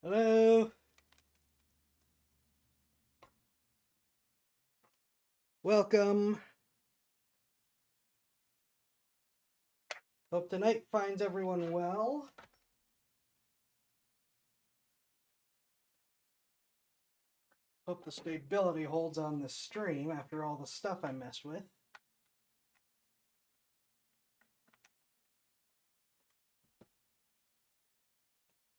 Hello. Welcome. Hope tonight finds everyone well. Hope the stability holds on the stream after all the stuff I messed with.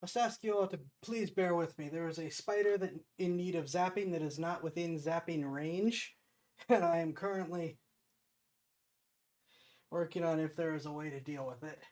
Must ask you all to please bear with me. There is a spider that in need of zapping that is not within zapping range, and I am currently working on if there is a way to deal with it.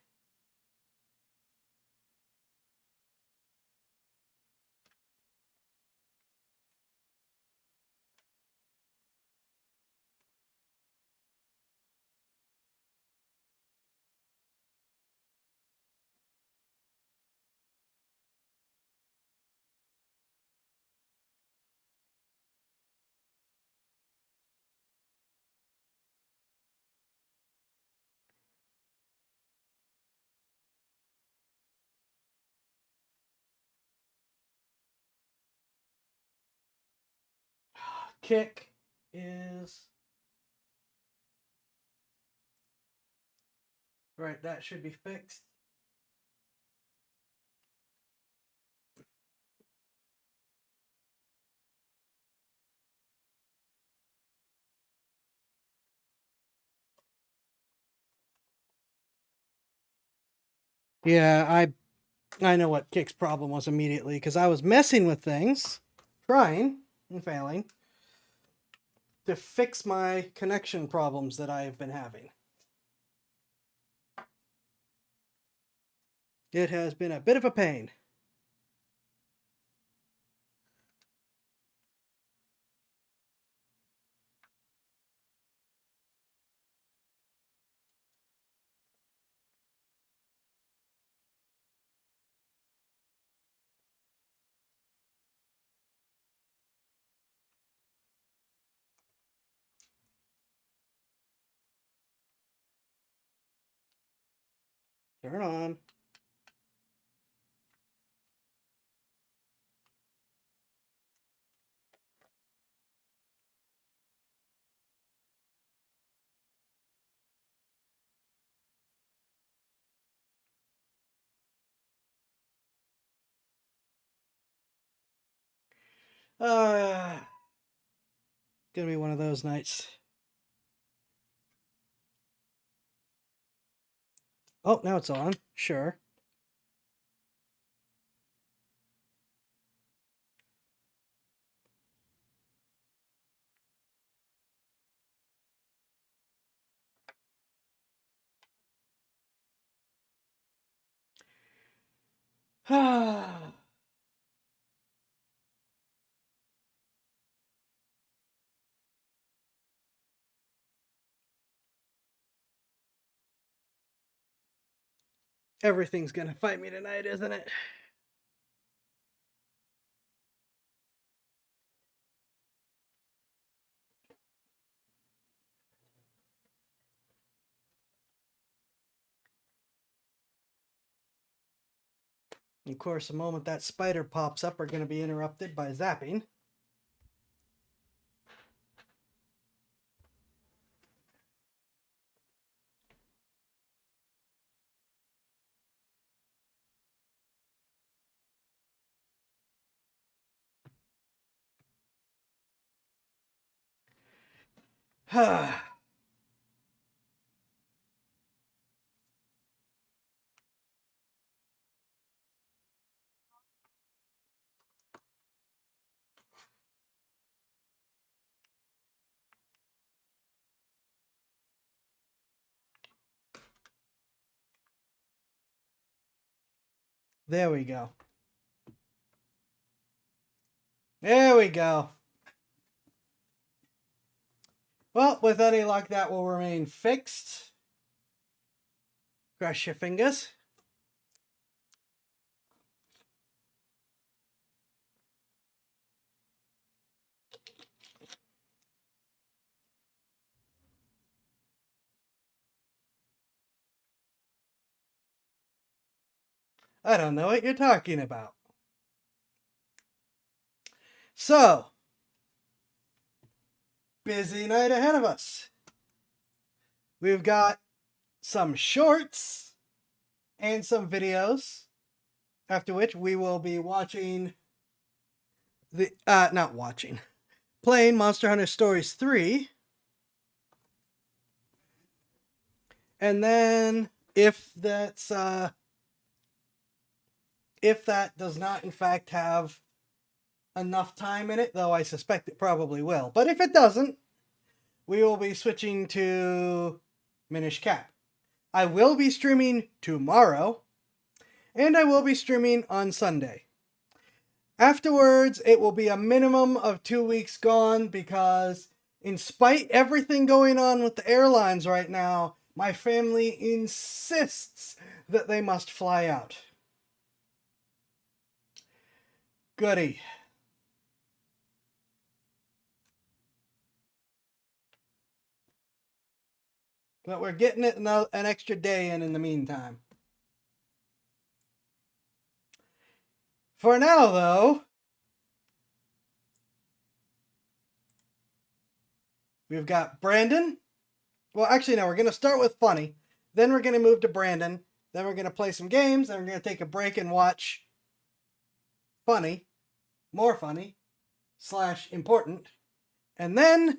Kick is right. That should be fixed. Yeah, I know what Kick's problem was immediately because I was messing with things, trying and failing to fix my connection problems that I have been having. It has been a bit of a pain. Turn on. Gonna be one of those nights. Oh, now it's on. Sure. Everything's gonna fight me tonight, isn't it? Of course, the moment that spider pops up, we're gonna be interrupted by zapping. There we go. There we go. Well, with any luck, that will remain fixed. Cross your fingers. I don't know what you're talking about. So, busy night ahead of us. We've got some shorts and some videos, after which we will be watching playing Monster Hunter Stories 3. And then if that does not in fact have enough time in it, though I suspect it probably will, but if it doesn't, we will be switching to Minish Cap. I will be streaming tomorrow, and I will be streaming on Sunday. Afterwards, it will be a minimum of 2 weeks gone because, in spite everything going on with the airlines right now, my family insists that they must fly out. Goody. But we're getting it an extra day in the meantime. For now, though, we've got Brandon. Well, actually, no, we're going to start with Funny. Then we're going to move to Brandon. Then we're going to play some games. Then we're going to take a break and watch Funny. More Funny. / important. And then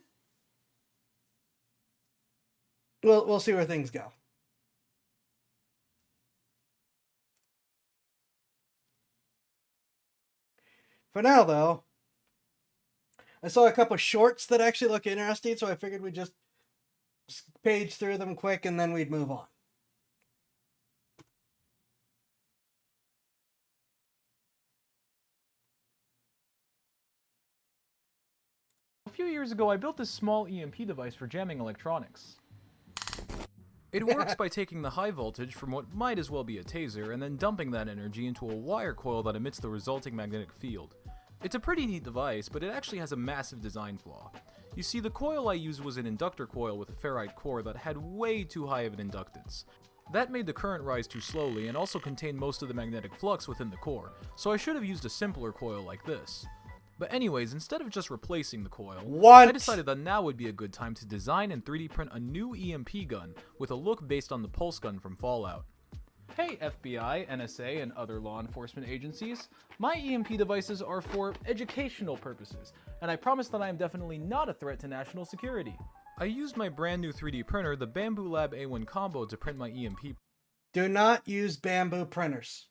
we'll see where things go. For now, though, I saw a couple shorts that actually look interesting, so I figured we'd just page through them quick and then we'd move on. A few years ago, I built this small EMP device for jamming electronics. It works by taking the high voltage from what might as well be a taser and then dumping that energy into a wire coil that emits the resulting magnetic field. It's a pretty neat device, but it actually has a massive design flaw. You see, the coil I used was an inductor coil with a ferrite core that had way too high of an inductance. That made the current rise too slowly and also contained most of the magnetic flux within the core, so I should have used a simpler coil like this. But anyways, instead of just replacing the coil, I decided that now would be a good time to design and 3D print a new EMP gun with a look based on the pulse gun from Fallout. Hey FBI, NSA, and other law enforcement agencies, my EMP devices are for educational purposes, and I promise that I am definitely not a threat to national security. I used my brand new 3D printer, the Bambu Lab A1 Combo, to print my EMP. Do not use Bambu printers.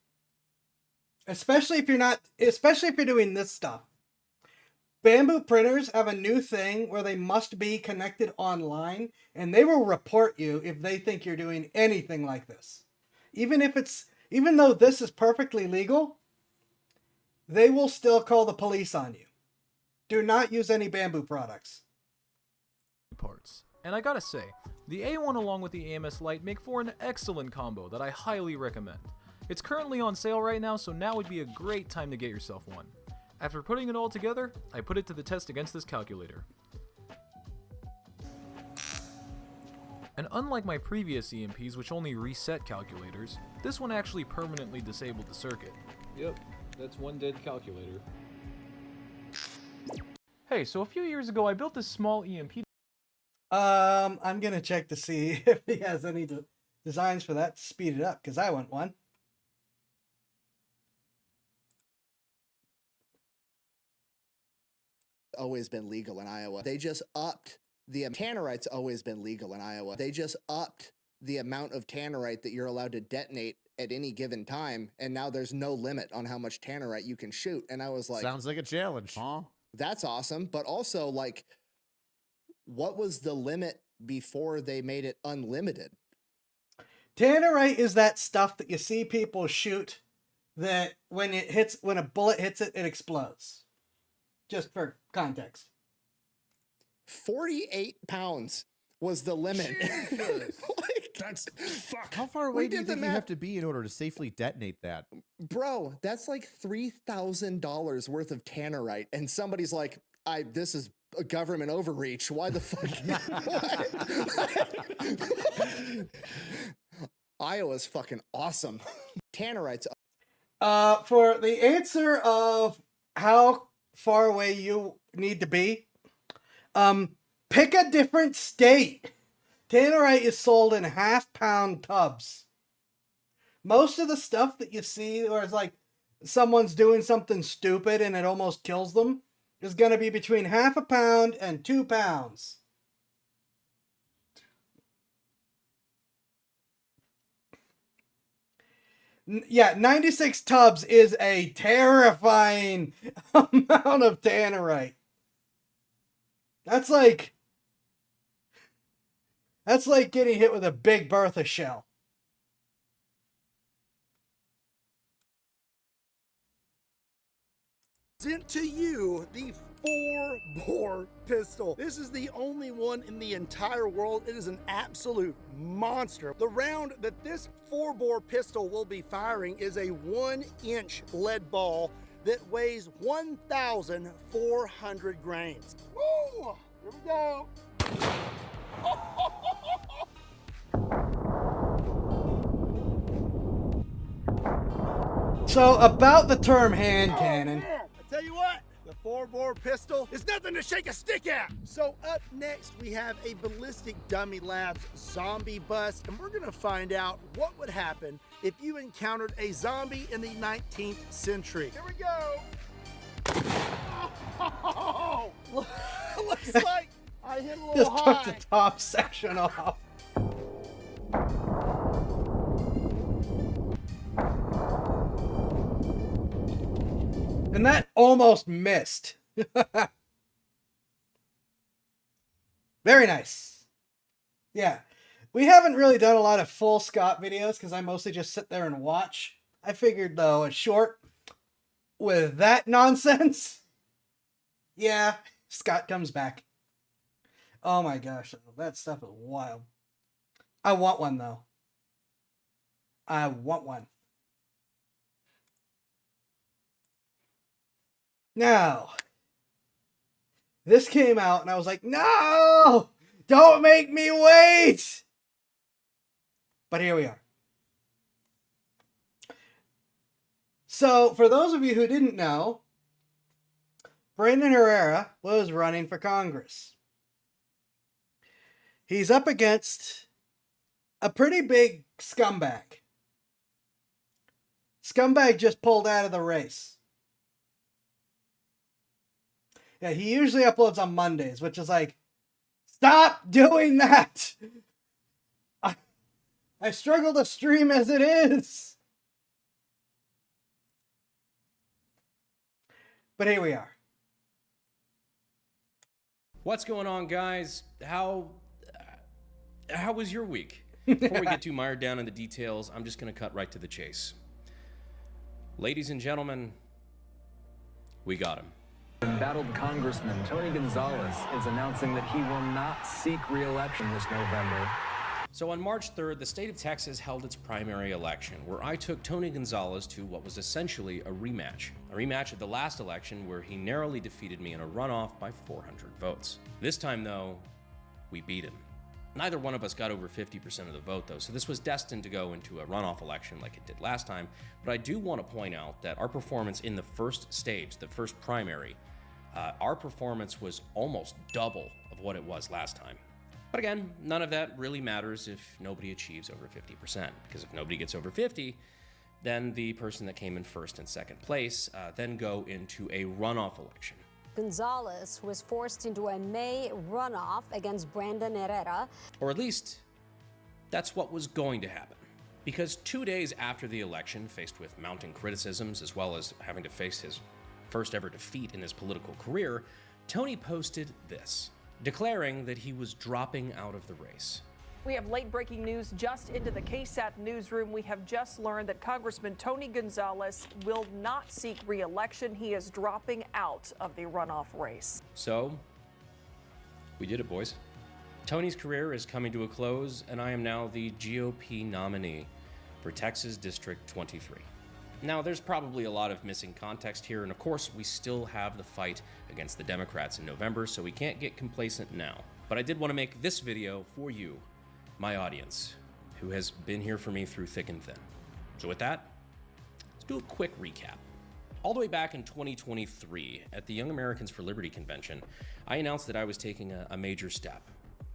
Especially if you're doing this stuff. Bambu printers have a new thing where they must be connected online, and they will report you if they think you're doing anything like this. Even though this is perfectly legal, they will still call the police on you. Do not use any Bambu products. Parts. And I gotta say, the A1 along with the AMS Lite make for an excellent combo that I highly recommend. It's currently on sale right now, so now would be a great time to get yourself one. After putting it all together, I put it to the test against this calculator. And unlike my previous EMPs, which only reset calculators, this one actually permanently disabled the circuit. Yep, that's one dead calculator. Hey, so a few years ago I built this small EMP. I'm gonna check to see if he has any designs for that to speed it up, because I want one. Always been legal in Iowa. They just upped the tannerite's always been legal in Iowa. They just upped the amount of tannerite that you're allowed to detonate at any given time, and now there's no limit on how much tannerite you can shoot. And I was like, sounds like a challenge, huh? That's awesome. But also, like, what was the limit before they made it unlimited? Tannerite is that stuff that you see people shoot that when a bullet hits it, it explodes. Just for context. 48 pounds was the limit. Like, that's fuck. How far away do you think you have to be in order to safely detonate that? Bro, that's like $3,000 worth of tannerite. And somebody's like, this is a government overreach. Why the fuck? Iowa's fucking awesome. Tannerite's. For the answer of how far away you need to be, pick a different state. Tannerite is sold in half-pound tubs. Most of the stuff that you see where it's like someone's doing something stupid and it almost kills them is going to be between half a pound and 2 pounds. Yeah, 96 tubs is a terrifying amount of tannerite. That's like getting hit with a Big Bertha shell. Sent to you the 4-bore pistol. This is the only one in the entire world. It is an absolute monster. The round that this 4-bore pistol will be firing is a 1-inch lead ball that weighs 1,400 grains. Woo! Here we go. So about the term hand cannon. Man, I tell you what, the 4-bore pistol is nothing to shake a stick at. So up next, we have a Ballistic Dummy Labs zombie bust, and we're gonna find out what would happen if you encountered a zombie in the 19th century. Here we go. Oh, looks like I hit a little Just took high. the top section off. And that almost missed. Very nice. Yeah. We haven't really done a lot of full Scott videos because I mostly just sit there and watch. I figured, though, a short with that nonsense. Yeah, Scott comes back. Oh my gosh, that stuff is wild. I want one, though. I want one. Now, this came out and I was like, no, don't make me wait. But here we are. So, for those of you who didn't know, Brandon Herrera was running for Congress. He's up against a pretty big scumbag. Scumbag just pulled out of the race. Yeah, he usually uploads on Mondays, which is like, stop doing that! I struggle to stream as it is! But here we are. What's going on, guys? How was your week? Before we get too mired down in the details, I'm just going to cut right to the chase. Ladies and gentlemen, we got him. Embattled Congressman Tony Gonzalez is announcing that he will not seek re-election this November. So on March 3rd, the state of Texas held its primary election, where I took Tony Gonzalez to what was essentially a rematch. A rematch of the last election where he narrowly defeated me in a runoff by 400 votes. This time, though, we beat him. Neither one of us got over 50% of the vote, though, so this was destined to go into a runoff election like it did last time. But I do want to point out that our performance in the first stage, the first primary, our performance was almost double of what it was last time. But again, none of that really matters if nobody achieves over 50%, because if nobody gets over 50, then the person that came in first and second place then go into a runoff election. Gonzalez was forced into a May runoff against Brandon Herrera. Or at least, that's what was going to happen. Because 2 days after the election, faced with mounting criticisms as well as having to face his first ever defeat in his political career, Tony posted this, declaring that he was dropping out of the race. We have late breaking news just into the KSAT newsroom. We have just learned that Congressman Tony Gonzalez will not seek re-election. He is dropping out of the runoff race. So, we did it, boys. Tony's career is coming to a close, and I am now the GOP nominee for Texas District 23. Now, there's probably a lot of missing context here, and of course, we still have the fight against the Democrats in November, so we can't get complacent now. But I did want to make this video for you, my audience, who has been here for me through thick and thin. So with that, let's do a quick recap. All the way back in 2023, at the Young Americans for Liberty convention, I announced that I was taking a major step,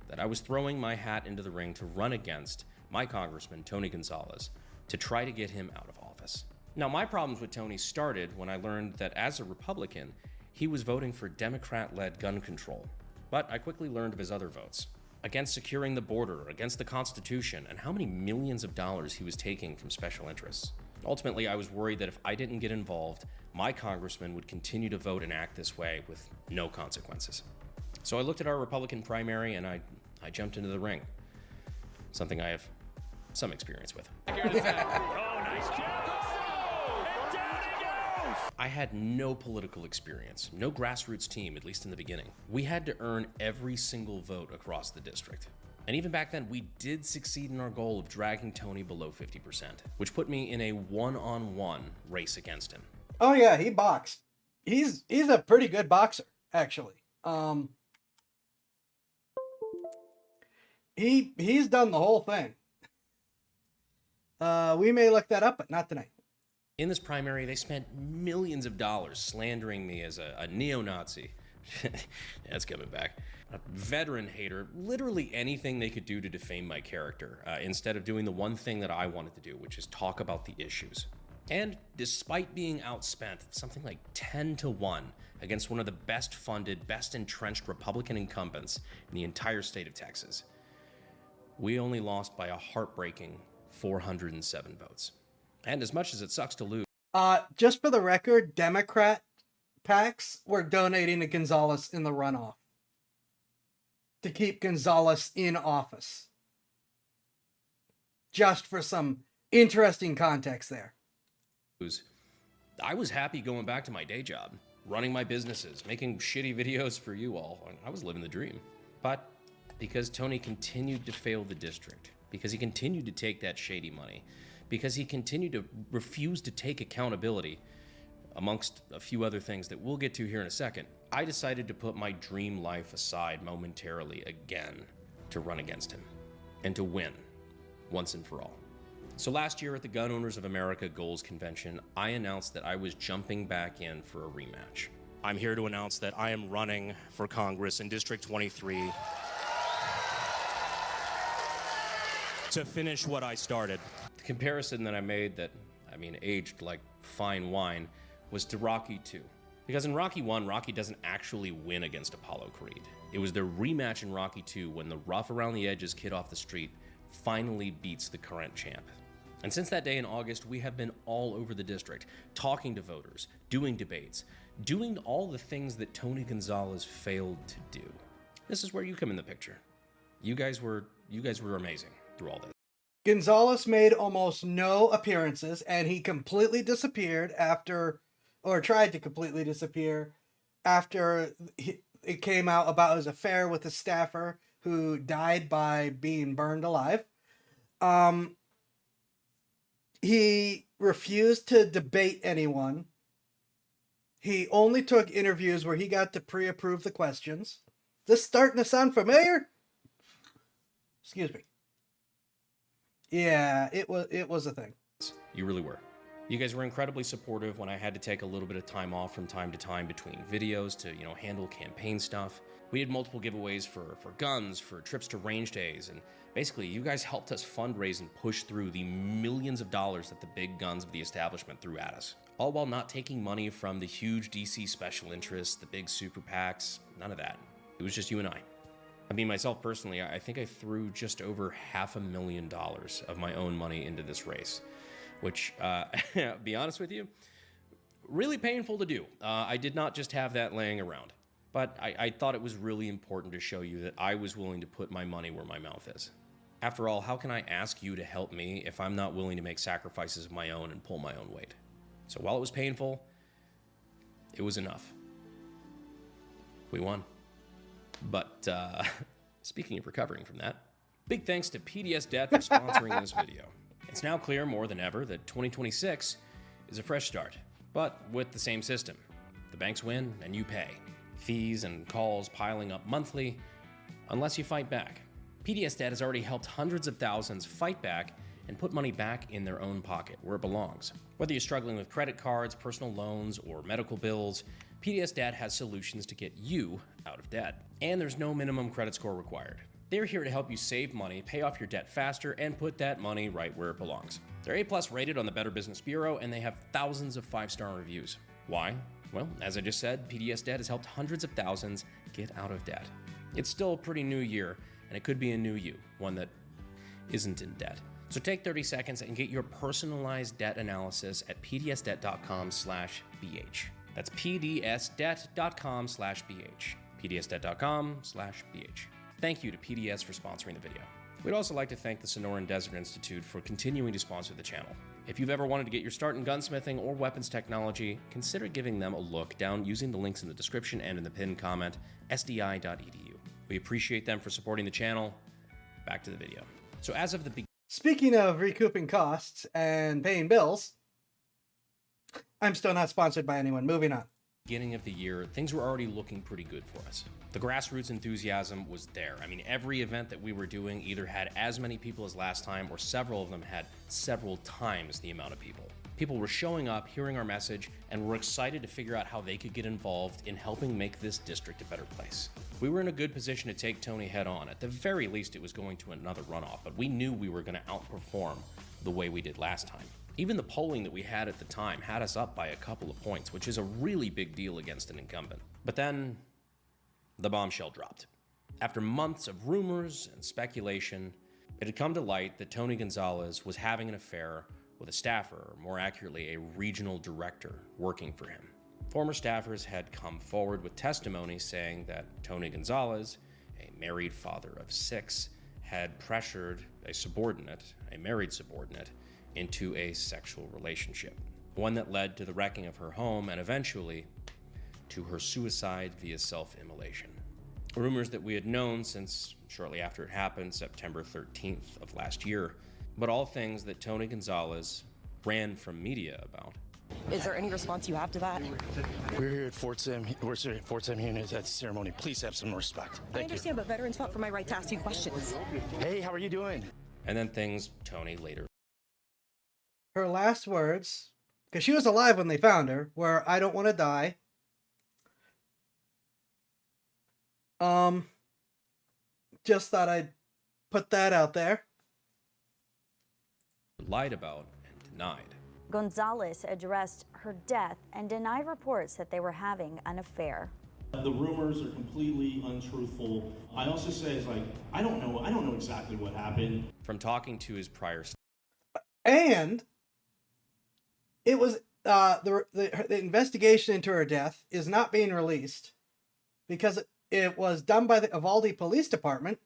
that I was throwing my hat into the ring to run against my congressman, Tony Gonzalez, to try to get him out of office. Now, my problems with Tony started when I learned that as a Republican, he was voting for Democrat-led gun control. But I quickly learned of his other votes, against securing the border, against the Constitution, and how many millions of dollars he was taking from special interests. Ultimately, I was worried that if I didn't get involved, my congressman would continue to vote and act this way with no consequences. So I looked at our Republican primary and I jumped into the ring, something I have some experience with. I had no political experience, no grassroots team, at least in the beginning. We had to earn every single vote across the district. And even back then, we did succeed in our goal of dragging Tony below 50%, which put me in a one-on-one race against him. Oh yeah, he boxed. He's a pretty good boxer, actually. He's done the whole thing. We may look that up, but not tonight. In this primary, they spent millions of dollars slandering me as a neo-Nazi. That's coming back. A veteran hater, literally anything they could do to defame my character, instead of doing the one thing that I wanted to do, which is talk about the issues. And despite being outspent something like 10-1 against one of the best funded, best entrenched Republican incumbents in the entire state of Texas, we only lost by a heartbreaking 407 votes. And as much as it sucks to lose... Just for the record, Democrat PACs were donating to Gonzalez in the runoff to keep Gonzalez in office. Just for some interesting context there. I was happy going back to my day job, running my businesses, making shitty videos for you all. I was living the dream. But because Tony continued to fail the district, because he continued to take that shady money, because he continued to refuse to take accountability, amongst a few other things that we'll get to here in a second, I decided to put my dream life aside momentarily again to run against him and to win once and for all. So last year at the Gun Owners of America Goals Convention, I announced that I was jumping back in for a rematch. I'm here to announce that I am running for Congress in District 23 to finish what I started. The comparison that I made that, aged like fine wine, was to Rocky 2. Because in Rocky 1, Rocky doesn't actually win against Apollo Creed. It was their rematch in Rocky 2 when the rough around the edges kid off the street finally beats the current champ. And since that day in August, we have been all over the district, talking to voters, doing debates, doing all the things that Tony Gonzalez failed to do. This is where you come in the picture. You guys were amazing through all this. Gonzalez made almost no appearances, and he completely disappeared tried to completely disappear after it came out about his affair with a staffer who died by being burned alive. He refused to debate anyone. He only took interviews where he got to pre-approve the questions. This starting to sound familiar? Excuse me. Yeah, it was a thing. You really were. You guys were incredibly supportive when I had to take a little bit of time off from time to time between videos to, handle campaign stuff. We did multiple giveaways for guns, for trips to range days, and basically you guys helped us fundraise and push through the millions of dollars that the big guns of the establishment threw at us. All while not taking money from the huge DC special interests, the big super PACs, none of that. It was just you and I. Myself personally, I think I threw just over $500,000 of my own money into this race, which, be honest with you, really painful to do. I did not just have that laying around, but I thought it was really important to show you that I was willing to put my money where my mouth is. After all, how can I ask you to help me if I'm not willing to make sacrifices of my own and pull my own weight? So while it was painful, it was enough. We won. But speaking of recovering from that, big thanks to PDS Debt for sponsoring this video. It's now clear more than ever that 2026 is a fresh start, but with the same system. The banks win and you pay. Fees and calls piling up monthly, unless you fight back. PDS Debt has already helped hundreds of thousands fight back and put money back in their own pocket where it belongs. Whether you're struggling with credit cards, personal loans, or medical bills, PDS Debt has solutions to get you out of debt. And there's no minimum credit score required. They're here to help you save money, pay off your debt faster, and put that money right where it belongs. They're A+ rated on the Better Business Bureau, and they have thousands of 5-star reviews. Why? Well, as I just said, PDS Debt has helped hundreds of thousands get out of debt. It's still a pretty new year, and it could be a new you, one that isn't in debt. So take 30 seconds and get your personalized debt analysis at pdsdebt.com/bh. That's pdsdebt.com/bh. pdsdebt.com/bh. Thank you to PDS for sponsoring the video. We'd also like to thank the Sonoran Desert Institute for continuing to sponsor the channel. If you've ever wanted to get your start in gunsmithing or weapons technology, consider giving them a look down using the links in the description and in the pinned comment, sdi.edu. We appreciate them for supporting the channel. Back to the video. So as of the Speaking of recouping costs and paying bills, I'm still not sponsored by anyone. Moving on. beginning of the year, things were already looking pretty good for us. The grassroots enthusiasm was there. I mean, every event that we were doing either had as many people as last time, or several of them had several times the amount of people. People were showing up, hearing our message, and were excited to figure out how they could get involved in helping make this district a better place. We were in a good position to take Tony head on. At the very least, it was going to another runoff, but we knew we were going to outperform the way we did last time. Even the polling that we had at the time had us up by a couple of points, which is a really big deal against an incumbent. But then, the bombshell dropped. After months of rumors and speculation, it had come to light that Tony Gonzalez was having an affair with a staffer, or more accurately, a regional director working for him. Former staffers had come forward with testimony saying that Tony Gonzalez, a married father of 6, had pressured a subordinate, a married subordinate, into a sexual relationship, one that led to the wrecking of her home and eventually to her suicide via self-immolation. Rumors that we had known since shortly after it happened, September 13th of last year, but all things that Tony Gonzalez ran from media about. Is there any response you have to that? We're here at Fort Sam. We're here at Fort Sam here at the ceremony. Please have some respect. Thank I understand, but veterans fought for my right to ask you questions. Hey, how are you doing? And then things Tony later. Her last words, because she was alive when they found her, were, "I don't want to die." Just thought I'd put that out there. Lied about and denied. Gonzalez addressed her death and denied reports that they were having an affair. The rumors are completely untruthful. I also say, it's like, I don't know exactly what happened. From talking to his prior. And it was the investigation into her death is not being released because it was done by the Uvalde Police Department,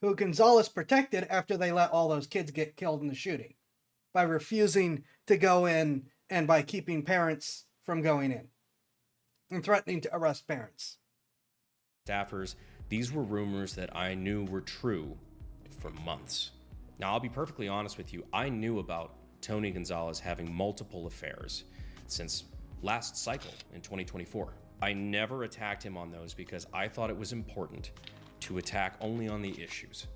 who Gonzalez protected after they let all those kids get killed in the shooting by refusing to go in and by keeping parents from going in and threatening to arrest parents. Staffers, these were rumors that I knew were true for months. Now, I'll be perfectly honest with you. I knew about Tony Gonzalez having multiple affairs since last cycle in 2024. I never attacked him on those because I thought it was important to attack only on the issues.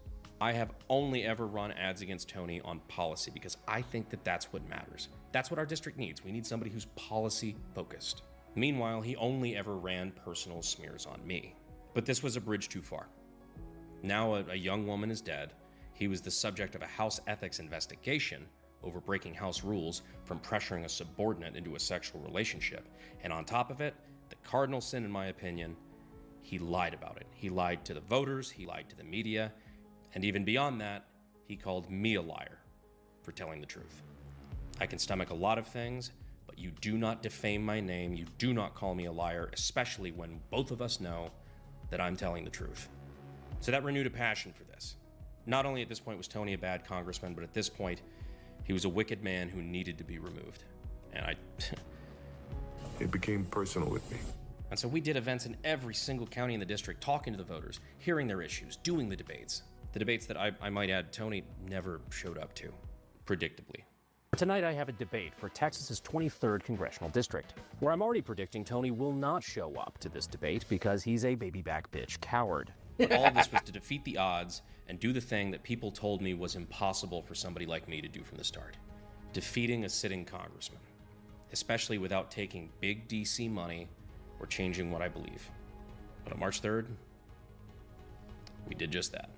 I have only ever run ads against Tony on policy because I think that that's what matters. That's what our district needs. We need somebody who's policy focused. Meanwhile, he only ever ran personal smears on me. But this was a bridge too far. Now a young woman is dead. He was the subject of a House ethics investigation over breaking House rules from pressuring a subordinate into a sexual relationship. And on top of it, the cardinal sin, in my opinion, he lied about it. He lied to the voters, he lied to the media, and even beyond that, he called me a liar for telling the truth. I can stomach a lot of things, but you do not defame my name, you do not call me a liar, especially when both of us know that I'm telling the truth. So that renewed a passion for this. Not only at this point was Tony a bad congressman, but at this point, he was a wicked man who needed to be removed. And It became personal with me. And so we did events in every single county in the district, talking to the voters, hearing their issues, doing the debates. The debates that I might add, Tony never showed up to, predictably. Tonight I have a debate for Texas's 23rd congressional district, where I'm already predicting Tony will not show up to this debate because he's a baby back bitch coward. But all of this was to defeat the odds and do the thing that people told me was impossible for somebody like me to do from the start. Defeating a sitting congressman, especially without taking big DC money or changing what I believe. But on March 3rd, we did just that.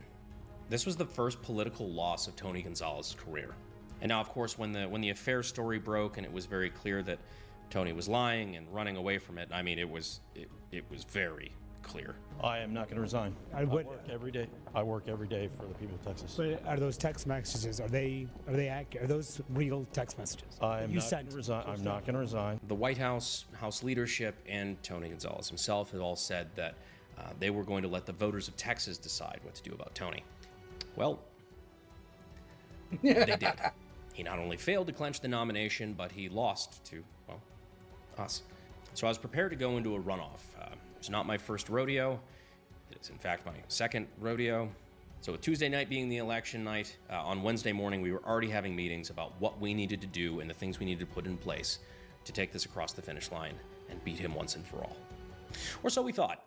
This was the first political loss of Tony Gonzalez's career. And now, of course, when the affair story broke and it was very clear that Tony was lying and running away from it, I mean, it was very clear. I am not going to resign. I work every day. I work every day for the people of Texas. But are those text messages, are they accurate? Are those real text messages? I'm not going to resign. I'm not going to resign. The White House, House leadership, and Tony Gonzalez himself had all said that they were going to let the voters of Texas decide what to do about Tony. Well, they did. He not only failed to clinch the nomination, but he lost to, well, us. So I was prepared to go into a runoff. It's not my first rodeo. It's in fact my second rodeo. So with Tuesday night being the election night, on Wednesday morning we were already having meetings about what we needed to do and the things we needed to put in place to take this across the finish line and beat him once and for all. Or so we thought,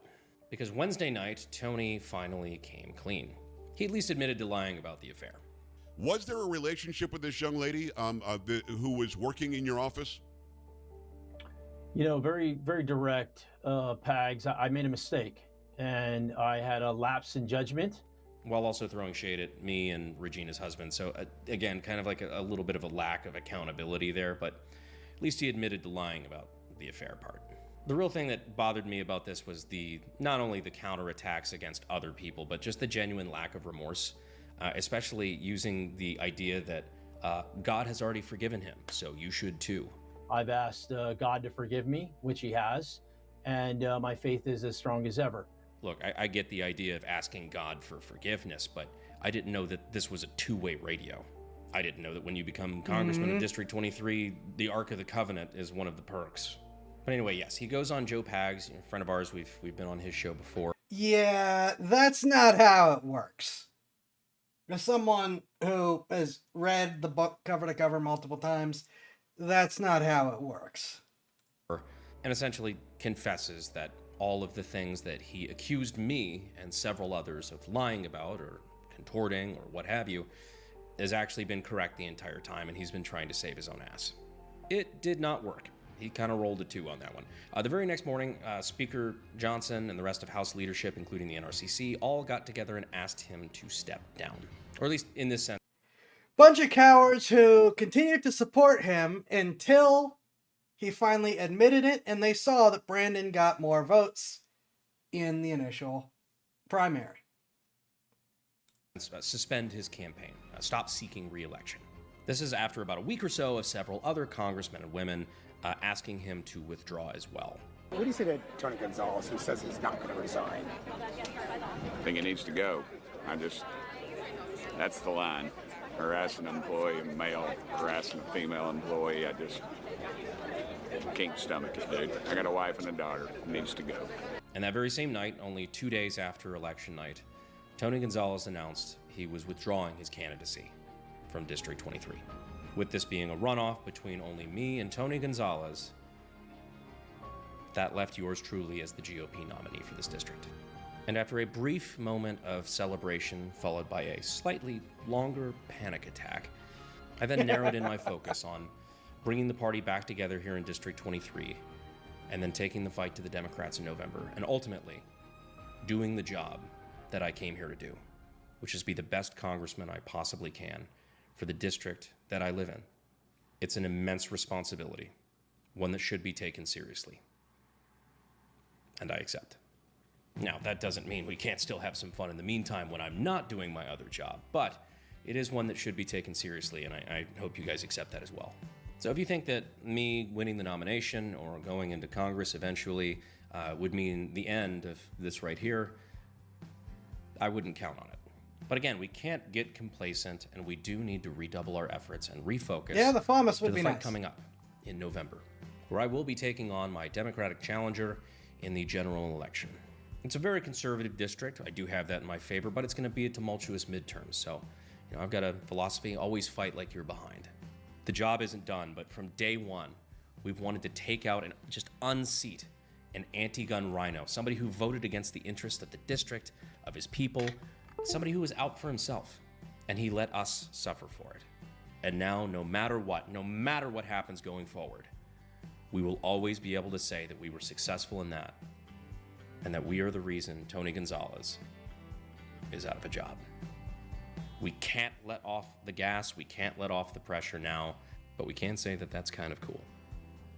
because Wednesday night, Tony finally came clean. He at least admitted to lying about the affair. Was there a relationship with this young lady who was working in your office? You know, very, very direct, Pags. I made a mistake, and I had a lapse in judgment. While also throwing shade at me and Regina's husband. So again, kind of like a little bit of a lack of accountability there, but at least he admitted to lying about the affair part. The real thing that bothered me about this was not only the counterattacks against other people, but just the genuine lack of remorse, especially using the idea that God has already forgiven him, so you should too. I've asked God to forgive me, which he has, and my faith is as strong as ever. Look, I get the idea of asking God for forgiveness, but I didn't know that this was a two-way radio. I didn't know that when you become congressman of District 23, the Ark of the Covenant is one of the perks. But anyway, yes, he goes on Joe Pags, a friend of ours. We've been on his show before. Yeah, that's not how it works. As someone who has read the book cover to cover multiple times, that's not how it works. And essentially confesses that all of the things that he accused me and several others of lying about or contorting or what have you has actually been correct the entire time, and he's been trying to save his own ass. It did not work. He kind of rolled a 2 on that one. The very next morning, Speaker Johnson and the rest of House leadership, including the NRCC, all got together and asked him to step down. Or at least in this sense. Bunch of cowards who continued to support him until he finally admitted it, and they saw that Brandon got more votes in the initial primary. Suspend his campaign. Stop seeking re-election. This is after about a week or so of several other congressmen and women asking him to withdraw as well. What do you say to Tony Gonzalez, who says he's not going to resign? I think he needs to go. That's the line. Harass an employee, a male, harassing a female employee, I just can't stomach it, dude. I got a wife and a daughter. It needs to go. And that very same night, only 2 days after election night, Tony Gonzalez announced he was withdrawing his candidacy from District 23. With this being a runoff between only me and Tony Gonzalez, that left yours truly as the GOP nominee for this district. And after a brief moment of celebration, followed by a slightly longer panic attack, I then narrowed in my focus on bringing the party back together here in District 23, and then taking the fight to the Democrats in November, and ultimately doing the job that I came here to do, which is be the best congressman I possibly can for the district that I live in. It's an immense responsibility, one that should be taken seriously. And I accept. Now, that doesn't mean we can't still have some fun in the meantime when I'm not doing my other job, but it is one that should be taken seriously, and I hope you guys accept that as well. So if you think that me winning the nomination or going into Congress eventually would mean the end of this right here, I wouldn't count on it. But again, we can't get complacent, and we do need to redouble our efforts and refocus. Yeah, the FAMAS would to the be fight nice. coming up in November, where I will be taking on my Democratic challenger in the general election. It's a very conservative district. I do have that in my favor, but it's going to be a tumultuous midterm. So, I've got a philosophy: always fight like you're behind. The job isn't done, but from day one, we've wanted to take out and just unseat an anti-gun rhino, somebody who voted against the interest of the district, of his people, somebody who was out for himself, and he let us suffer for it. And now, no matter what happens going forward, we will always be able to say that we were successful in that, and that we are the reason Tony Gonzalez is out of a job. We can't let off the gas, we can't let off the pressure now, but we can say that that's kind of cool.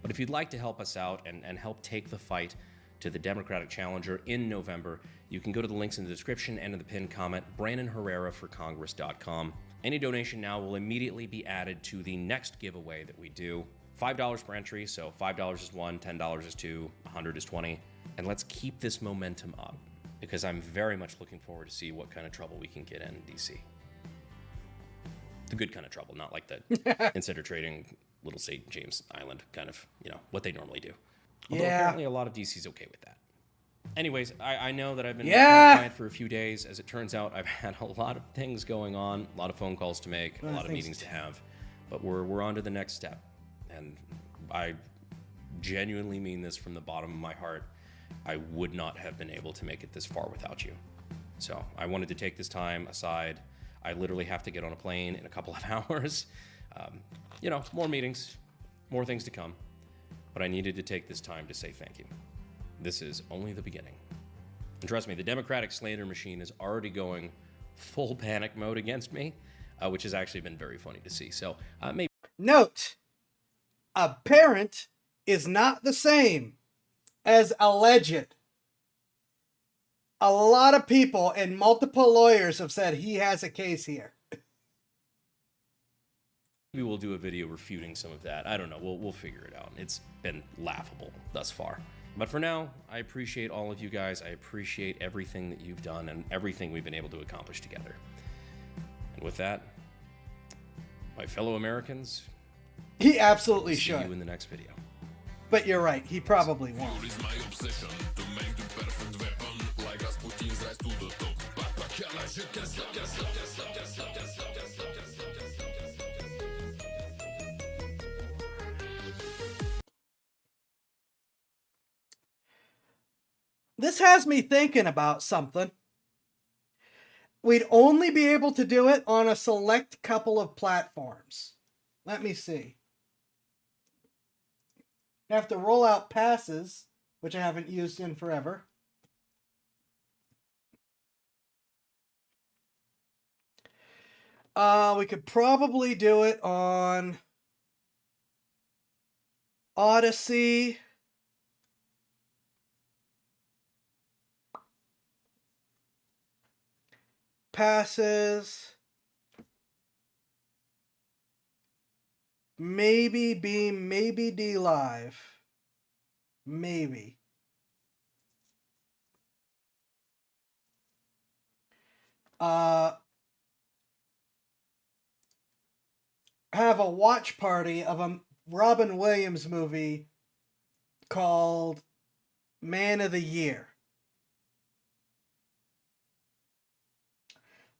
But if you'd like to help us out and help take the fight to the Democratic challenger in November, you can go to the links in the description and in the pinned comment, BrandonHerreraForCongress.com. Any donation now will immediately be added to the next giveaway that we do. $5 per entry, so $5 is one, $10 is two, $100 is 20. And let's keep this momentum up, because I'm very much looking forward to see what kind of trouble we can get in DC. The good kind of trouble, not like the insider trading, Little St. James Island kind of, what they normally do. Although apparently a lot of DC's okay with that. Anyways, I know that I've been quiet for a few days. As it turns out, I've had a lot of things going on, a lot of phone calls to make, a lot of meetings to have. But we're on to the next step. And I genuinely mean this from the bottom of my heart. I would not have been able to make it this far without you. So I wanted to take this time aside. I literally have to get on a plane in a couple of hours. More meetings, more things to come. But I needed to take this time to say thank you. This is only the beginning. And trust me, the Democratic slander machine is already going full panic mode against me, which has actually been very funny to see. So maybe... Note, apparent is not the same as alleged. A lot of people and multiple lawyers have said he has a case here. Maybe we'll do a video refuting some of that. I don't know. We'll figure it out. It's been laughable thus far. But for now, I appreciate all of you guys. I appreciate everything that you've done and everything we've been able to accomplish together. And with that, my fellow Americans, he absolutely should. See you in the next video. But you're right, he probably won't. This has me thinking about something. We'd only be able to do it on a select couple of platforms. Let me see. I have to roll out passes, which I haven't used in forever. We could probably do it on Odyssey. Passes. Maybe Beam, maybe D Live. Maybe. Have a watch party of a Robin Williams movie called Man of the Year.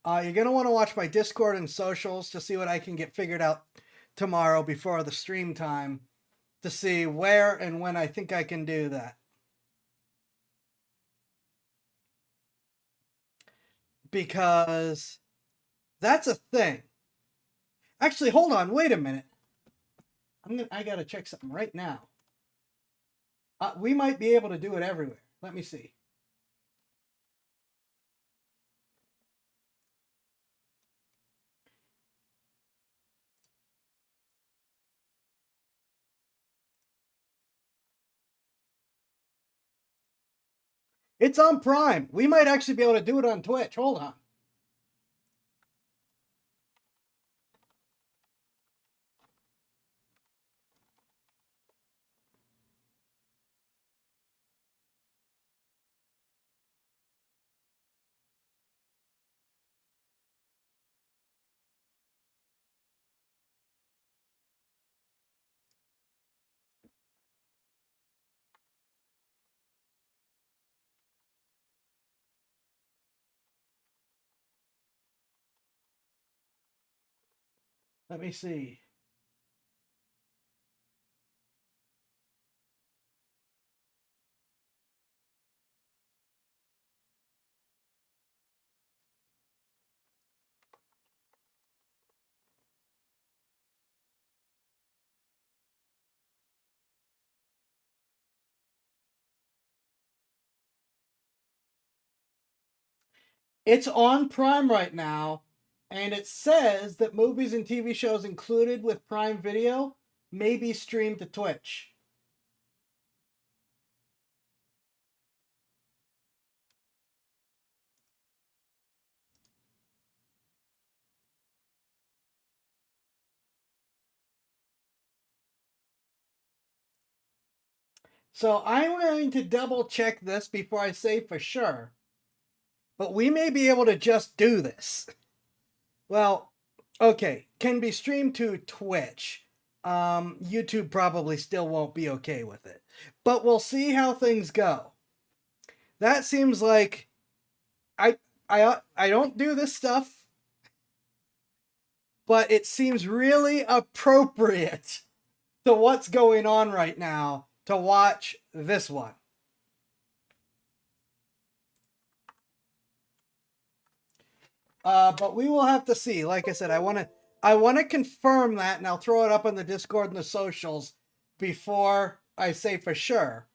You're going to want to watch my Discord and socials to see what I can get figured out tomorrow before the stream time to see where and when I think I can do that. Because that's a thing. Actually, hold on, wait a minute. I gotta check something right now. We might be able to do it everywhere. Let me see. It's on Prime. We might actually be able to do it on Twitch. Hold on. Let me see. It's on Prime right now, and it says that movies and TV shows included with Prime Video may be streamed to Twitch. So I'm going to double check this before I say for sure. But we may be able to just do this. Well, okay, can be streamed to Twitch. YouTube probably still won't be okay with it. But we'll see how things go. That seems like I don't do this stuff, but it seems really appropriate to what's going on right now to watch this one. But we will have to see. Like I said, I want to confirm that, and I'll throw it up on the Discord and the socials before I say for sure.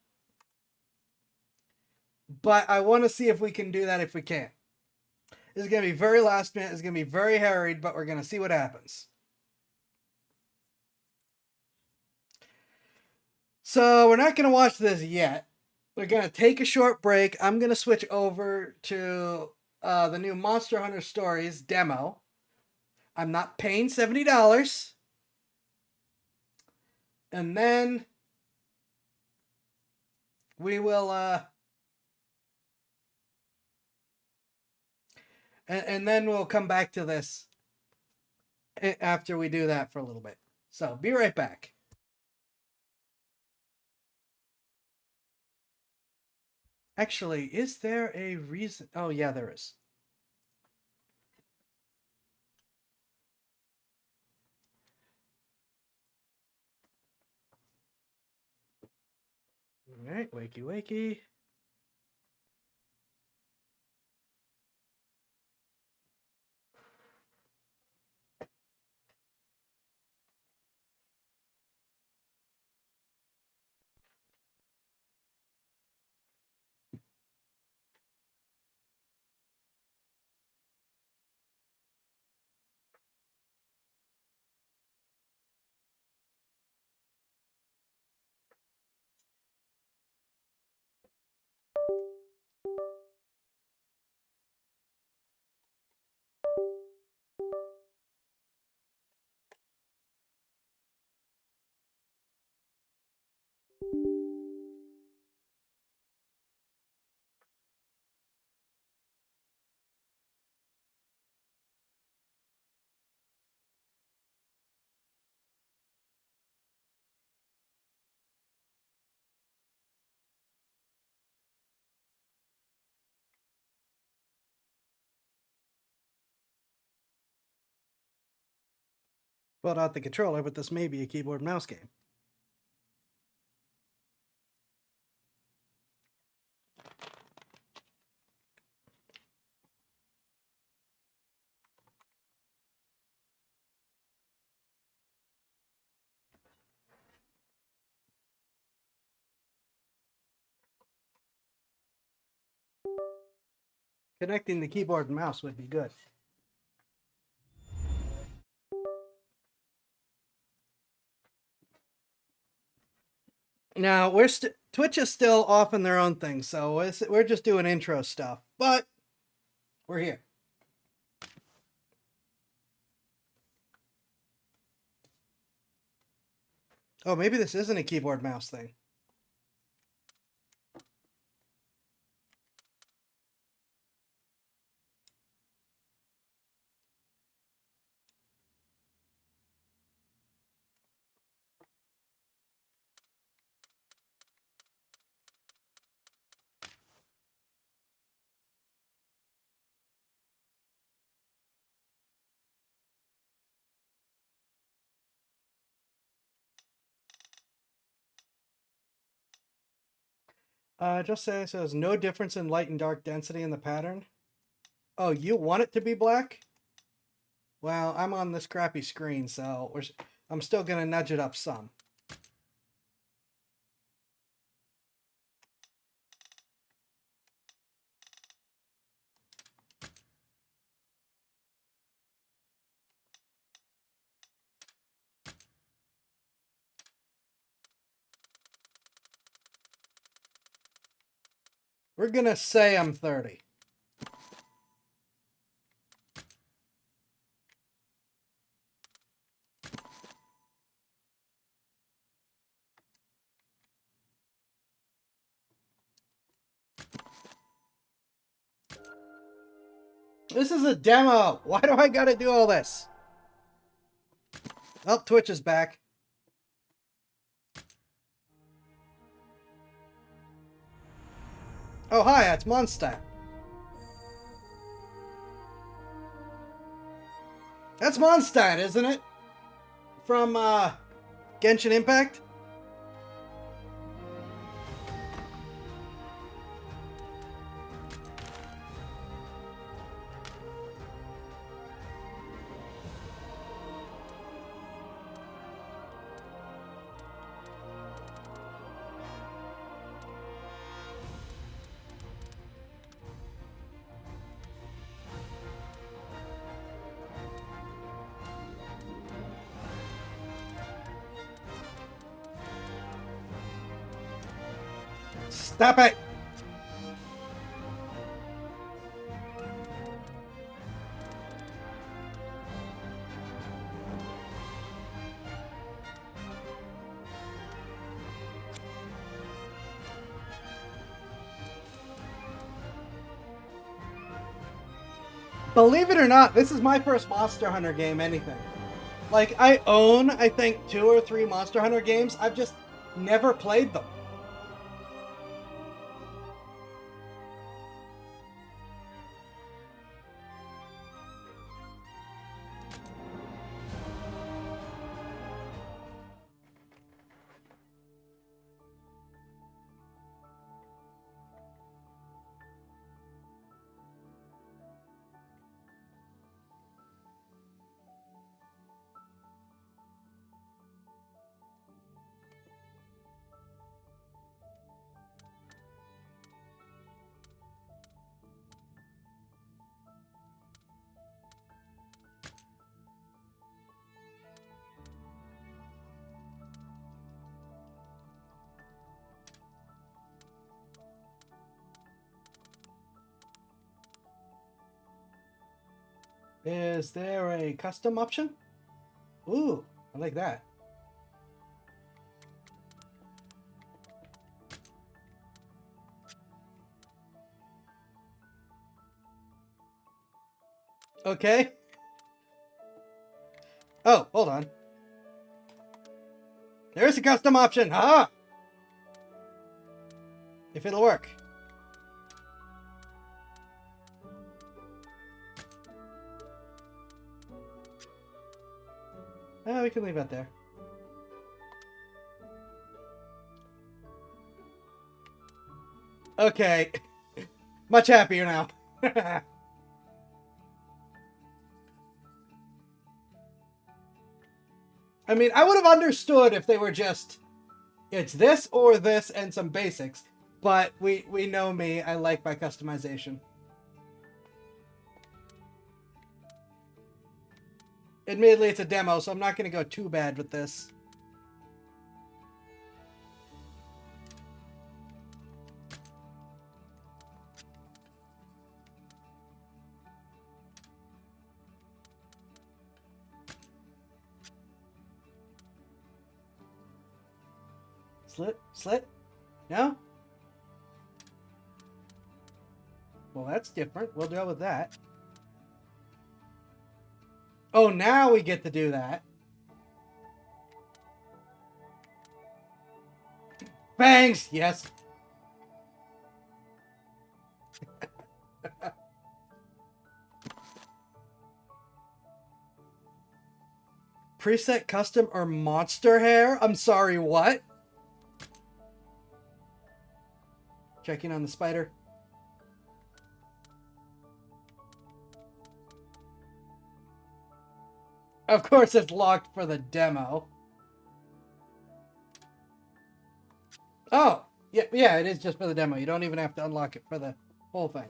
But I want to see if we can do that if we can. This is going to be very last minute. It's going to be very harried, but we're going to see what happens. So we're not going to watch this yet. We're going to take a short break. I'm going to switch over to the new Monster Hunter Stories demo. I'm not paying $70. And then we will and then we'll come back to this after we do that for a little bit. So be right back. Actually, is there a reason? Oh, yeah, there is. All right, wakey, wakey. Pulled out the controller, but this may be a keyboard and mouse game. Connecting the keyboard and mouse would be good. Now, Twitch is still off in their own thing, so we're just doing intro stuff, but we're here. Oh, maybe this isn't a keyboard mouse thing. Just say it says no difference in light and dark density in the pattern. Oh, you want it to be black? Well, I'm on this crappy screen, so I'm still going to nudge it up some. We're gonna say I'm 30. This is a demo. Why do I gotta do all this? Oh, Twitch is back. Oh, hi, it's Mondstadt. That's Mondstadt, isn't it? From, Genshin Impact? Stop it! Believe it or not, this is my first Monster Hunter game anything. Like, I own, I think, 2 or 3 Monster Hunter games. I've just never played them. Is there a custom option? Ooh, I like that. Okay. Oh, hold on. There's a custom option. Ah! If it'll work. We can leave that there. Okay. Much happier now. I mean, I would have understood if they were just, it's this or this and some basics. But we know me. I like my customization. Admittedly, it's a demo, so I'm not going to go too bad with this. Slit? No? Well, that's different. We'll deal with that. Oh, now we get to do that. Bangs! Yes. Preset custom or monster hair? I'm sorry, what? Checking on the spider. Of course it's locked for the demo. Oh, yeah, it is just for the demo. You don't even have to unlock it for the whole thing.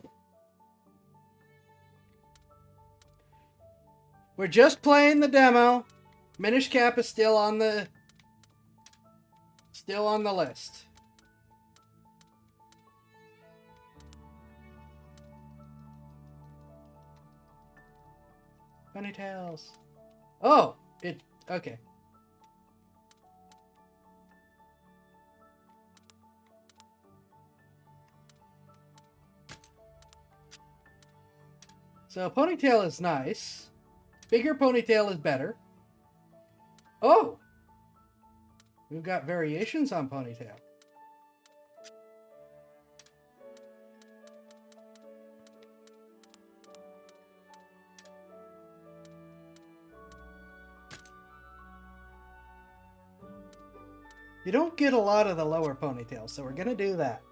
We're just playing the demo. Minish Cap is still on the list. Ponytails. Oh, okay. So ponytail is nice. Bigger ponytail is better. Oh! We've got variations on ponytail. You don't get a lot of the lower ponytail, so we're gonna do that.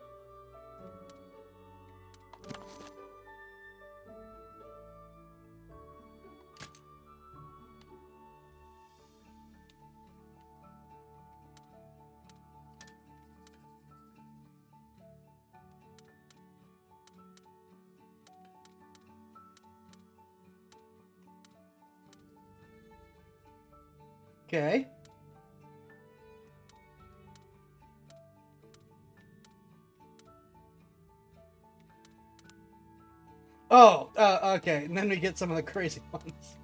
Okay. Oh, okay. And then we get some of the crazy ones.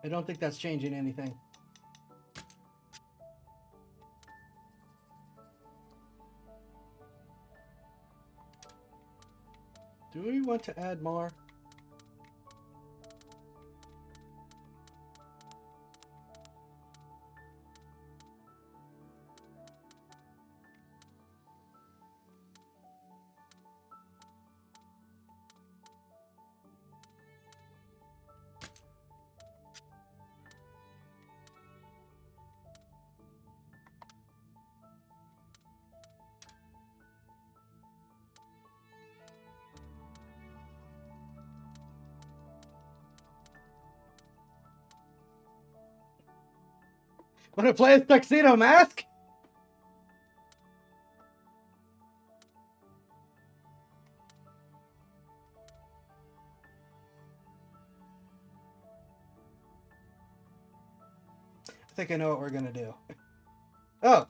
I don't think that's changing anything. Do we want to add more? Want to play as Tuxedo Mask? I think I know what we're gonna do. Oh,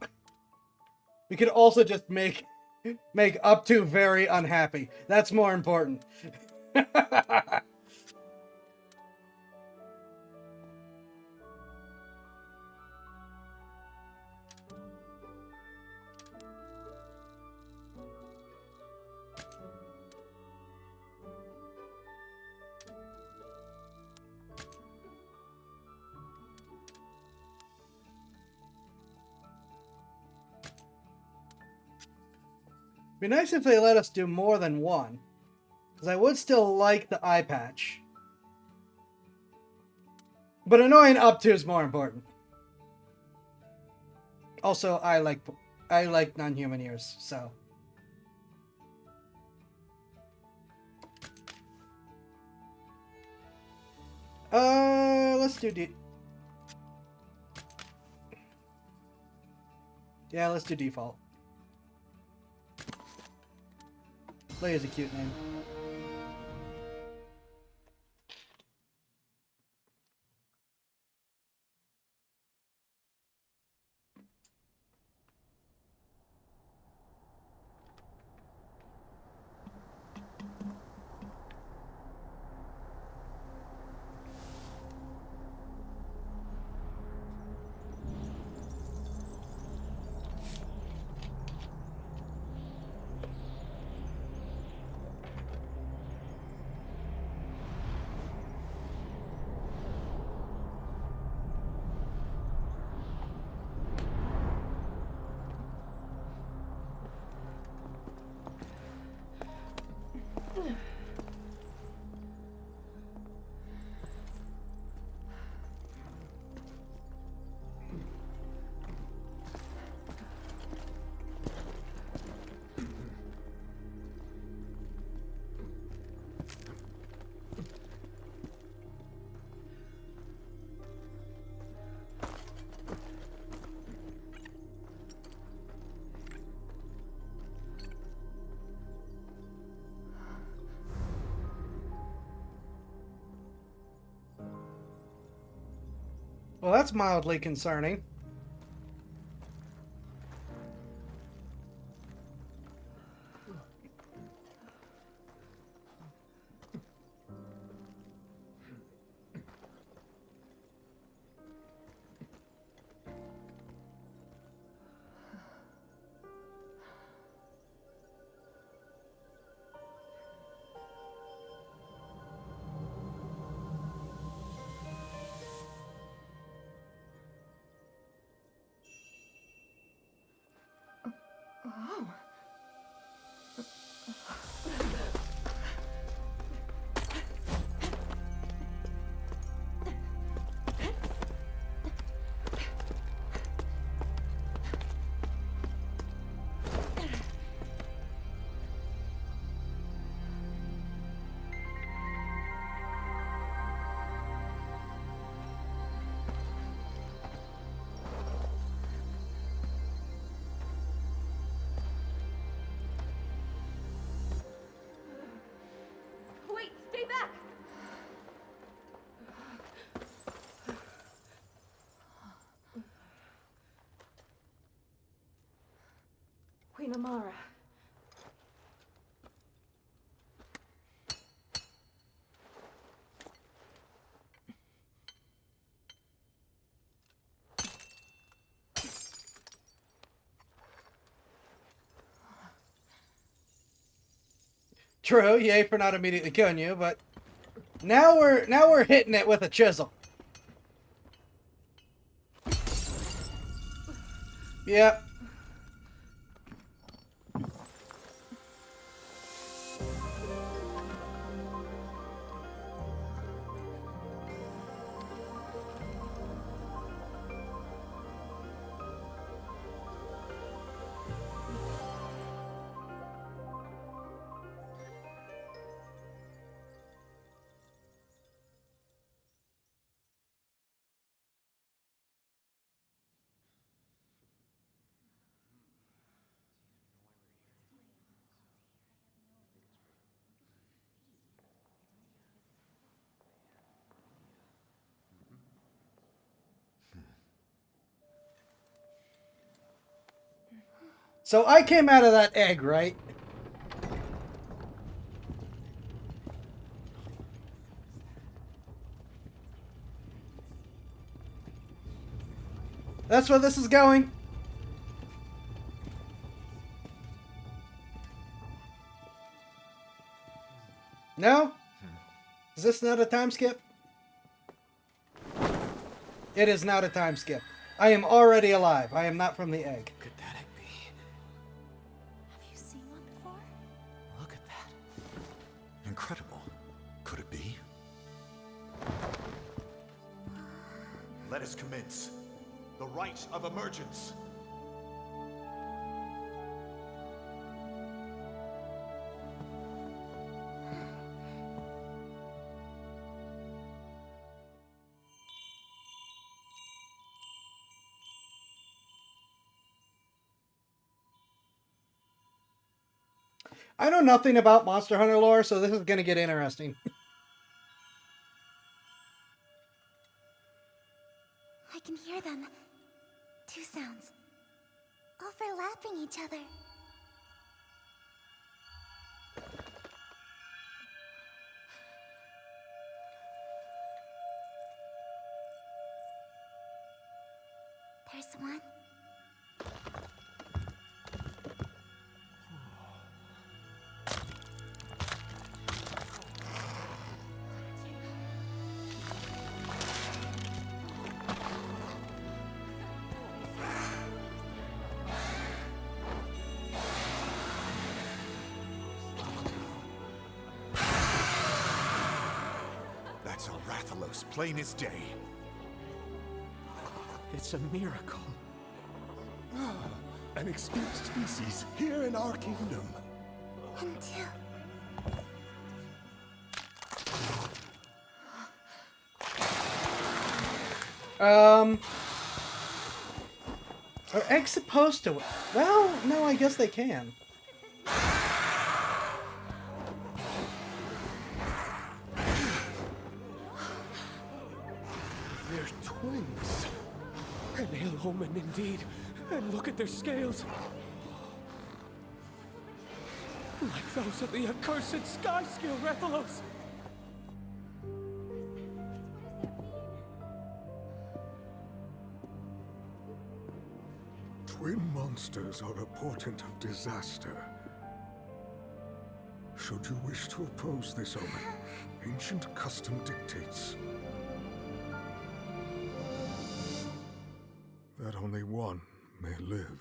we could also just make up to very unhappy. That's more important. Be nice if they let us do more than one, because I would still like the eye patch. But annoying up to is more important. Also, I like non-human ears, so. Let's do Yeah, let's do default. Play is a cute name. Well, that's mildly concerning. Oh. Wait, stay back! Queen Amara. True, yay for not immediately killing you, but now we're hitting it with a chisel. Yep. So I came out of that egg, right? That's where this is going. No? Is this not a time skip? It is not a time skip. I am already alive. I am not from the egg. Could that egg be? Have you seen one before? Look at that. Incredible. Could it be? Let us commence. The rite of emergence. I know nothing about Monster Hunter lore, so this is going to get interesting. I can hear them. Two sounds. Overlapping each other. There's one. That's a Rathalos, plain as day. It's a miracle. An extinct species here in our kingdom. And two. Are eggs supposed to? Well, no, I guess they can. They're Twins. An ill omen indeed. And look at their scales. Like those of the accursed sky scale Rathalos. Twin monsters are a portent of disaster. Should you wish to oppose this omen, ancient custom dictates that only one may live.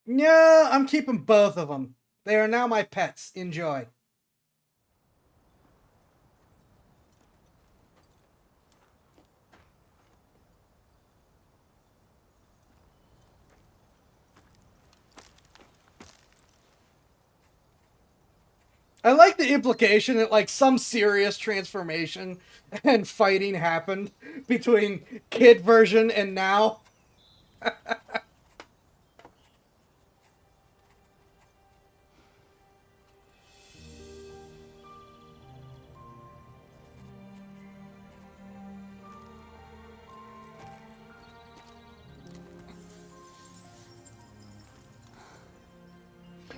Yeah, I'm keeping both of them. They are now my pets. Enjoy. I like the implication that like some serious transformation and fighting happened between kid version and now.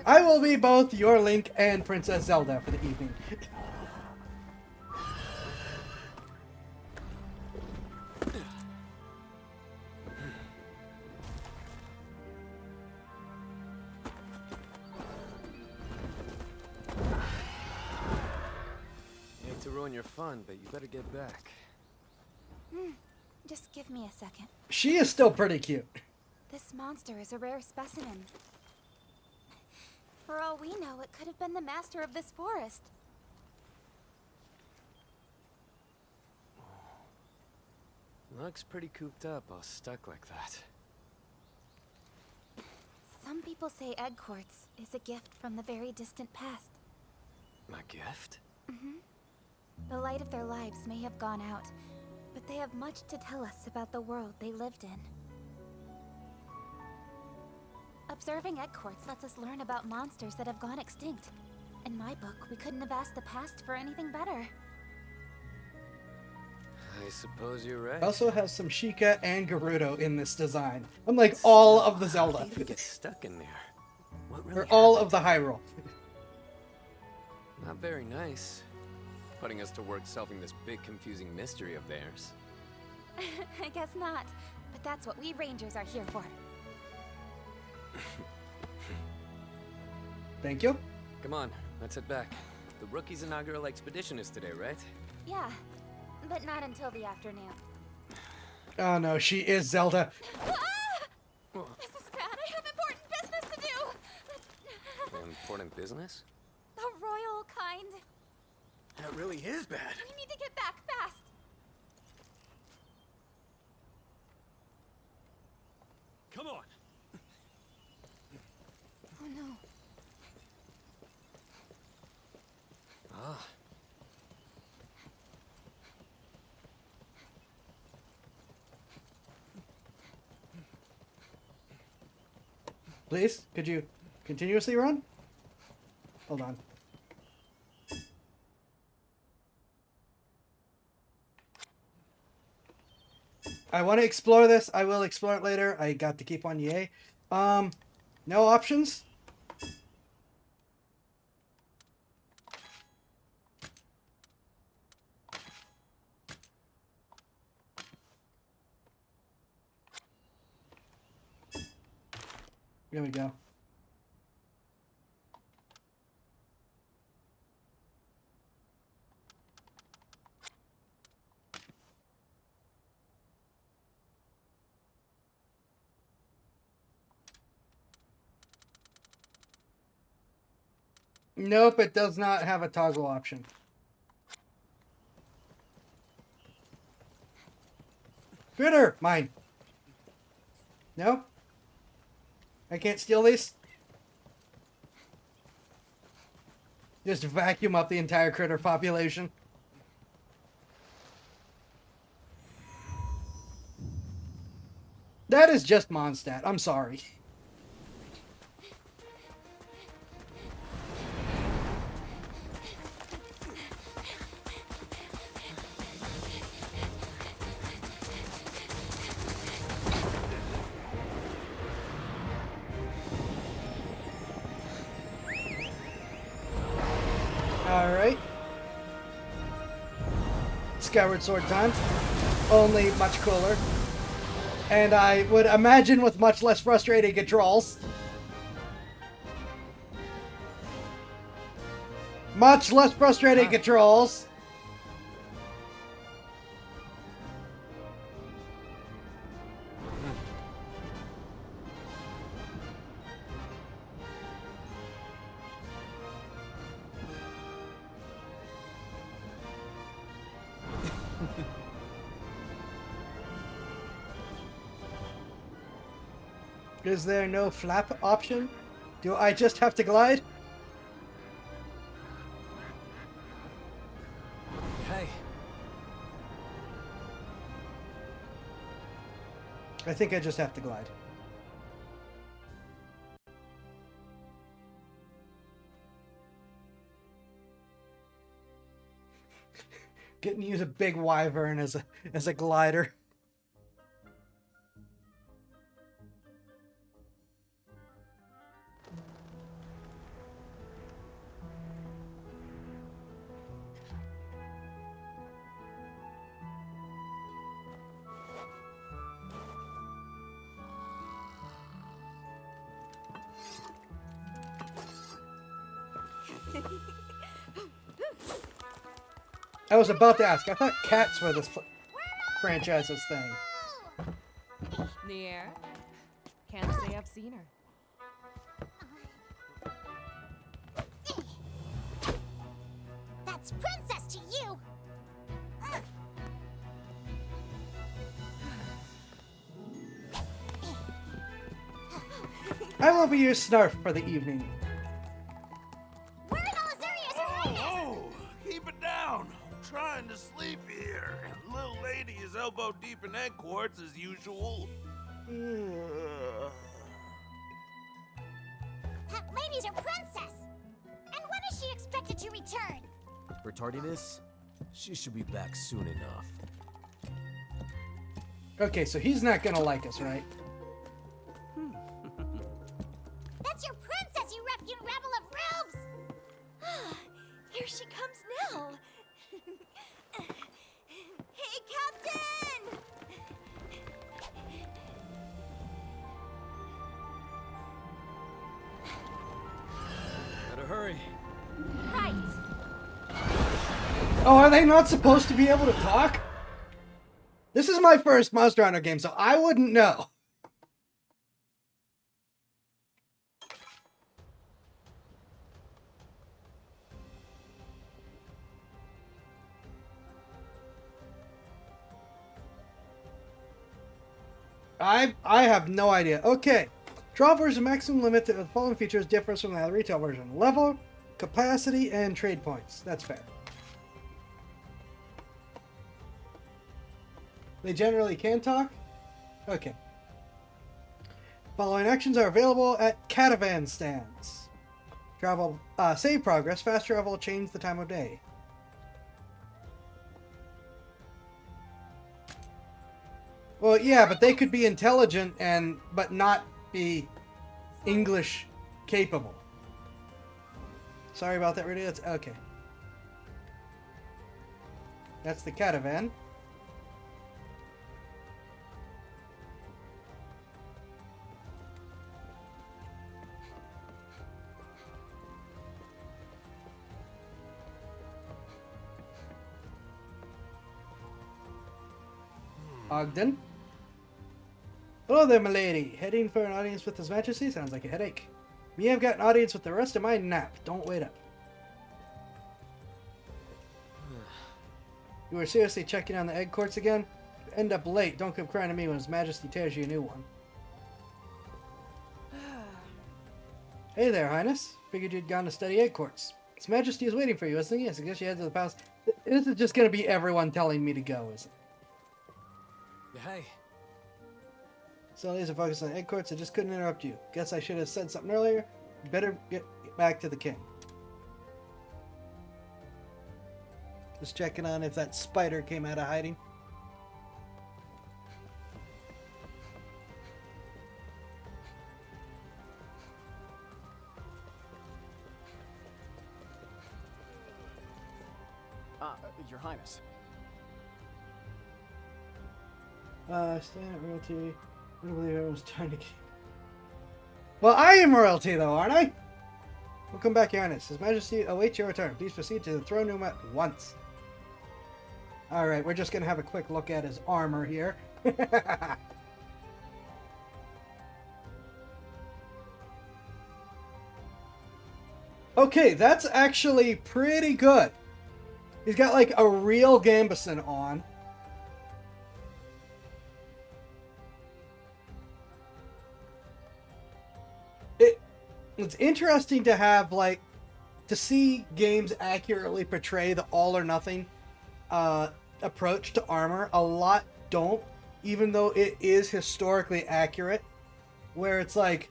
I will be both your Link and Princess Zelda for the evening. Hate to ruin your fun, but you better get back. Just give me a second. She is still pretty cute. This monster is a rare specimen. For all we know, it could have been the master of this forest. Looks pretty cooped up, all stuck like that. Some people say egg quartz is a gift from the very distant past. A gift? The light of their lives may have gone out, but they have much to tell us about the world they lived in. Observing egg quartz lets us learn about monsters that have gone extinct. In my book, we couldn't have asked the past for anything better. I suppose you're right. Also has some Sheikah and Gerudo in this design. Unlike all of the Zelda. How do you get stuck in there? What really Or all of the Hyrule. Not very nice. Putting us to work solving this big confusing mystery of theirs. I guess not, but that's what we rangers are here for. Thank you. Come on, let's head back. The rookie's inaugural expedition is today, right? Yeah, but not until the afternoon. Oh no, she is Zelda. This is bad. I have important business to do. Important business? The royal kind. That really is bad. We need to get back fast. Come on. Oh no. Ah. Please, could you continuously run? Hold on. I want to explore this. I will explore it later. I got to keep on yay. No options? Here we go. Nope, it does not have a toggle option. Critter! Mine. No? I can't steal these? Just vacuum up the entire critter population. That is just Mondstadt. I'm sorry. Alright. Skyward Sword time. Only much cooler. And I would imagine with much less frustrating controls. Much less frustrating controls. Is there no flap option? Do I just have to glide? Hey. I think I just have to glide. Getting to use a big wyvern as a glider. I was about to ask. I thought cats were this franchise's thing. In the air? Can't say I've seen her. That's princess to you! I will be your snarf for the evening. Where in all Azuria's her highness? Oh, keep it down. I'm trying to sleep here. Little lady is elbow deep in egg quartz as usual. That lady's her princess! And when is she expected to return? For tardiness, she should be back soon enough. Okay, so he's not gonna like us, right? That's your princess, you ruffian rabble of robes! Here she comes now! Hey, Captain! Better hurry. Right. Oh, are they not supposed to be able to talk? This is my first Monster Hunter game, so I wouldn't know. I have no idea. Okay. Trial version maximum limit to the following features differs from the retail version. Level, capacity, and trade points. That's fair. They generally can talk? Okay. Following actions are available at caravan stands. Travel, save progress, fast travel, change the time of day. Well, yeah, but they could be intelligent but not be English capable. Sorry about that, really. That's okay. That's the caravan. Ogden. Hello there, milady. Heading for an audience with His Majesty? Sounds like a headache. Me, I've got an audience with the rest of my nap. Don't wait up. You were seriously checking on the egg quartz again? End up late. Don't come crying to me when His Majesty tears you a new one. Hey there, Highness. Figured you'd gone to study egg quartz. His Majesty is waiting for you, isn't he? Yes, I guess you head to the palace. This is just going to be everyone telling me to go, isn't it? Hey. So laser focus on egg quartz. I just couldn't interrupt you. Guess I should have said something earlier. Better get back to the king. Just checking on if that spider came out of hiding. Your Highness. Stand at royalty. I don't believe everyone's trying to get... Well, I am royalty, though, aren't I? Welcome back, Your Highness. His Majesty awaits your return. Please proceed to the throne room at once. Alright, we're just going to have a quick look at his armor here. Okay, that's actually pretty good. He's got like a real gambeson on. It's interesting to have like to see games accurately portray the all or nothing approach to armor. A lot don't, even though it is historically accurate, where it's like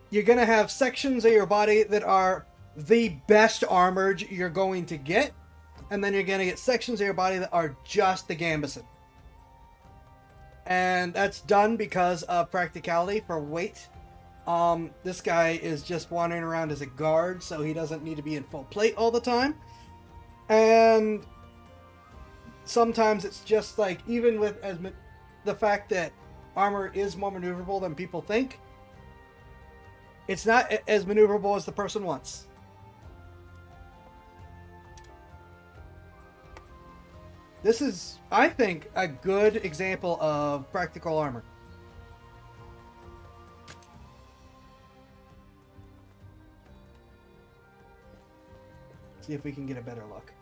you're going to have sections of your body that are the best armored you're going to get, and then you're going to get sections of your body that are just the gambeson. And that's done because of practicality for weight. This guy is just wandering around as a guard, so he doesn't need to be in full plate all the time. And sometimes it's just like, even with the fact that armor is more maneuverable than people think, it's not as maneuverable as the person wants. This is, I think, a good example of practical armor. See if we can get a better look.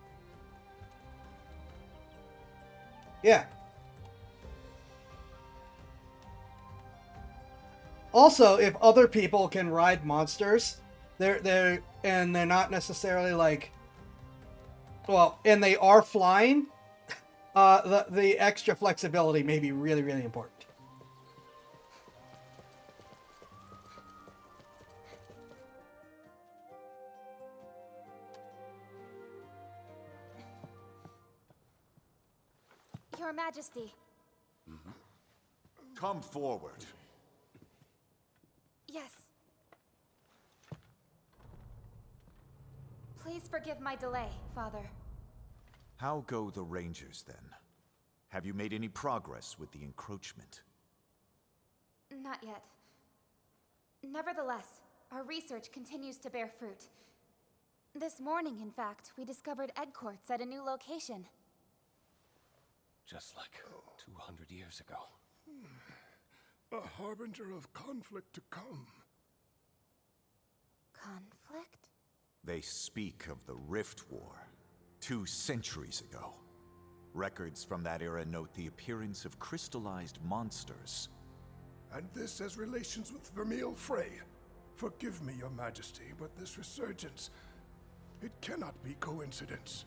Yeah. Also, if other people can ride monsters, they're not necessarily like, well, and they are flying, the extra flexibility may be really, really important. Your Majesty. Come forward. Yes. Please forgive my delay, Father. How go the Rangers, then? Have you made any progress with the encroachment? Not yet. Nevertheless, our research continues to bear fruit. This morning, in fact, we discovered egg quartz at a new location. Just like 200 years ago. A harbinger of conflict to come. Conflict? They speak of the Rift War, 2 centuries ago. Records from that era note the appearance of crystallized monsters. And this has relations with Vermeil Frey. Forgive me, Your Majesty, but this resurgence, it cannot be coincidence.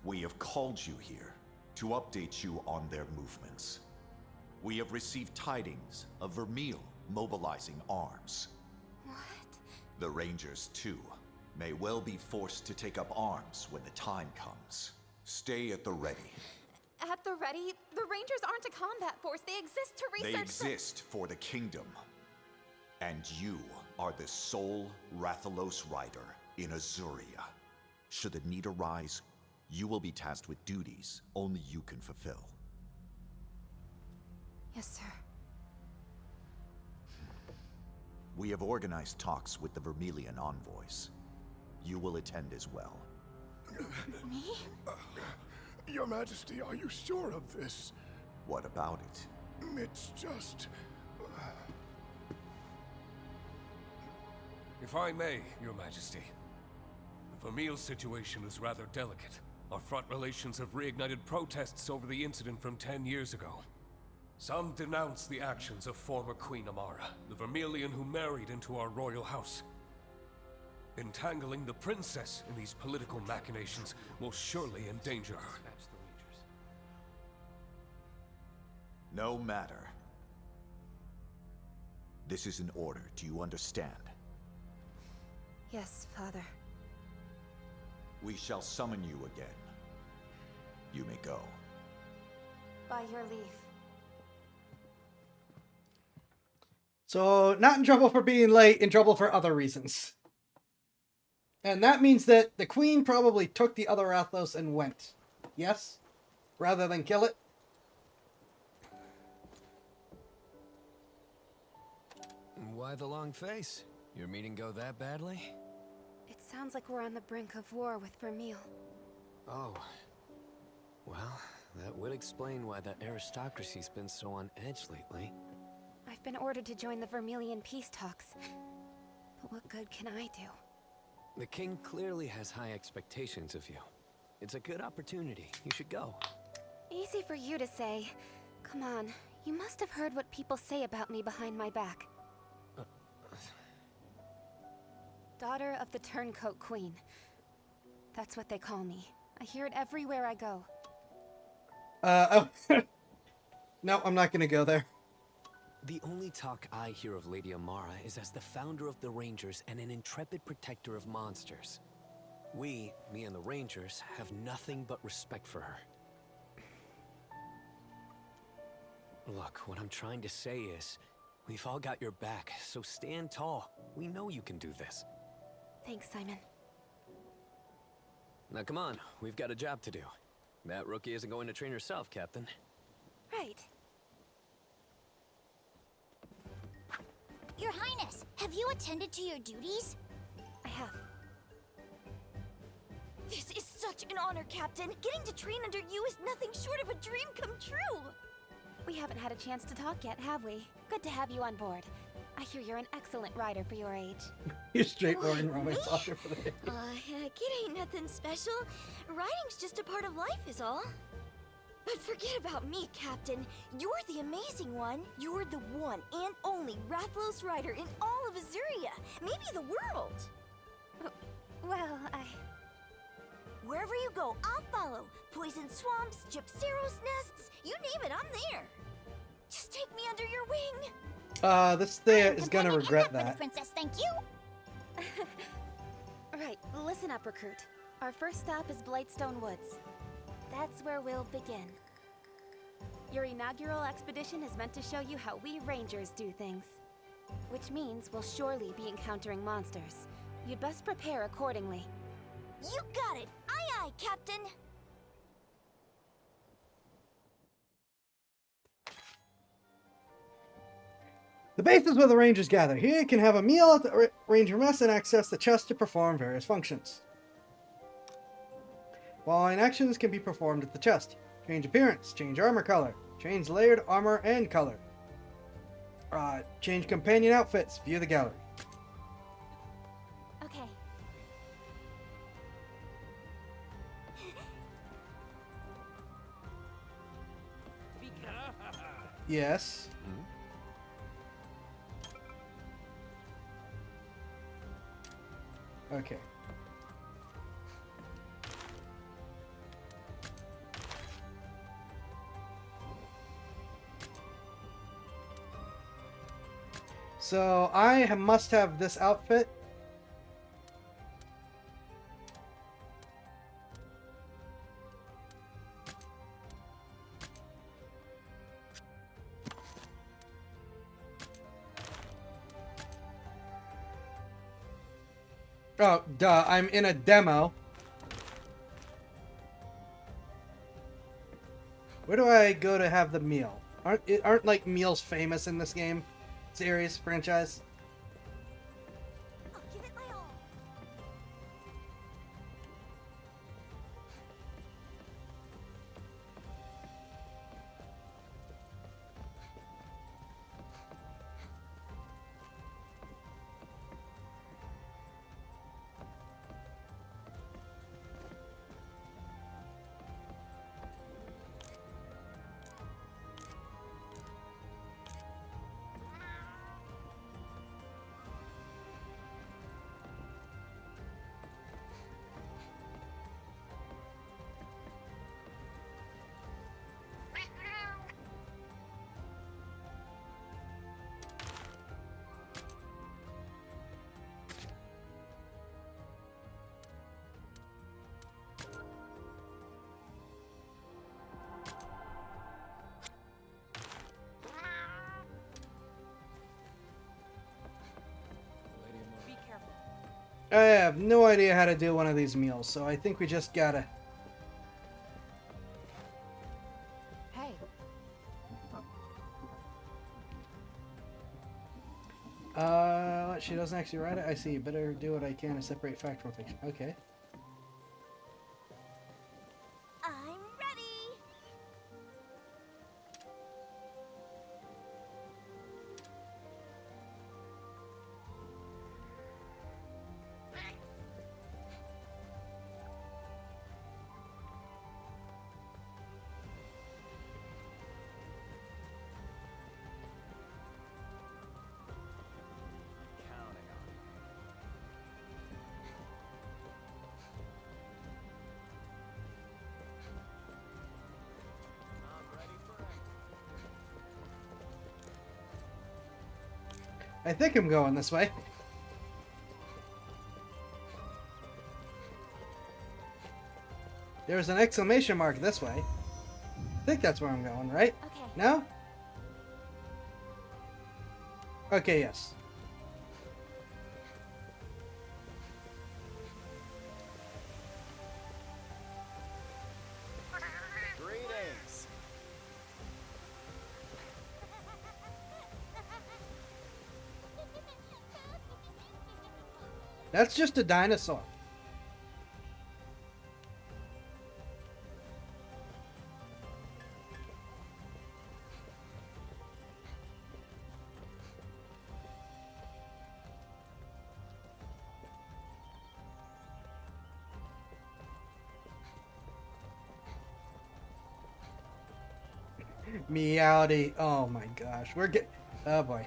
We have called you here to update you on their movements. We have received tidings of Vermeil mobilizing arms. What? The Rangers, too, may well be forced to take up arms when the time comes. Stay at the ready. At the ready? The Rangers aren't a combat force. They exist to research. They exist for the kingdom. And you are the sole Rathalos rider in Azuria. Should the need arise, you will be tasked with duties only you can fulfill. Yes, sir. We have organized talks with the Vermilion envoys. You will attend as well. Me? Your Majesty, are you sure of this? What about it? It's just... If I may, Your Majesty, the Vermeil situation is rather delicate. Our front relations have reignited protests over the incident from 10 years ago. Some denounce the actions of former Queen Amara, the Vermilion who married into our royal house. Entangling the princess in these political machinations will surely endanger her. No matter. This is an order, do you understand? Yes, Father. We shall summon you again. You may go. By your leave. So, not in trouble for being late, in trouble for other reasons. And that means that the queen probably took the other Rathalos and went. Yes? Rather than kill it? Why the long face? Your meeting go that badly? It sounds like we're on the brink of war with Vermeil. Oh. Well, that would explain why that aristocracy's been so on edge lately. I've been ordered to join the Vermilion peace talks. But what good can I do? The king clearly has high expectations of you. It's a good opportunity. You should go. Easy for you to say. Come on, you must have heard what people say about me behind my back. Daughter of the Turncoat Queen. That's what they call me. I hear it everywhere I go. Oh. No, I'm not gonna go there. The only talk I hear of Lady Amara is as the founder of the Rangers and an intrepid protector of monsters. We, me and the Rangers, have nothing but respect for her. Look, what I'm trying to say is, we've all got your back, so stand tall. We know you can do this. Thanks, Simon. Now come on, we've got a job to do. That rookie isn't going to train herself, Captain. Right. Your Highness, have you attended to your duties? I have. This is such an honor, Captain. Getting to train under you is nothing short of a dream come true. We haven't had a chance to talk yet, have we? Good to have you on board. I hear you're an excellent rider for your age. You're straight Roaring Romance author for the day. Heck, it ain't nothing special. Riding's just a part of life is all. But forget about me, Captain. You're the amazing one. You're the one and only Rathalos rider in all of Azuria. Maybe the world. Well, Wherever you go, I'll follow. Poison swamps, Gypceros nests, you name it, I'm there. Just take me under your wing. This thing is gonna regret For the that. princess, thank you. Right, listen up, recruit. Our first stop is Blightstone Woods. That's where we'll begin. Your inaugural expedition is meant to show you how we Rangers do things. Which means we'll surely be encountering monsters. You'd best prepare accordingly. You got it. Aye, aye, Captain. The base is where the Rangers gather. Here you can have a meal at the Ranger Mess and access the chest to perform various functions. Following actions can be performed at the chest. Change appearance, change armor color, change layered armor and color. Change companion outfits, view the gallery. Okay. Yes. Okay. So I must have this outfit. Oh, duh, I'm in a demo. Where do I go to have the meal? Aren't like meals famous in this game? Series, franchise? I'll give it my all. I have no idea how to do one of these meals, so I think we just gotta... Hey. She doesn't actually write it? I see. Better do what I can to separate fact from fiction. Okay. I'm ready. I think I'm going this way. There's an exclamation mark this way. I think that's where I'm going, right? Okay. No? Okay, yes. Greetings. That's just a dinosaur. Meowdy. Oh my gosh. We're getting... Oh boy.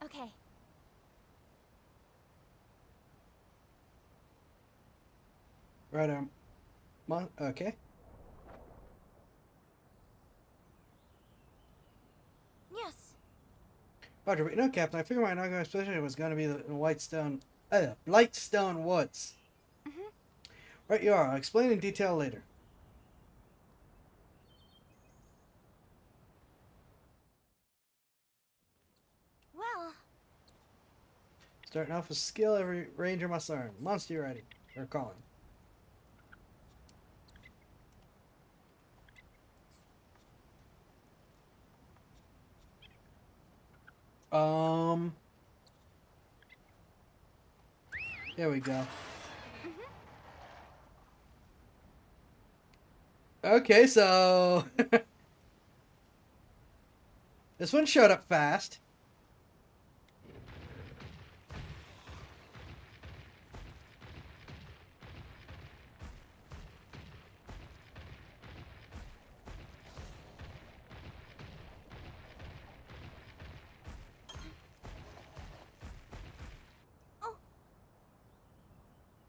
Okay. Right okay. Yes. Roger, but no, Captain. I figured my inaugural expedition was going to be the Blightstone Woods. Right you are. I'll explain in detail later. Well, Starting off with skill, every ranger must learn. Monster, you ready? Or calling. There we go. Okay, so this one showed up fast.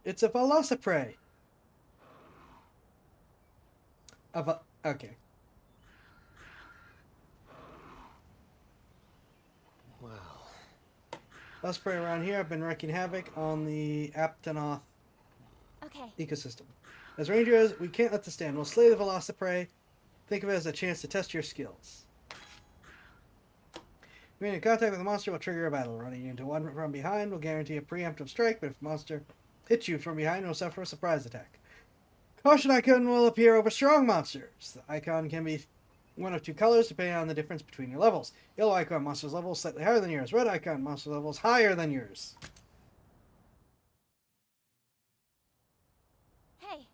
It's a Velociprey. Okay. Wow. Velociprey around here have been wreaking havoc on the Aptonoth ecosystem. As rangers, we can't let this stand. We'll slay the Velociprey. Think of it as a chance to test your skills. Being in contact with a monster will trigger a battle. Running into one from behind will guarantee a preemptive strike, but if a monster hits you from behind, it will suffer a surprise attack. Caution icon will appear over strong monsters. The icon can be one of two colors depending on the difference between your levels. Yellow icon monster's level is slightly higher than yours. Red icon monster's level is higher than yours. Hey.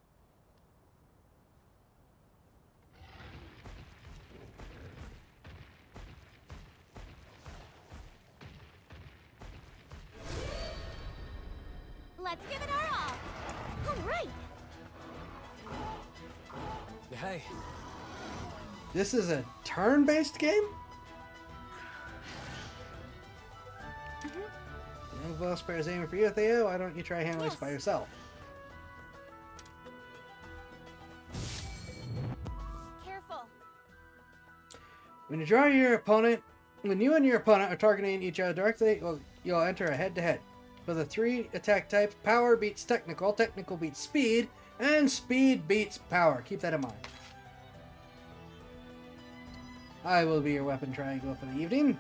Let's give it our all. All right. Hey. This is a turn-based game? Young boss player is aiming for you, Theo. Why don't you try handling this by yourself? Careful. When you and your opponent are targeting each other directly, you'll enter a head-to-head. For the 3 attack types, power beats technical, technical beats speed, and speed beats power. Keep that in mind. I will be your weapon triangle for the evening.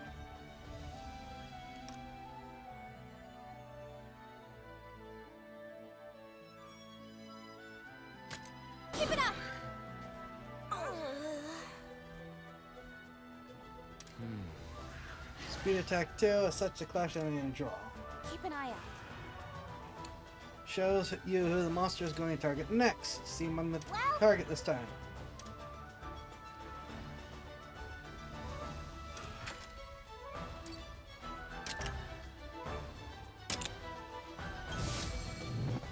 Keep it up. Speed attack 2 is such a clash enemy and draw. Keep an eye out. Shows you who the monster is going to target next. See him on the target this time.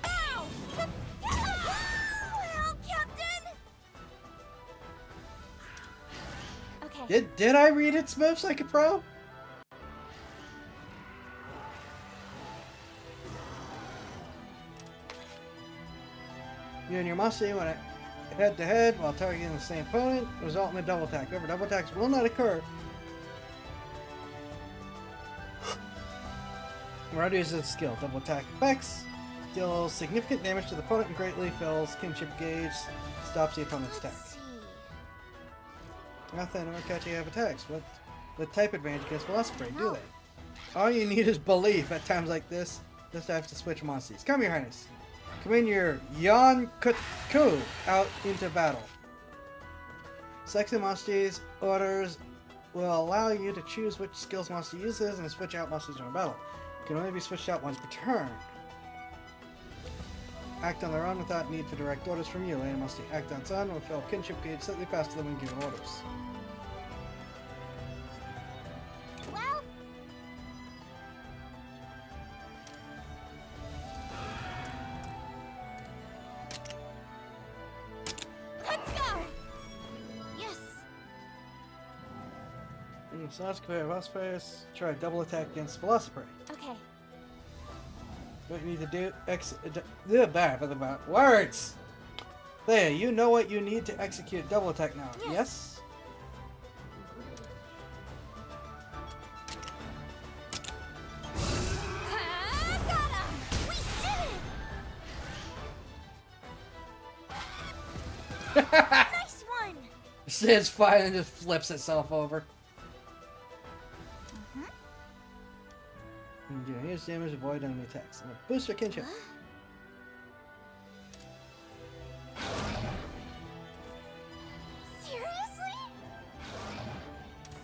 Ow! Help, Captain! Okay. Did I read its moves like a pro? You and your monster went head-to-head while targeting the same opponent, result in a double attack. However, double attacks will not occur. Marauder uses skill. Double attack effects. Deals significant damage to the opponent and greatly fills kinship gauge. Stops the opponent's attack. Nothing, no catchy have attacks. What type advantage against Velocipede, do they? All you need is belief at times like this. Just have to switch monsters. Come, Your Highness. Command your Yon Kutku out into battle. Selecting monsters orders will allow you to choose which skills monster uses and switch out monsters during battle. Can only be switched out once per turn. Act on their own without need for direct orders from you. Later must act on its own will fill kinship gauge slightly faster than when given orders. Well, Let's go! Yes! So let's compare Velocipede. Try a double attack against Velocipede. okay. What you need to do, words! There, you know what you need to execute double attack now, yes? Got him! We did it! Nice one! Sid's fine and just flips itself over. Yeah, here's damage, avoid enemy attacks. And a booster kinship. Seriously?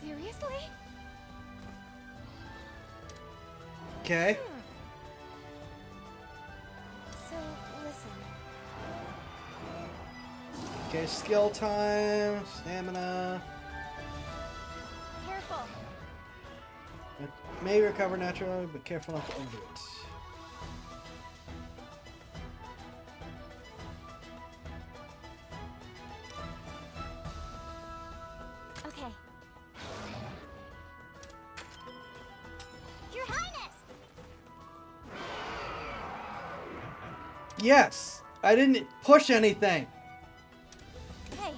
Seriously? Okay. So, listen. Okay, skill time, stamina. Careful. It may recover naturally, but careful not to overdo it. Okay. Your Highness! Yes! I didn't push anything! Hey.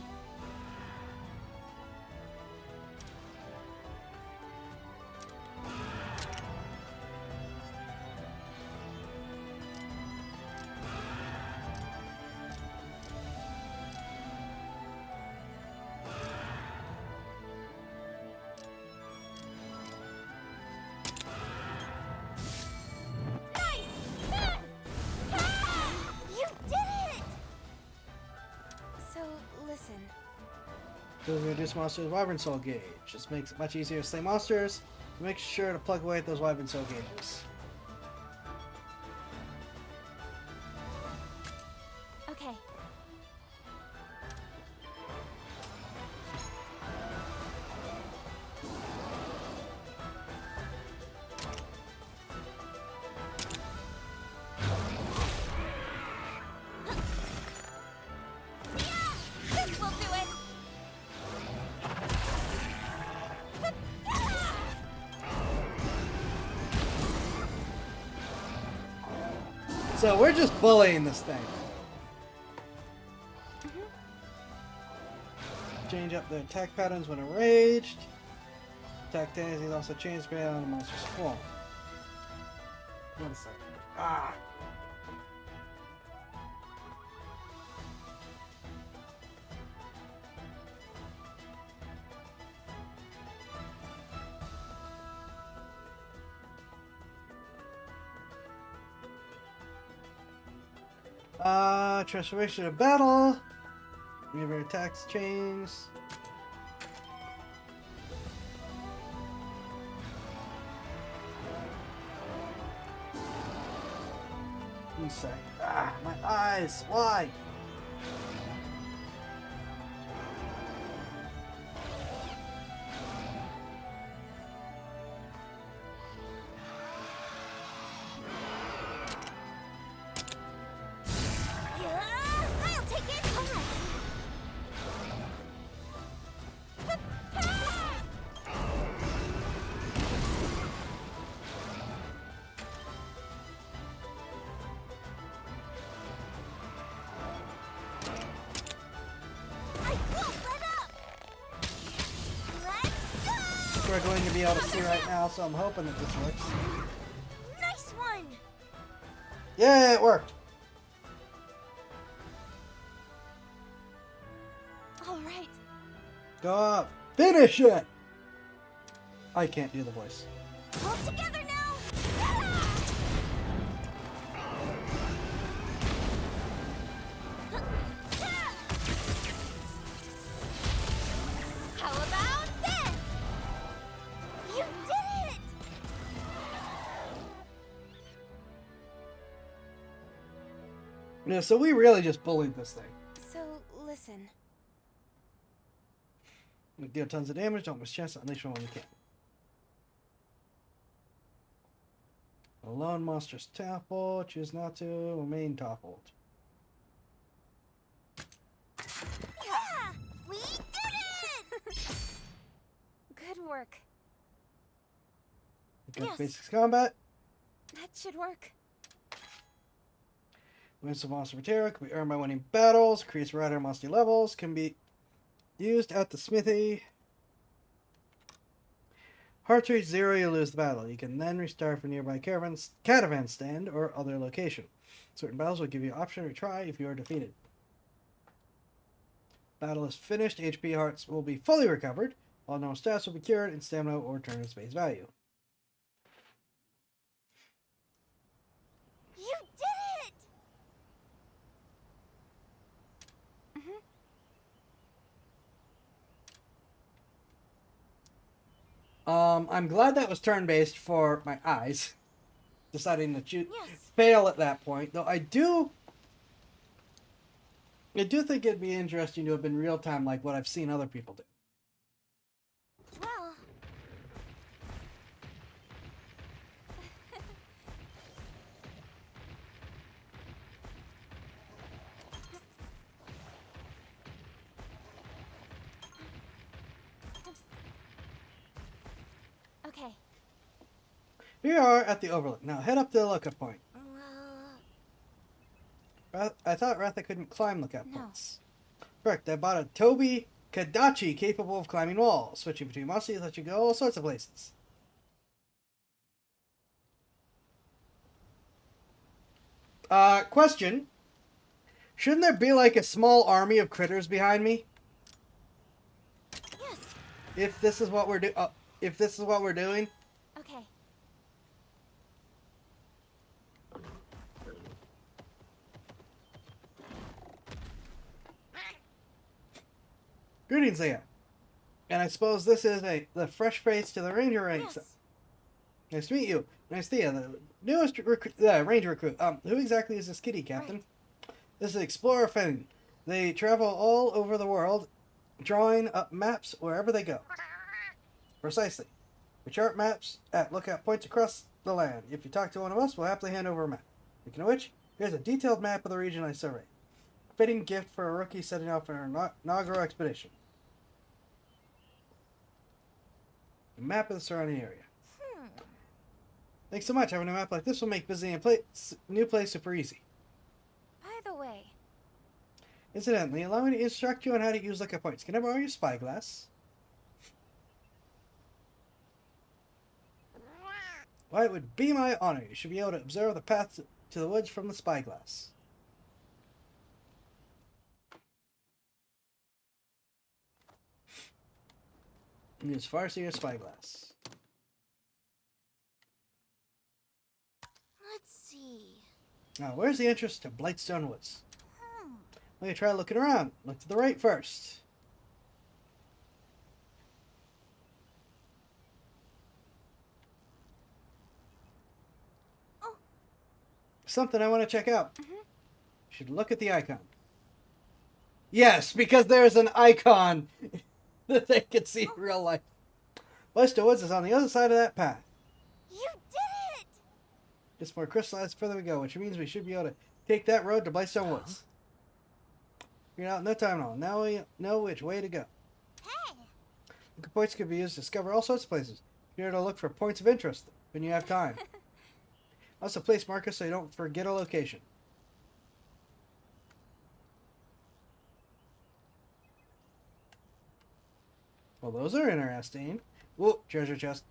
You did it! Those reduce monsters' Wyvern Soul gauge. This makes it much easier to slay monsters. Make sure to plug away at those Wyvern Soul gauges. Okay. This will do it! So we're just bullying this thing. Change up the attack patterns when enraged. Attack tendencies also change depending on the monster's form. 1 second. Ah! Transformation of battle. Whenever attacks change. One sec. Ah, my eyes. Why? I'll take it! We're going to be able to see right now, so I'm hoping that this works. Nice one! Yeah, it worked. All right. Go up. Finish it! I can't do the voice. All together now! How about this? You did it! Yeah, so we really just bullied this thing. So, listen. We deal tons of damage, don't miss chance to unleash one when we can. Alone monsters topple, choose not to, remain toppled. Yeah! We did it! Good work. Got Yes. basics combat. That should work. Wins of monster material can be earned by winning battles, creates rider monster levels, can be used at the smithy. Heart rate 0, you lose the battle. You can then restart from nearby caravan stand or other location. Certain battles will give you an option to retry if you are defeated. Battle is finished, HP hearts will be fully recovered, while no stats will be cured and stamina or return its base value. You did it! I'm glad that was turn-based for my eyes. Deciding to fail at that point. Though I do think it'd be interesting to have been real-time like what I've seen other people do. Well... Okay. Here we are at the overlook. Now head up to the lookout point. I thought Ratha couldn't climb lookout points. Correct. I bought a Toby Kadachi capable of climbing walls. Switching between monsters lets you go all sorts of places. Question. Shouldn't there be like a small army of critters behind me? Yes. If this is what we're doing. Okay. Greetings, Leia. And I suppose this is the fresh face to the Ranger ranks. Yes. Nice to meet you. Nice to see you. The newest Ranger recruit. Who exactly is this kitty, Captain? This is Explorer Finn. They travel all over the world, drawing up maps wherever they go. Precisely. We chart maps at lookout points across the land. If you talk to one of us, we'll happily hand over a map. Speaking of which, here's a detailed map of the region I surveyed. Fitting gift for a rookie setting out for an inaugural expedition. A map of the surrounding area. Thanks so much. Having a map like this will make visiting a new place super easy. By the way, Incidentally, allow me to instruct you on how to use lookout points. Can I borrow your spyglass? Why, it would be my honor. You should be able to observe the path to the woods from the spyglass. Use Farseer spyglass. Let's see. Now, where's the entrance to Blightstone Woods? Let me try looking around. Look to the right first. Oh. Something I want to check out. Should look at the icon. Yes, because there's an icon that they can see in real life. Blightstone Woods is on the other side of that path. You did it! Just more crystallized further we go, which means we should be able to take that road to Blightstone Woods. You're out in no time at all. Now we know which way to go. Hey! Lookout points can be used to discover all sorts of places. You're to look for points of interest when you have time. Also, place markers so you don't forget a location. Well, those are interesting. Whoa, treasure chest.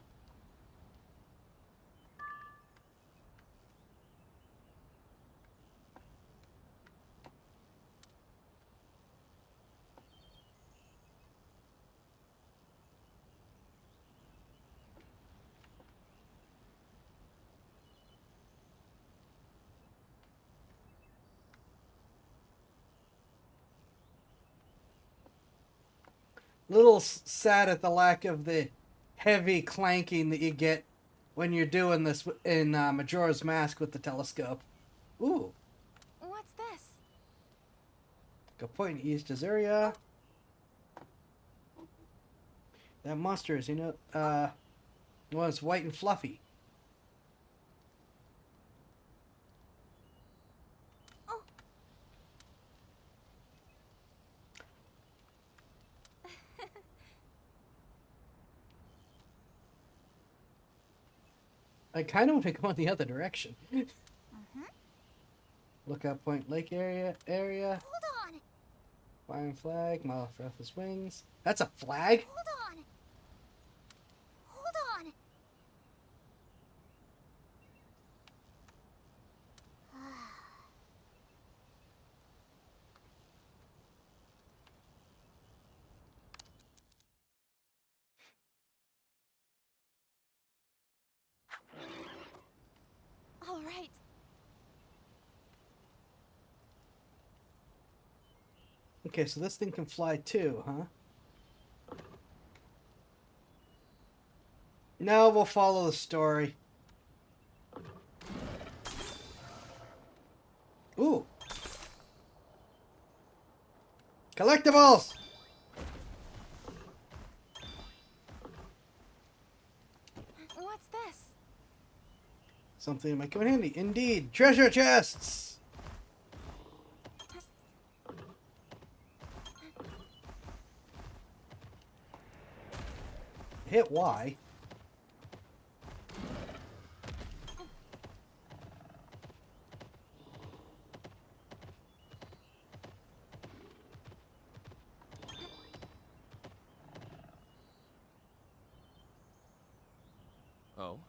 Little sad at the lack of the heavy clanking that you get when you're doing this in Majora's Mask with the telescope. Ooh. what's this? Go point east Azuria. That monster is, well, it's white and fluffy. I kind of want to go in the other direction. Lookout point lake area. Hold on! Flying flag, Malifaux's wings. That's a flag? Hold on! Hold on! All right. Okay, so this thing can fly too, huh? No, we'll follow the story. Ooh. Collectibles! What's this? Something that might come in handy. Indeed, treasure chests! Hit Y. Oh?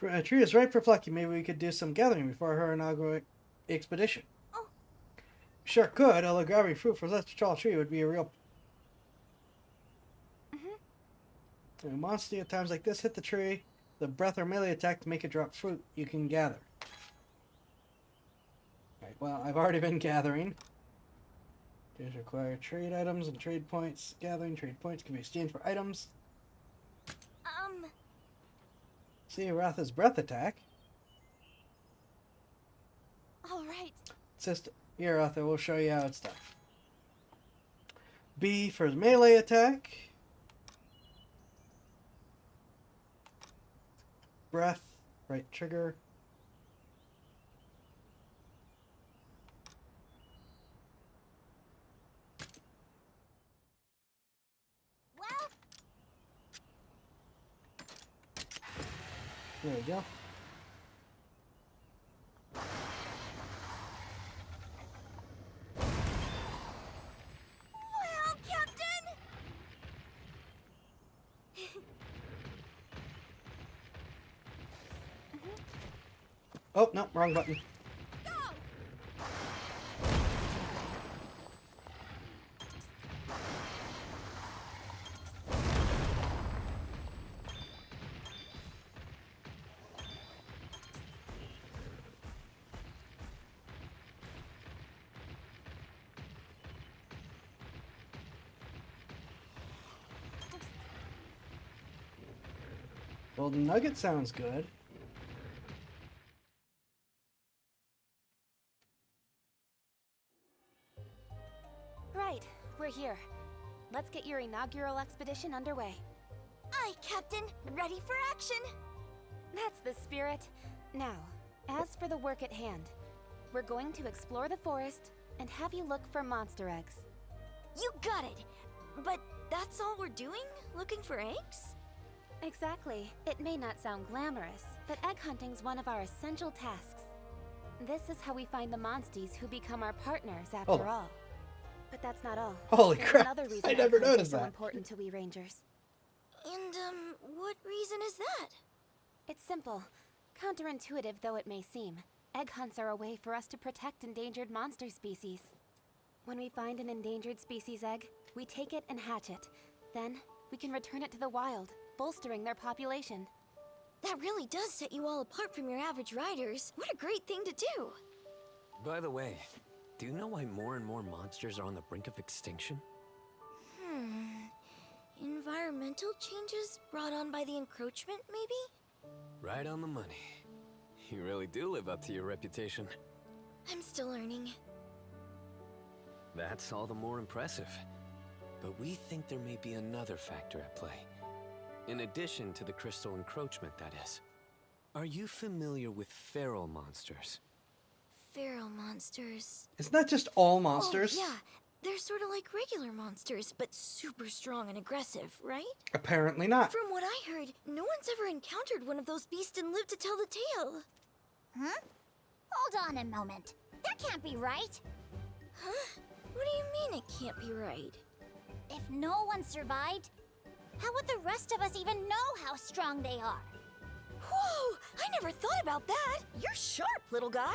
A tree is ripe for plucking. Maybe we could do some gathering before her inaugural expedition. Sure could, although grabbing fruit for such a tall tree would be a real... A monster at times like this hit the tree. The breath or melee attack to make it drop fruit you can gather. Right, well, I've already been gathering. These require trade items and trade points. Gathering trade points can be exchanged for items. See Ratha's breath attack. Alright. System. Here, Arthur, we'll show you how it's done. B for melee attack. Breath, right trigger. Well, There we go. well, Captain! Oh, no, wrong button. Golden Nugget sounds good. Right, we're here. Let's get your inaugural expedition underway. Aye, Captain. Ready for action. That's the spirit. Now, as for the work at hand, we're going to explore the forest and have you look for monster eggs. You got it. But that's all we're doing? Looking for eggs? Exactly. It may not sound glamorous, but egg hunting's one of our essential tasks. This is how we find the monsties who become our partners after Oh. all. But that's not all. Holy There's crap, another reason I egg never hunting's noticed so that. important to we rangers. And, what reason is that? It's simple. Counterintuitive though it may seem, egg hunts are a way for us to protect endangered monster species. When we find an endangered species egg, we take it and hatch it. Then, we can return it to the wild, bolstering their population. That really does set you all apart from your average riders. What a great thing to do! By the way, do you know why more and more monsters are on the brink of extinction? Environmental changes brought on by the encroachment, maybe? Right on the money. You really do live up to your reputation. I'm still learning. That's all the more impressive. But we think there may be another factor at play. In addition to the crystal encroachment, that is. Are you familiar with feral monsters? Feral monsters. It's not just all monsters. Oh, yeah. They're sort of like regular monsters, but super strong and aggressive, right? Apparently not. From what I heard, no one's ever encountered one of those beasts and lived to tell the tale. Huh? Hold on a moment. That can't be right. Huh? What do you mean it can't be right? If no one survived, how would the rest of us even know how strong they are? Whoa! I never thought about that! You're sharp, little guy!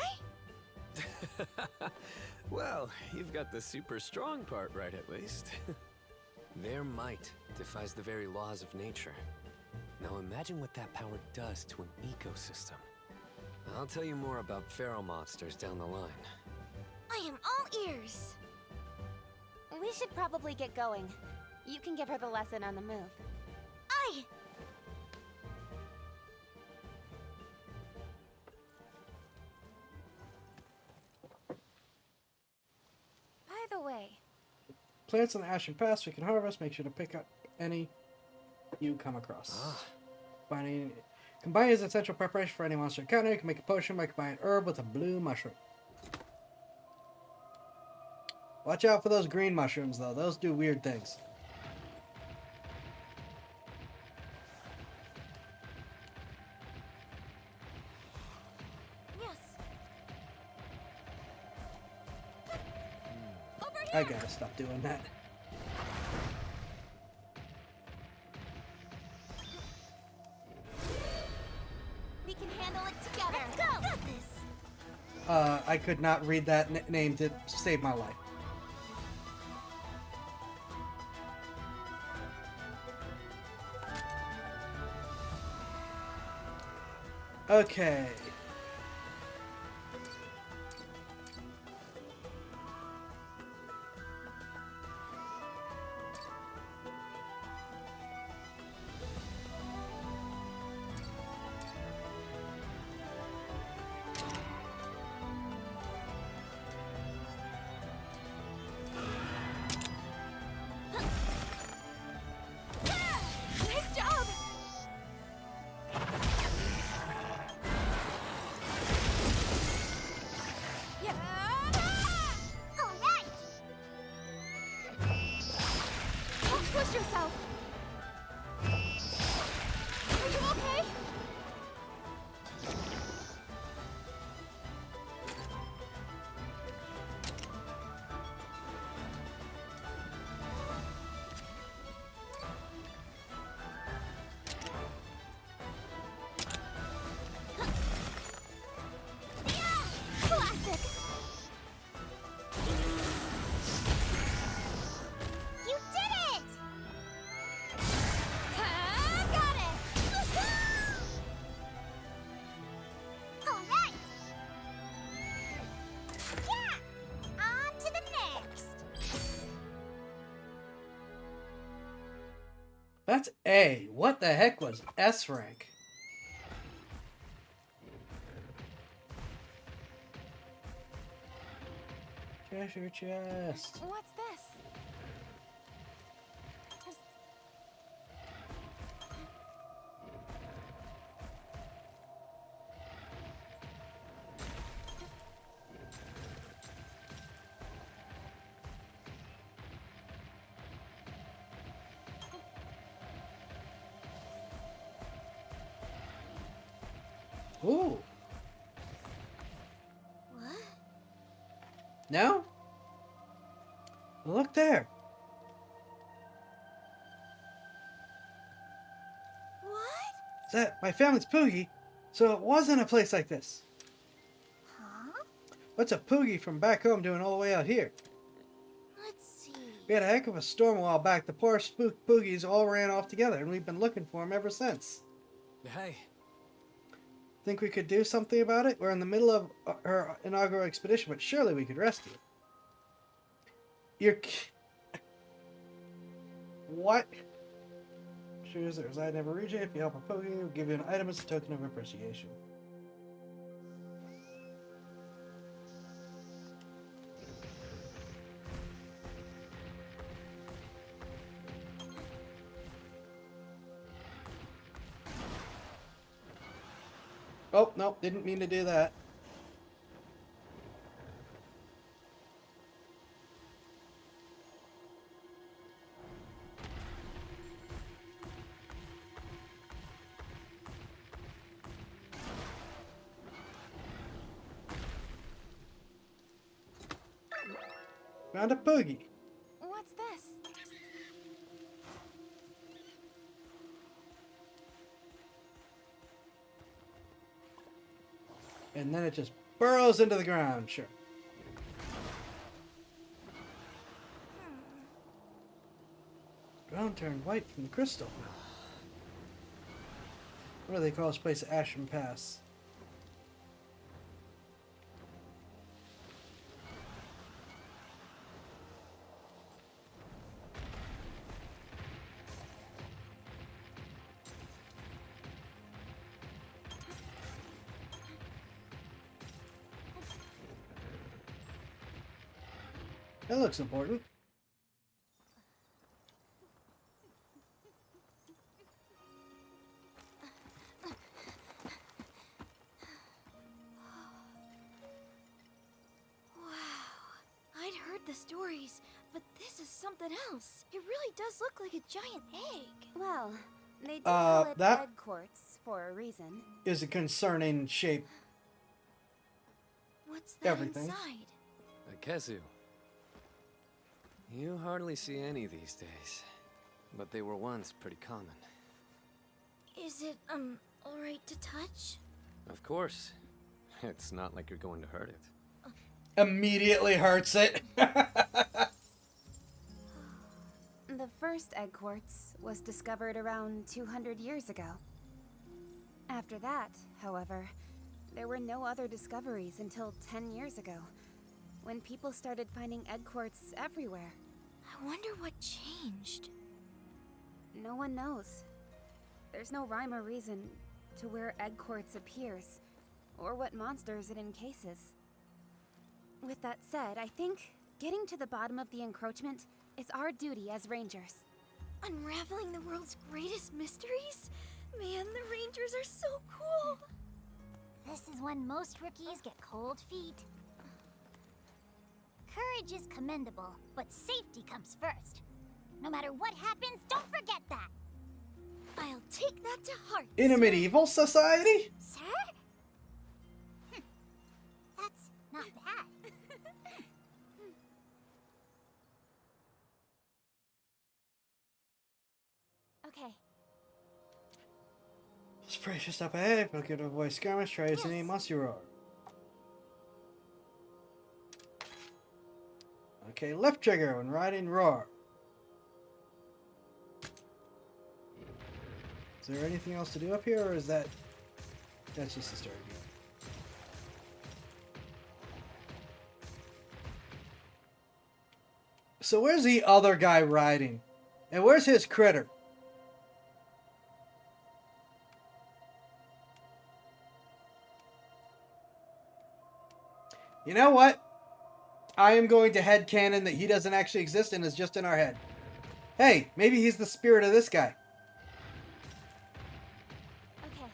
Well, you've got the super strong part right at least. Their might defies the very laws of nature. Now imagine what that power does to an ecosystem. I'll tell you more about feral monsters down the line. I am all ears! We should probably get going. You can give her the lesson on the move. Aye! By the way, Plants in the Ashen Pass we can harvest. Make sure to pick up any you come across. Combine is essential preparation for any monster encounter. You can make a potion by combining herb with a blue mushroom. Watch out for those green mushrooms, though. Those do weird things. Yes. I gotta stop doing that. we can handle it together. Let's go! Got this! I could not read that name to save my life. Okay. That's A. What the heck was S rank? Treasure chest. What's this? Ooh. What? No? Look there. What? That my family's Poogie, so it wasn't a place like this. Huh? What's a Poogie from back home doing all the way out here? Let's see. We had a heck of a storm a while back. The poor spook Poogies all ran off together, and we've been looking for them ever since. Hey. Think we could do something about it? We're in the middle of our inaugural expedition, but surely we could rescue it. You're... What? Choose the reside never region. If you help a Poogie, we'll give you an item as a token of appreciation. Oh, no, didn't mean to do that. Found a Poogie. What's this? And then it just burrows into the ground, sure. Ground turned white from the crystal. What do they call this place? Ashen Pass. That looks important. I'd heard the stories, but this is something else. It really does look like a giant egg. Well, they do call it that- egg quartz for a reason. Is a concerning shape. What's that Everything. inside? A Kezu. You hardly see any these days, but they were once pretty common. Is it, alright to touch? Of course. It's not like you're going to hurt it. Immediately hurts it. The first egg quartz was discovered around 200 years ago. After that, however, there were no other discoveries until 10 years ago, when people started finding egg quartz everywhere. I wonder what changed. No one knows. There's no rhyme or reason to where egg quartz appears, or what monsters it encases. With that said, I think getting to the bottom of the encroachment is our duty as rangers. Unraveling the world's greatest mysteries? Man, the Rangers are so cool! This is when most rookies get cold feet. Courage is commendable, but safety comes first. No matter what happens, don't forget that. I'll take that to heart. In a medieval society? Sir? That's not bad. Okay. Spray just up ahead. Look at a voice skirmish. Try using any monster roar. Okay, left trigger when riding roar. Is there anything else to do up here, or is that's just the start? So where's the other guy riding? And where's his critter? You know what? I am going to headcanon that he doesn't actually exist and is just in our head. Hey, maybe he's the spirit of this guy. Okay.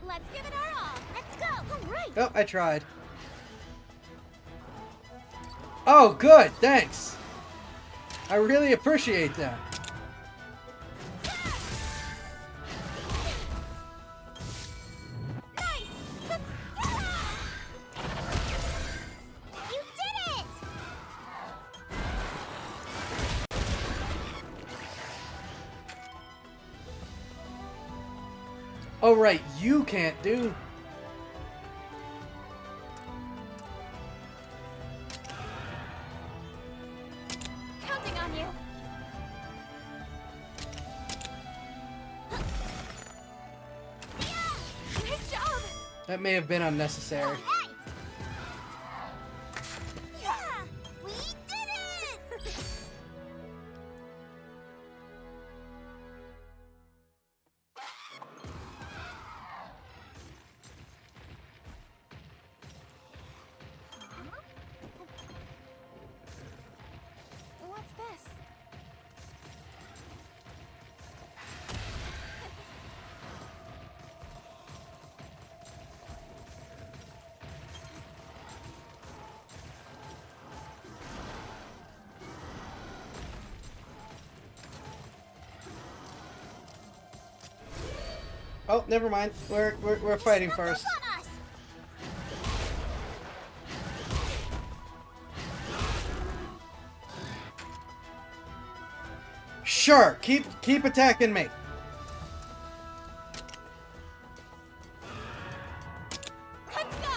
Let's give it our all. Let's go. All right. Oh, I tried. Oh, good. Thanks. I really appreciate that. You did it! Oh, right. You can't do... Counting on you. Nice job. That may have been unnecessary. Yeah! We did it! What's this? Oh, never mind. We're fighting first. On us! Sure. Keep attacking me. Let's go.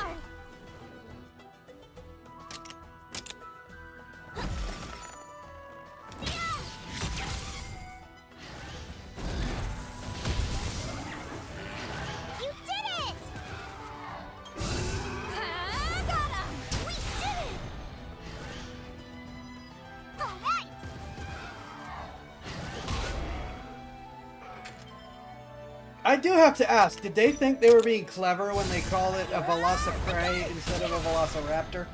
You did it! Got him. We did it. All right! I do have to ask, did they think they were being clever when they call it a Velociprey instead of a Velociraptor?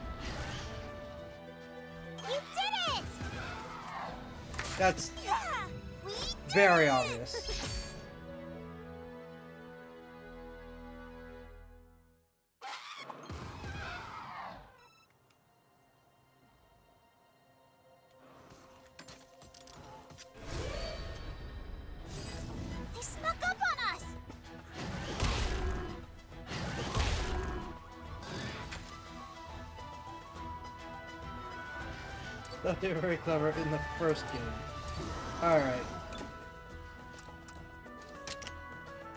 You did it! That's We did very it! obvious. They snuck up on us! Thought they were very clever in the first game. Alright.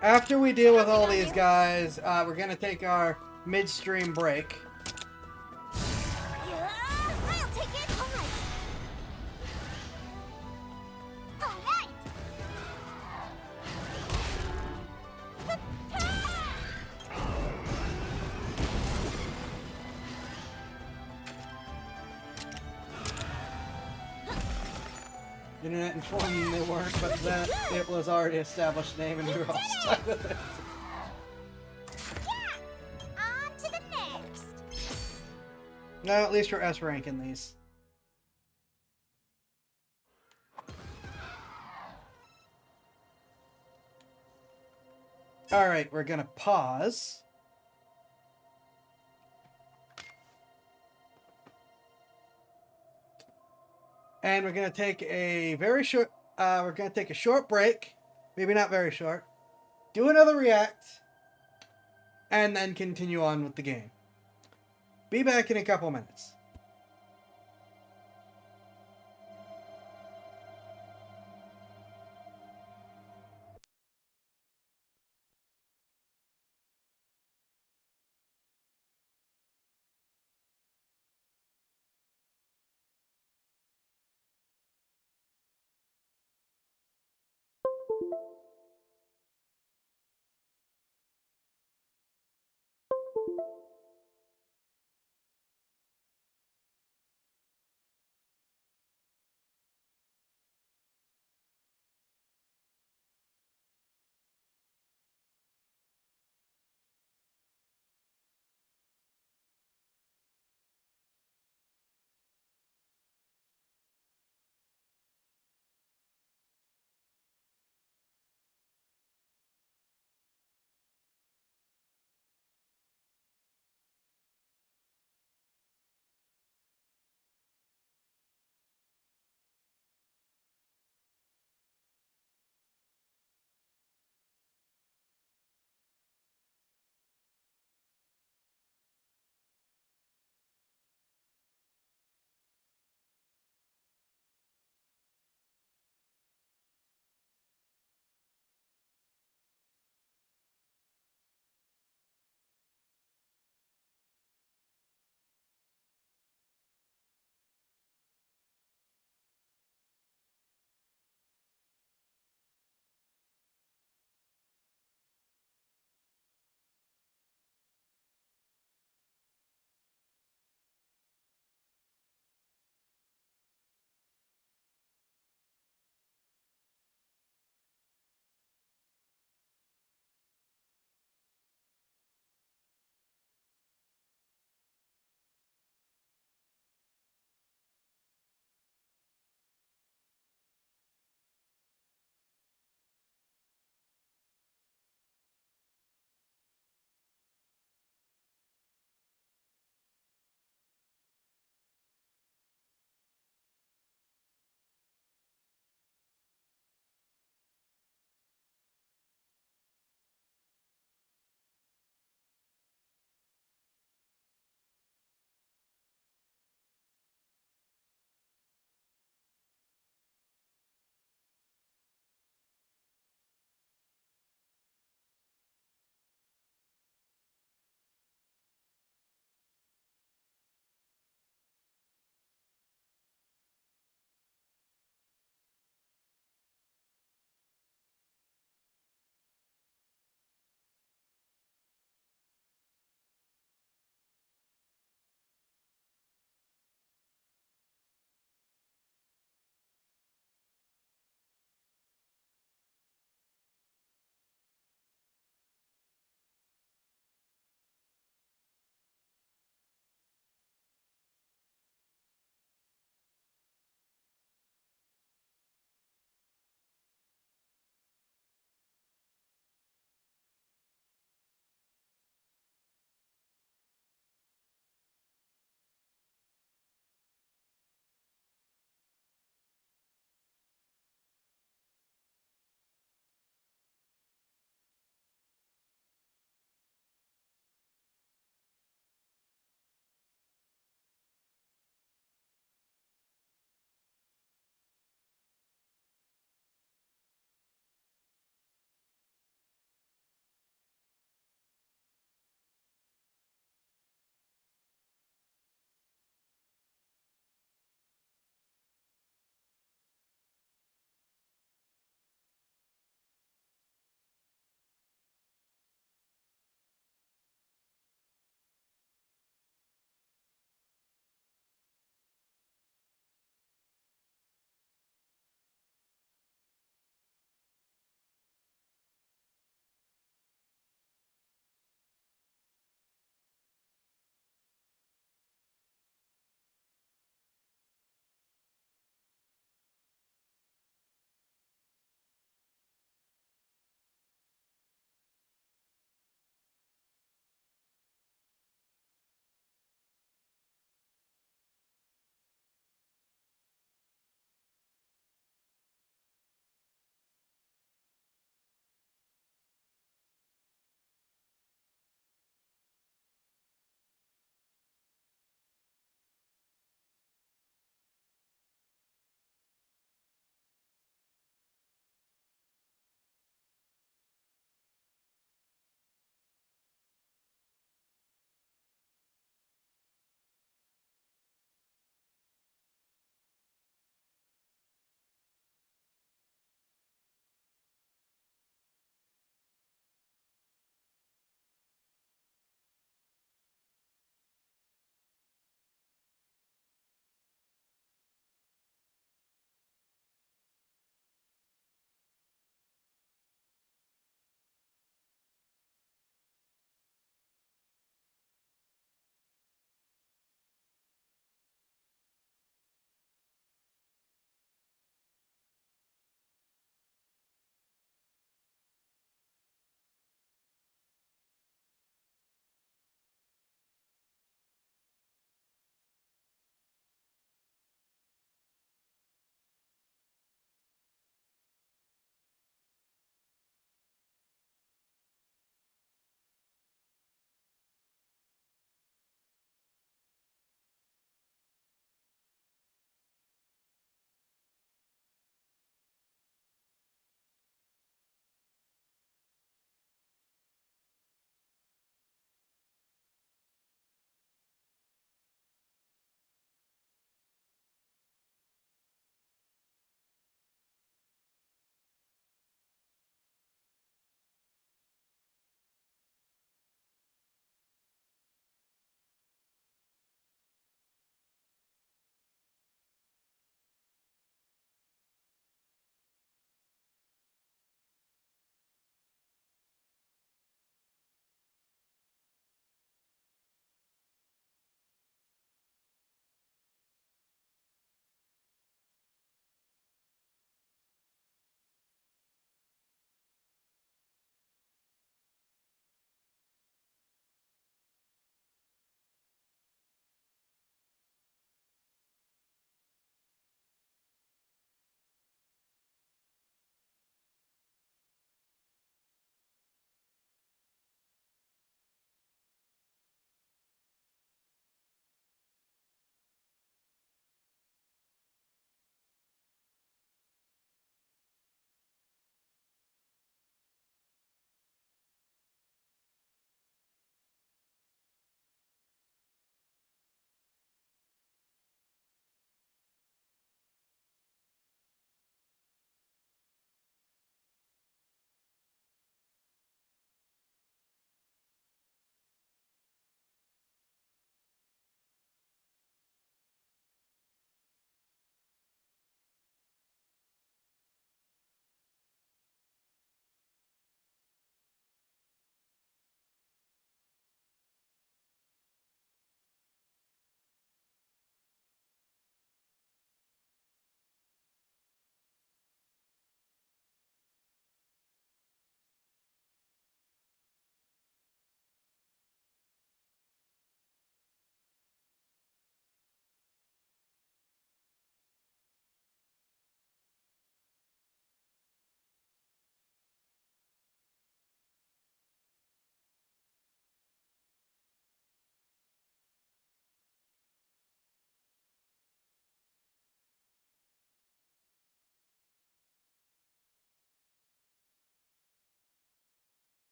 After we deal with all these guys, we're gonna take our midstream break. Yeah, I'll take it! All right! All right! Internet informed them they weren't, but that it was already established name and we were all stuck with it. On to the next! No, at least we're S rank in these. Alright, we're gonna pause. And we're gonna take a very short we're gonna take a short break. Maybe not very short. Do another react. And then continue on with the game. Be back in a couple minutes.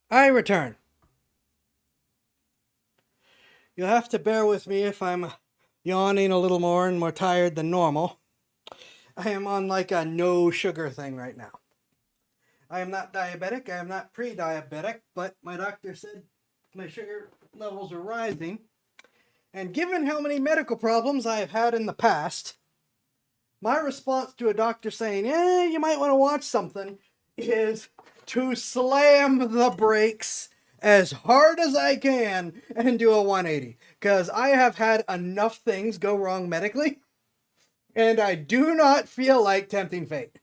I return. You'll have to bear with me if I'm yawning a little more and more tired than normal. I am on like a no sugar thing right now. I am not diabetic, I am not pre-diabetic, but my doctor said my sugar levels are rising. And given how many medical problems I have had in the past, my response to a doctor saying, you might want to watch something, is to slam the brakes as hard as I can and do a 180. Because I have had enough things go wrong medically, and I do not feel like tempting fate.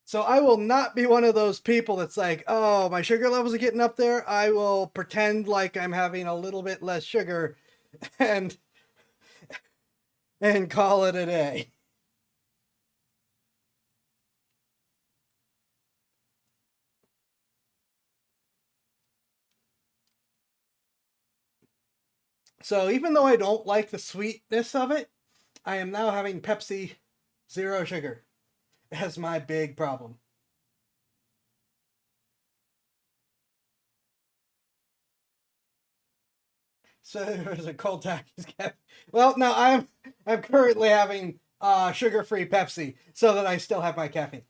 So I will not be one of those people that's like, oh, my sugar levels are getting up there. I will pretend like I'm having a little bit less sugar and call it a day. So even though I don't like the sweetness of it, I am now having Pepsi Zero Sugar as my big problem. So there's a cold Takis. Well, no, I'm currently having sugar-free Pepsi so that I still have my caffeine.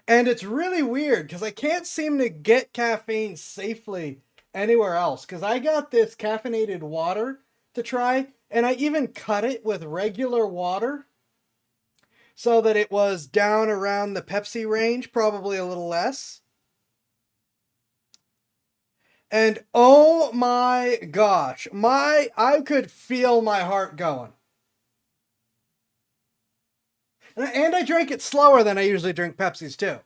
And it's really weird because I can't seem to get caffeine safely anywhere else. Because I got this caffeinated water to try, and I even cut it with regular water so that it was down around the Pepsi range, probably a little less. And oh my gosh, I could feel my heart going. And I drank it slower than I usually drink Pepsis too.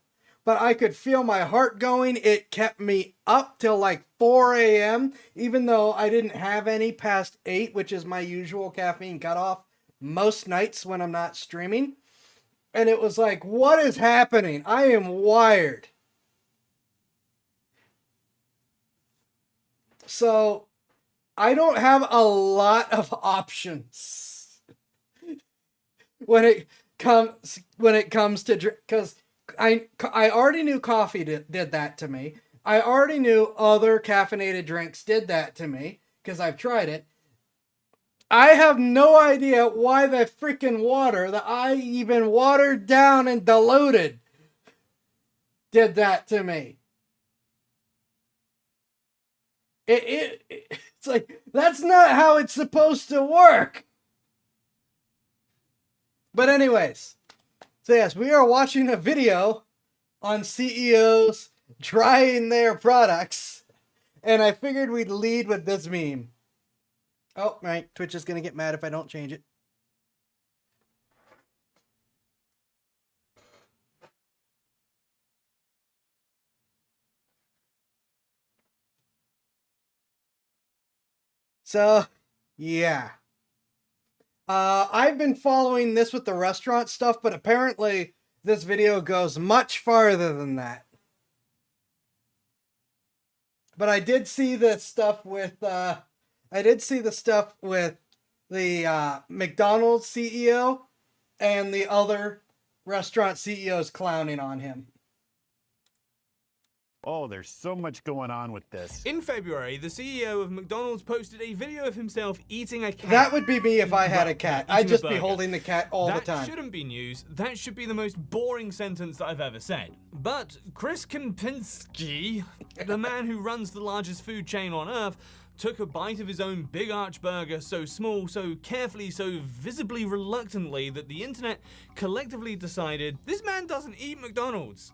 But I could feel my heart going. It kept me up till like 4 a.m. Even though I didn't have any past 8, which is my usual caffeine cutoff most nights when I'm not streaming. And it was like, what is happening? I am wired. So I don't have a lot of options when it comes to drink, because I already knew coffee did that to me. I already knew other caffeinated drinks did that to me because I've tried it. I have no idea why the freaking water that I even watered down and diluted did that to me. It's like, that's not how it's supposed to work. But anyways, so yes, we are watching a video on CEOs trying their products, and I figured we'd lead with this meme. Oh, right, Twitch is going to get mad if I don't change it. So, yeah. I've been following this with the restaurant stuff, but apparently this video goes much farther than that. But I did see the stuff with, the McDonald's CEO and the other restaurant CEOs clowning on him. Oh, there's so much going on with this. In February, the CEO of McDonald's posted a video of himself eating a cat. That would be me if I had a cat. I'd just be holding the cat all the time. That shouldn't be news. That should be the most boring sentence that I've ever said. But Chris Kempinski, the man who runs the largest food chain on Earth, took a bite of his own Big Arch burger, so small, so carefully, so visibly reluctantly that the internet collectively decided this man doesn't eat McDonald's.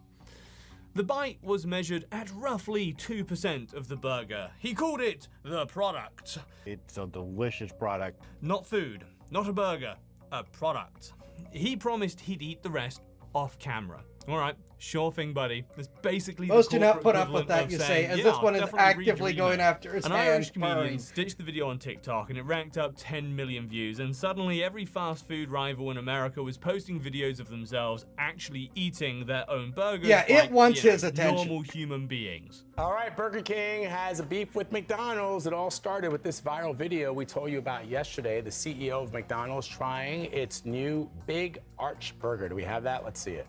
The bite was measured at roughly 2% of the burger. He called it the product. It's a delicious product. Not food, not a burger, a product. He promised he'd eat the rest off camera. All right, sure thing, buddy. That's basically Most the do not put up equivalent with that, of you saying, say, as yeah, this one I'll is definitely read actively your going email. after his An hand. Irish comedian purring. stitched the video on TikTok and it ranked up 10 million views, and suddenly every fast food rival in America was posting videos of themselves actually eating their own burgers. Yeah, it wants his attention. Normal human beings. All right, Burger King has a beef with McDonald's. It all started with this viral video we told you about yesterday. The CEO of McDonald's trying its new Big Arch burger. Do we have that? Let's see it.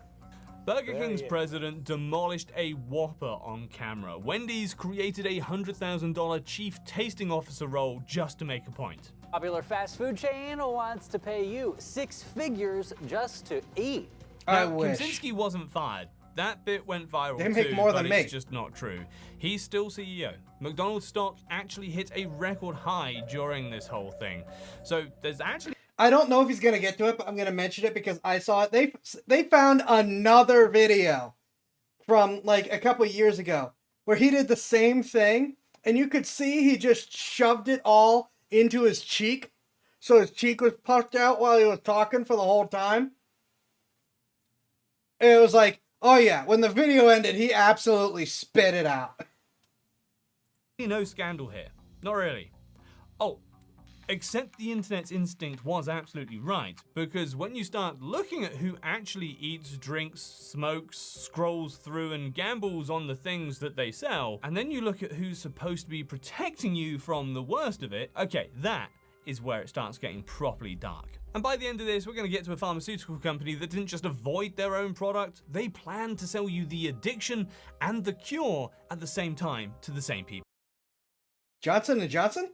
Burger There King's he is. president demolished a Whopper on camera. Wendy's created a $100,000 chief tasting officer role just to make a point. Popular fast food chain wants to pay you 6 figures just to eat. I Now, wish. Kaczynski wasn't fired. That bit went viral They make too, more but than it's me. just not true. He's still CEO. McDonald's stock actually hit a record high during this whole thing. So there's actually I don't know if he's gonna get to it, but I'm gonna mention it because I saw it. They found another video from like a couple years ago where he did the same thing, and you could see he just shoved it all into his cheek, so his cheek was puffed out while he was talking for the whole time. And it was like, oh yeah, when the video ended, he absolutely spit it out. no scandal here. Not really. Oh, except the internet's instinct was absolutely right, because when you start looking at who actually eats, drinks, smokes, scrolls through and gambles on the things that they sell, and then you look at who's supposed to be protecting you from the worst of it, okay, that is where it starts getting properly dark. And by the end of this, we're going to get to a pharmaceutical company that didn't just avoid their own product, they planned to sell you the addiction and the cure at the same time to the same people. Johnson & Johnson?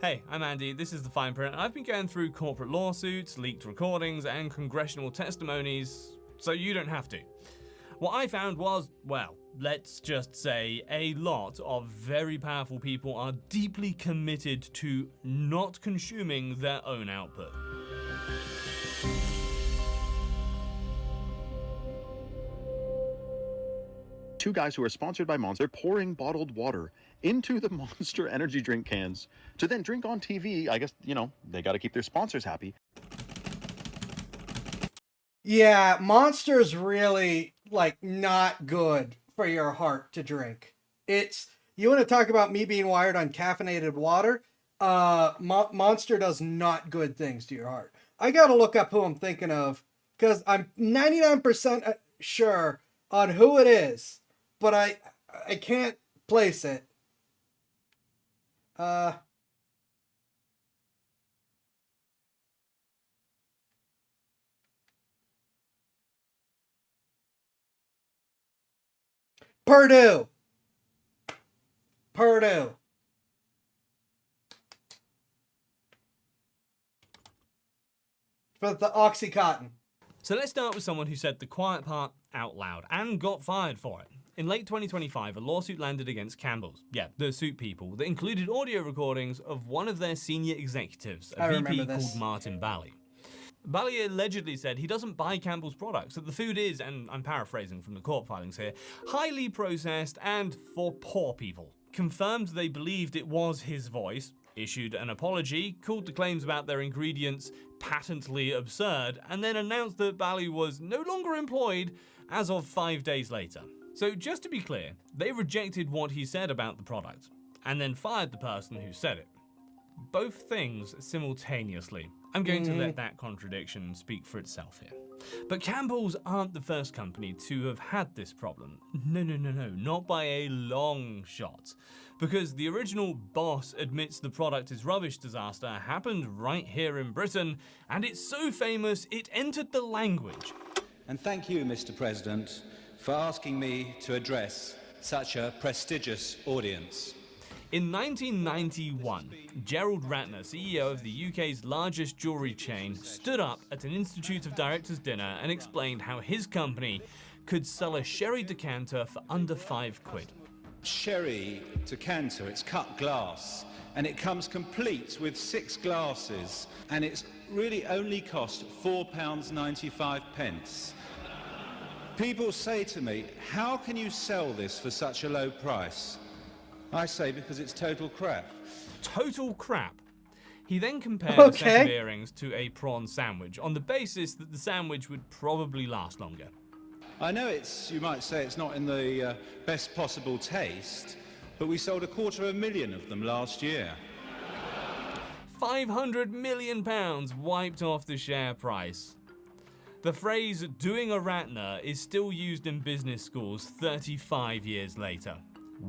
Hey, I'm Andy, this is The Fine Print. I've been going through corporate lawsuits, leaked recordings, and congressional testimonies, so you don't have to. What I found was, well, let's just say a lot of very powerful people are deeply committed to not consuming their own output. Two guys who are sponsored by Monster pouring bottled water into the Monster energy drink cans to then drink on TV. I guess, you know, they got to keep their sponsors happy. Yeah, Monster's really, like, not good for your heart to drink. It's, you want to talk about me being wired on caffeinated water? Monster does not good things to your heart. I gotta look up who I'm thinking of, because I'm 99% sure on who it is, but I can't place it. Purdue. For the Oxycontin. So let's start with someone who said the quiet part out loud and got fired for it. In late 2025, a lawsuit landed against Campbell's, yeah, the soup people, that included audio recordings of one of their senior executives, a VP called Martin Bally. Bally allegedly said he doesn't buy Campbell's products, that the food is, and I'm paraphrasing from the court filings here, highly processed and for poor people. Confirmed they believed it was his voice, issued an apology, called the claims about their ingredients patently absurd, and then announced that Bally was no longer employed as of 5 days later. So just to be clear, they rejected what he said about the product, and then fired the person who said it. Both things simultaneously. I'm going to let that contradiction speak for itself here. But Campbell's aren't the first company to have had this problem. No, not by a long shot. Because the original boss admits the product is rubbish disaster happened right here in Britain, and it's so famous it entered the language. And thank you, Mr. President, for asking me to address such a prestigious audience. In 1991, Gerald Ratner, CEO of the UK's largest jewellery chain, stood up at an Institute of Directors dinner and explained how his company could sell a sherry decanter for under £5. Sherry decanter, it's cut glass, and it comes complete with 6 glasses, and it's really only cost £4.95. People say to me, how can you sell this for such a low price? I say because it's total crap. Total crap? He then compared a set of earrings to a prawn sandwich on the basis that the sandwich would probably last longer. I know you might say it's not in the best possible taste, but we sold 250,000 of them last year. £500 million wiped off the share price. The phrase doing a Ratner is still used in business schools 35 years later.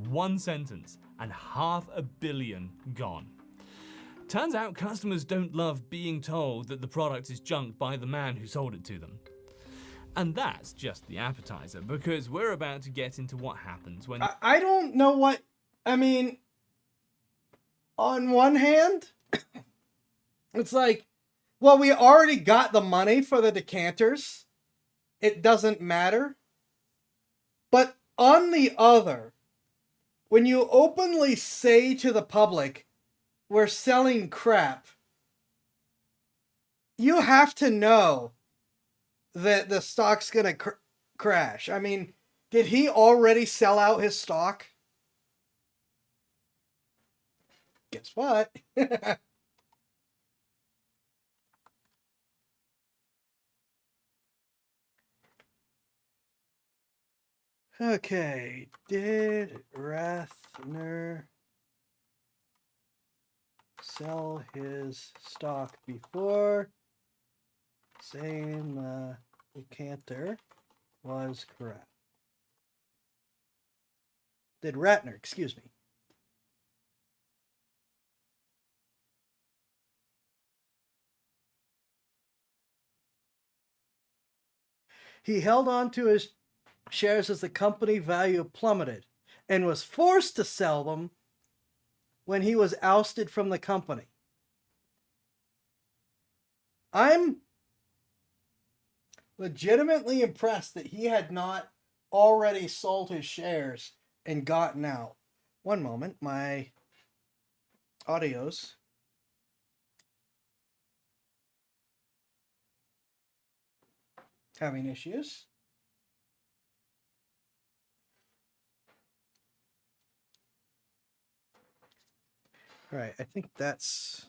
One sentence and $500 million gone. Turns out customers don't love being told that the product is junk by the man who sold it to them. And that's just the appetizer, because we're about to get into what happens when... I don't know what... I mean, on one hand, it's like, well, we already got the money for the decanters. It doesn't matter. But on the other, when you openly say to the public, we're selling crap, you have to know that the stock's going to crash. I mean, did he already sell out his stock? Guess what? Okay, did Ratner sell his stock before saying the decanter was correct? Did Ratner, excuse me. He held on to his shares as the company value plummeted and was forced to sell them when he was ousted from the company. I'm legitimately impressed that he had not already sold his shares and gotten out. One moment, my audio's having issues. All right, I think that's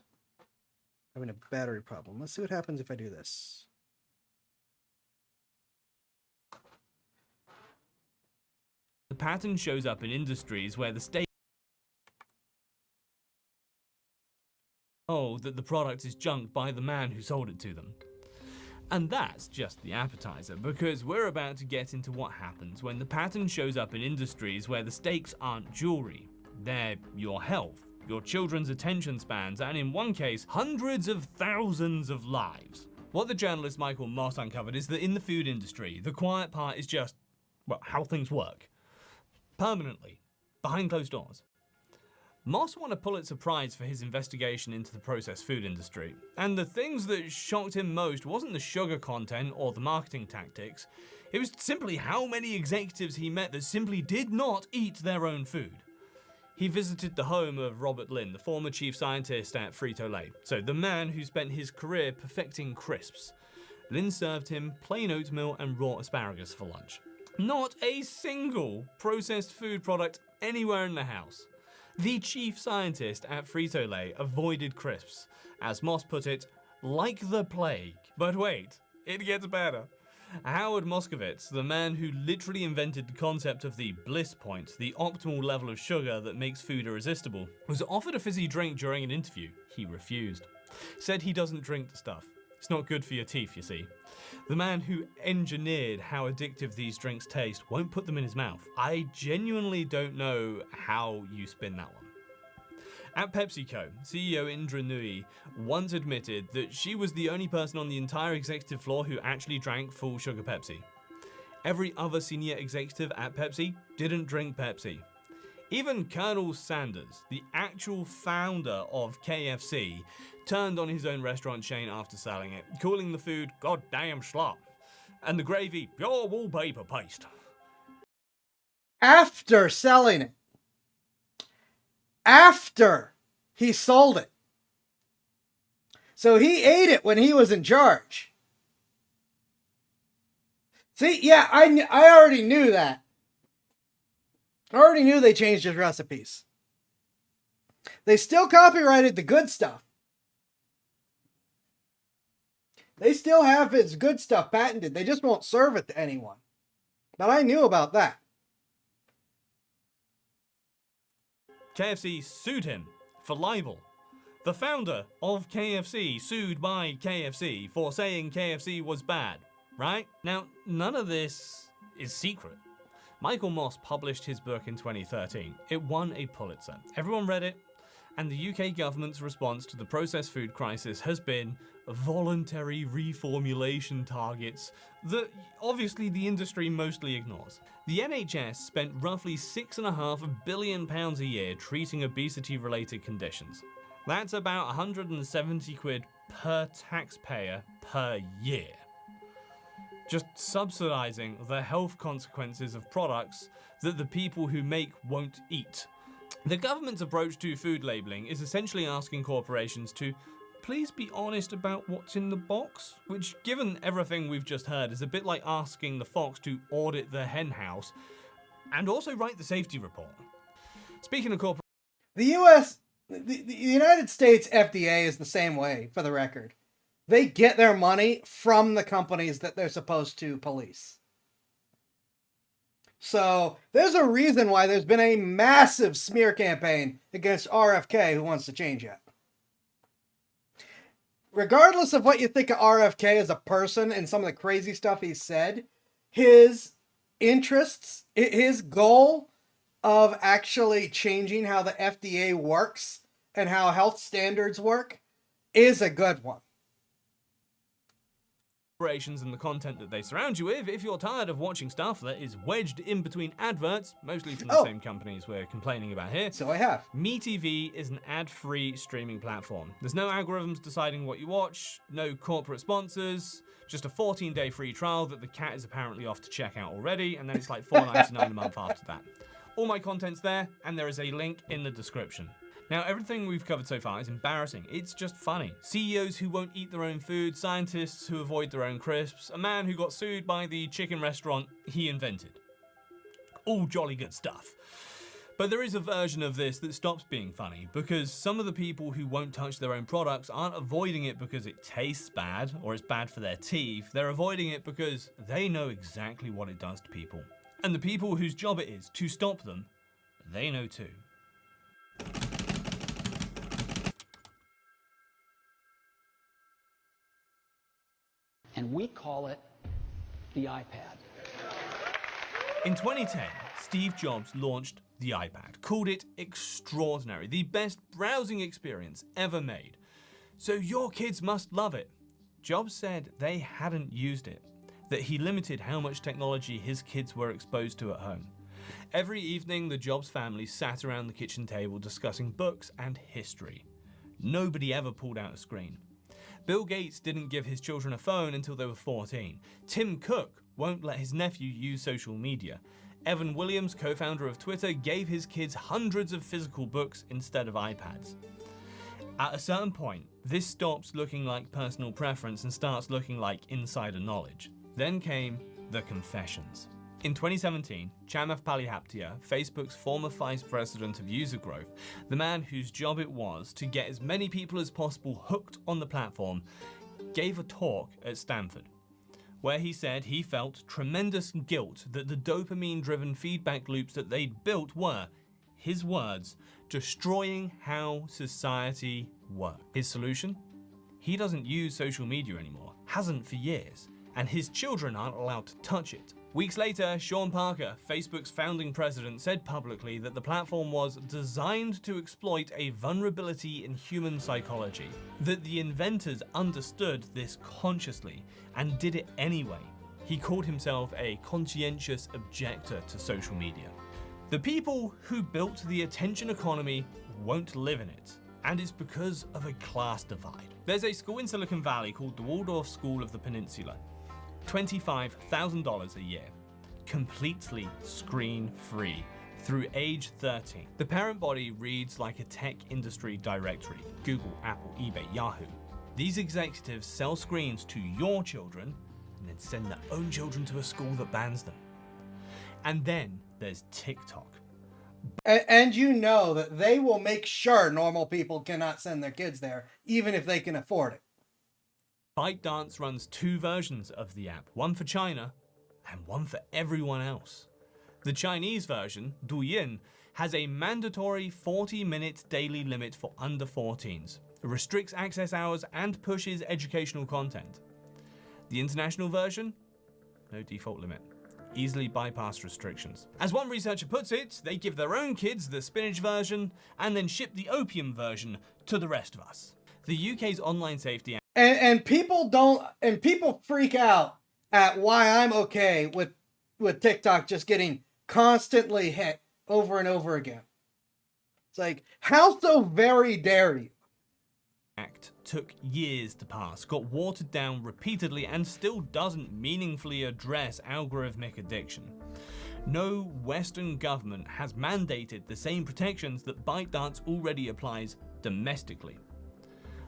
having a battery problem. Let's see what happens if I do this. The pattern shows up in industries where the state that the product is junk by the man who sold it to them. And that's just the appetizer, because we're about to get into what happens when the pattern shows up in industries where the stakes aren't jewelry. They're your health, your children's attention spans, and in one case, hundreds of thousands of lives. What the journalist Michael Moss uncovered is that in the food industry, the quiet part is just, well, how things work. Permanently, behind closed doors. Moss won a Pulitzer Prize for his investigation into the processed food industry, and the things that shocked him most wasn't the sugar content or the marketing tactics, it was simply how many executives he met that simply did not eat their own food. He visited the home of Robert Lynn, the former chief scientist at Frito-Lay, so the man who spent his career perfecting crisps. Lynn served him plain oatmeal and raw asparagus for lunch. Not a single processed food product anywhere in the house. The chief scientist at Frito-Lay avoided crisps, as Moss put it, like the plague. But wait, it gets better. Howard Moskowitz, the man who literally invented the concept of the bliss point, the optimal level of sugar that makes food irresistible, was offered a fizzy drink during an interview. He refused. Said he doesn't drink the stuff. It's not good for your teeth, you see. The man who engineered how addictive these drinks taste won't put them in his mouth. I genuinely don't know how you spin that one. At PepsiCo, CEO Indra Nooyi once admitted that she was the only person on the entire executive floor who actually drank full sugar Pepsi. Every other senior executive at Pepsi didn't drink Pepsi. Even Colonel Sanders, the actual founder of KFC, turned on his own restaurant chain after selling it, calling the food goddamn slop, and the gravy pure wallpaper paste. After selling it. After he sold it. So he ate it when he was in charge. See, yeah, I already knew that. I already knew they changed his recipes. They still copyrighted the good stuff. They still have his good stuff patented. They just won't serve it to anyone. But I knew about that. KFC sued him for libel. The founder of KFC sued by KFC for saying KFC was bad, right? Now, none of this is secret. Michael Moss published his book in 2013. It won a Pulitzer. Everyone read it, And the UK government's response to the processed food crisis has been voluntary reformulation targets that obviously the industry mostly ignores. The NHS spent roughly £6.5 billion a year treating obesity-related conditions. That's about 170 quid per taxpayer per year. Just subsidising the health consequences of products that the people who make won't eat. The government's approach to food labelling is essentially asking corporations to please be honest about what's in the box, which, given everything we've just heard, is a bit like asking the fox to audit the hen house and also write the safety report. Speaking of corporations, the United States FDA is the same way, for the record. They get their money from the companies that they're supposed to police. So there's a reason why there's been a massive smear campaign against RFK, who wants to change it. Regardless of what you think of RFK as a person and some of the crazy stuff he said, his interests, his goal of actually changing how the FDA works and how health standards work is a good one. And the content that they surround you with, if you're tired of watching stuff that is wedged in between adverts, mostly from the same companies we're complaining about here. So I have. MeTV is an ad-free streaming platform. There's no algorithms deciding what you watch, no corporate sponsors, just a 14-day free trial that the cat is apparently off to check out already, and then it's like $4.99 a month after that. All my content's there, and there is a link in the description. Now, everything we've covered so far is embarrassing. It's just funny. CEOs who won't eat their own food, scientists who avoid their own crisps, a man who got sued by the chicken restaurant he invented. All jolly good stuff. But there is a version of this that stops being funny, because some of the people who won't touch their own products aren't avoiding it because it tastes bad or it's bad for their teeth. They're avoiding it because they know exactly what it does to people. And the people whose job it is to stop them, they know too. And we call it the iPad. In 2010, Steve Jobs launched the iPad, called it extraordinary, the best browsing experience ever made. So your kids must love it. Jobs said they hadn't used it, that he limited how much technology his kids were exposed to at home. Every evening, the Jobs family sat around the kitchen table discussing books and history. Nobody ever pulled out a screen. Bill Gates didn't give his children a phone until they were 14. Tim Cook won't let his nephew use social media. Evan Williams, co-founder of Twitter, gave his kids hundreds of physical books instead of iPads. At a certain point, this stops looking like personal preference and starts looking like insider knowledge. Then came the confessions. In 2017, Chamath Palihapitiya, Facebook's former vice president of user growth, the man whose job it was to get as many people as possible hooked on the platform, gave a talk at Stanford, where he said he felt tremendous guilt that the dopamine-driven feedback loops that they'd built were, his words, destroying how society works. His solution? He doesn't use social media anymore, hasn't for years, and his children aren't allowed to touch it. Weeks later, Sean Parker, Facebook's founding president, said publicly that the platform was designed to exploit a vulnerability in human psychology, that the inventors understood this consciously and did it anyway. He called himself a conscientious objector to social media. The people who built the attention economy won't live in it, and it's because of a class divide. There's a school in Silicon Valley called the Waldorf School of the Peninsula. $25,000 a year, completely screen-free, through age 13. The parent body reads like a tech industry directory: Google, Apple, eBay, Yahoo. These executives sell screens to your children and then send their own children to a school that bans them. And then there's TikTok. And you know that they will make sure normal people cannot send their kids there, even if they can afford it. ByteDance runs two versions of the app, one for China and one for everyone else. The Chinese version, Douyin, has a mandatory 40-minute daily limit for under 14s. It restricts access hours and pushes educational content. The international version, no default limit. easily bypass restrictions. As one researcher puts it, they give their own kids the spinach version and then ship the opium version to the rest of us. The UK's online safety and people freak out at why I'm okay with TikTok just getting constantly hit over and over again. It's like, how so very dare you? Act took years to pass, got watered down repeatedly, and still doesn't meaningfully address algorithmic addiction. No Western government has mandated the same protections that ByteDance already applies domestically.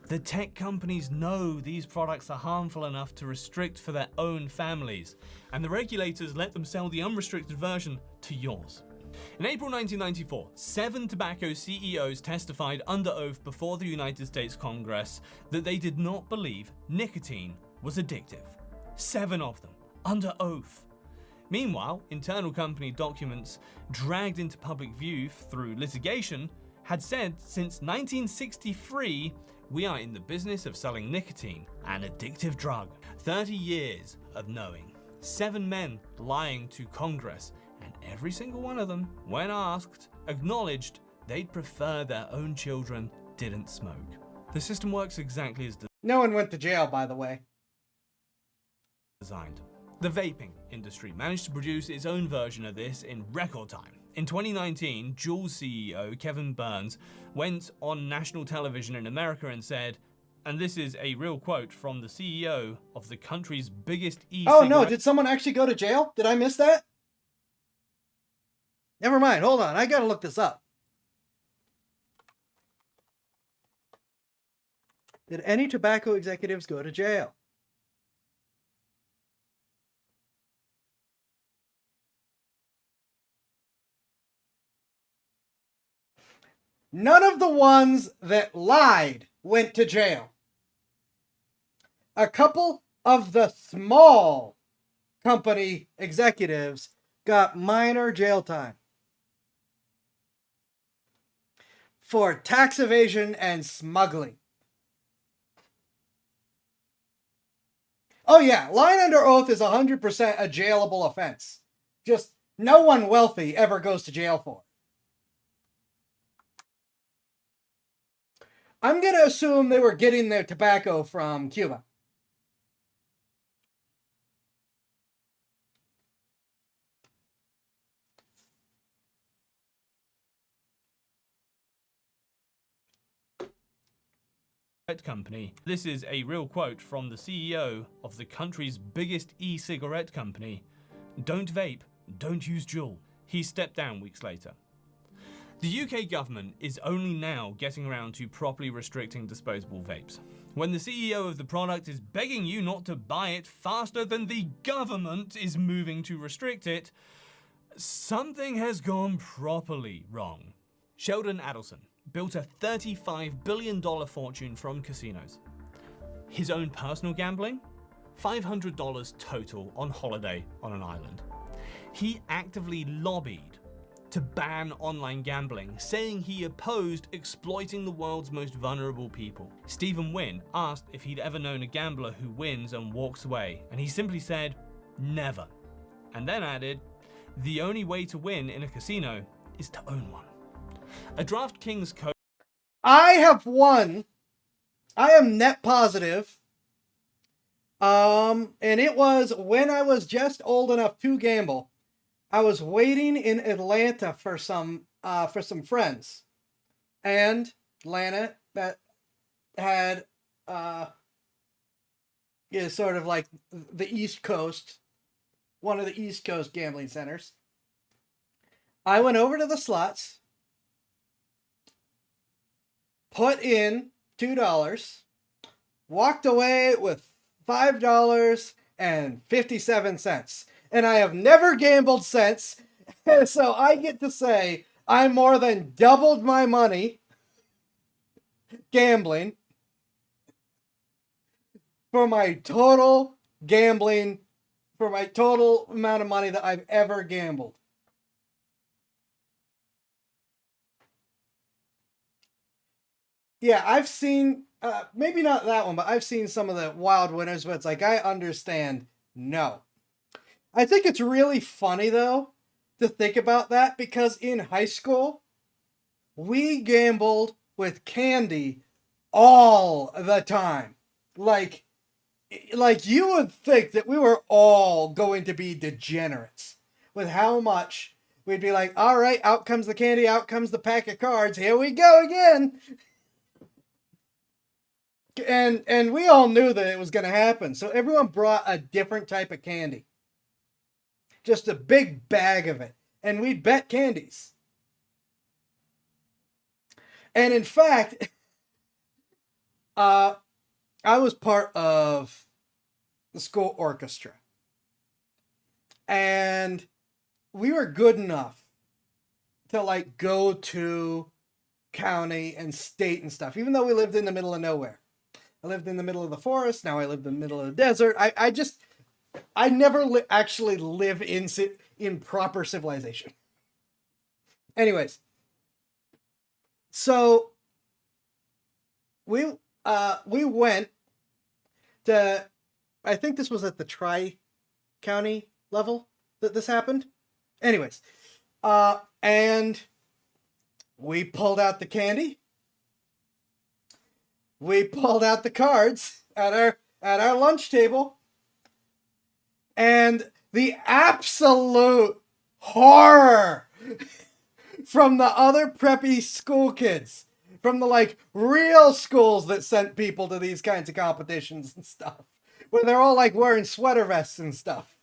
The tech companies know these products are harmful enough to restrict for their own families, and the regulators let them sell the unrestricted version to yours. In April 1994, 7 tobacco CEOs testified under oath before the United States Congress that they did not believe nicotine was addictive. 7 of them, under oath. Meanwhile, internal company documents dragged into public view through litigation had said since 1963, we are in the business of selling nicotine, an addictive drug. 30 years of knowing. 7 men lying to Congress, and every single one of them, when asked, acknowledged they'd prefer their own children didn't smoke. The system works exactly as no one went to jail, by the way. Designed. The vaping industry managed to produce its own version of this in record time. In 2019, Juul's CEO, Kevin Burns, went on national television in America and said, and this is a real quote from the CEO of the country's biggest e-cigarette... Oh no, did someone actually go to jail? Did I miss that? Never mind, hold on, I gotta look this up. Did any tobacco executives go to jail? None of the ones that lied went to jail. A couple of the small company executives got minor jail time for tax evasion and smuggling. Oh yeah, lying under oath is 100% a jailable offense. Just no one wealthy ever goes to jail for it. I'm going to assume they were getting their tobacco from Cuba. Company. This is a real quote from the CEO of the country's biggest e-cigarette company. Don't vape, don't use Juul. He stepped down weeks later. The UK government is only now getting around to properly restricting disposable vapes. When the CEO of the product is begging you not to buy it faster than the government is moving to restrict it, something has gone properly wrong. Sheldon Adelson built a $35 billion fortune from casinos. His own personal gambling? $500 total on holiday on an island. He actively lobbied to ban online gambling, saying he opposed exploiting the world's most vulnerable people. Stephen Wynn asked if he'd ever known a gambler who wins and walks away, and he simply said, never. And then added, the only way to win in a casino is to own one. A DraftKings code. I have won. I am net positive. And it was when I was just old enough to gamble. I was waiting in Atlanta for some friends, and Atlanta that had is sort of like the East Coast, one of the East Coast gambling centers. I went over to the slots, put in $2, walked away with $5.57. And I have never gambled since, so I get to say I more than doubled my money gambling for my total gambling, for my total amount of money that I've ever gambled. Yeah, I've seen, maybe not that one, but I've seen some of the wild winners, but it's like, I understand, no. I think it's really funny, though, to think about that, because in high school, we gambled with candy all the time. Like you would think that we were all going to be degenerates with how much we'd be like, all right, out comes the candy, out comes the pack of cards, here we go again. And we all knew that it was going to happen. So everyone brought a different type of candy. Just a big bag of it. And we'd bet candies. And in fact, I was part of the school orchestra. And we were good enough to like go to county and state and stuff, even though we lived in the middle of nowhere. I lived in the middle of the forest. Now I live in the middle of the desert. I never actually live in proper civilization. Anyways, so we went to, I think this was at the Tri-County level that this happened. Anyways, and we pulled out the candy. We pulled out the cards at our lunch table. And the absolute horror from the other preppy school kids, from the like real schools that sent people to these kinds of competitions and stuff, where they're all like wearing sweater vests and stuff.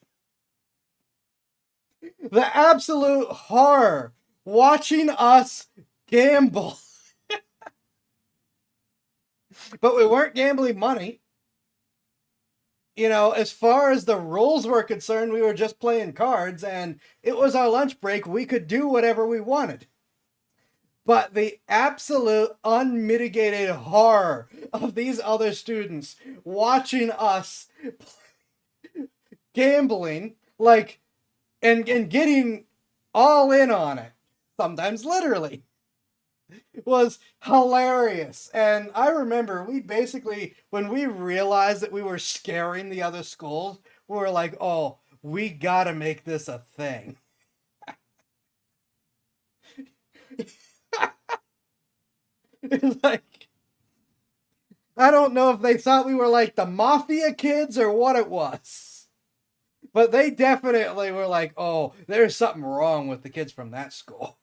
The absolute horror watching us gamble. But we weren't gambling money. You know, as far as the rules were concerned, we were just playing cards, and it was our lunch break. We could do whatever we wanted. But the absolute unmitigated horror of these other students watching us gambling, like, and getting all in on it, sometimes literally, was hilarious. And I remember we basically, when we realized that we were scaring the other schools, we were like, oh, we gotta make this a thing. It's like, I don't know if they thought we were like the mafia kids or what it was, but they definitely were like, oh, there's something wrong with the kids from that school.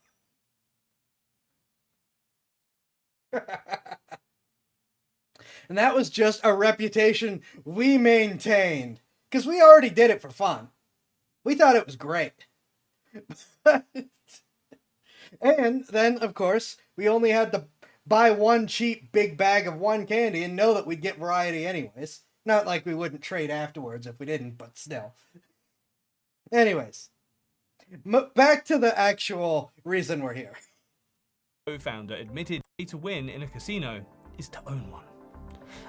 And that was just a reputation we maintained, because we already did it for fun. We thought it was great. And then, of course, we only had to buy one cheap big bag of one candy and know that we'd get variety anyways. Not like we wouldn't trade afterwards if we didn't, but still. Anyways, back to the actual reason we're here. Co-founder admitted to win in a casino is to own one.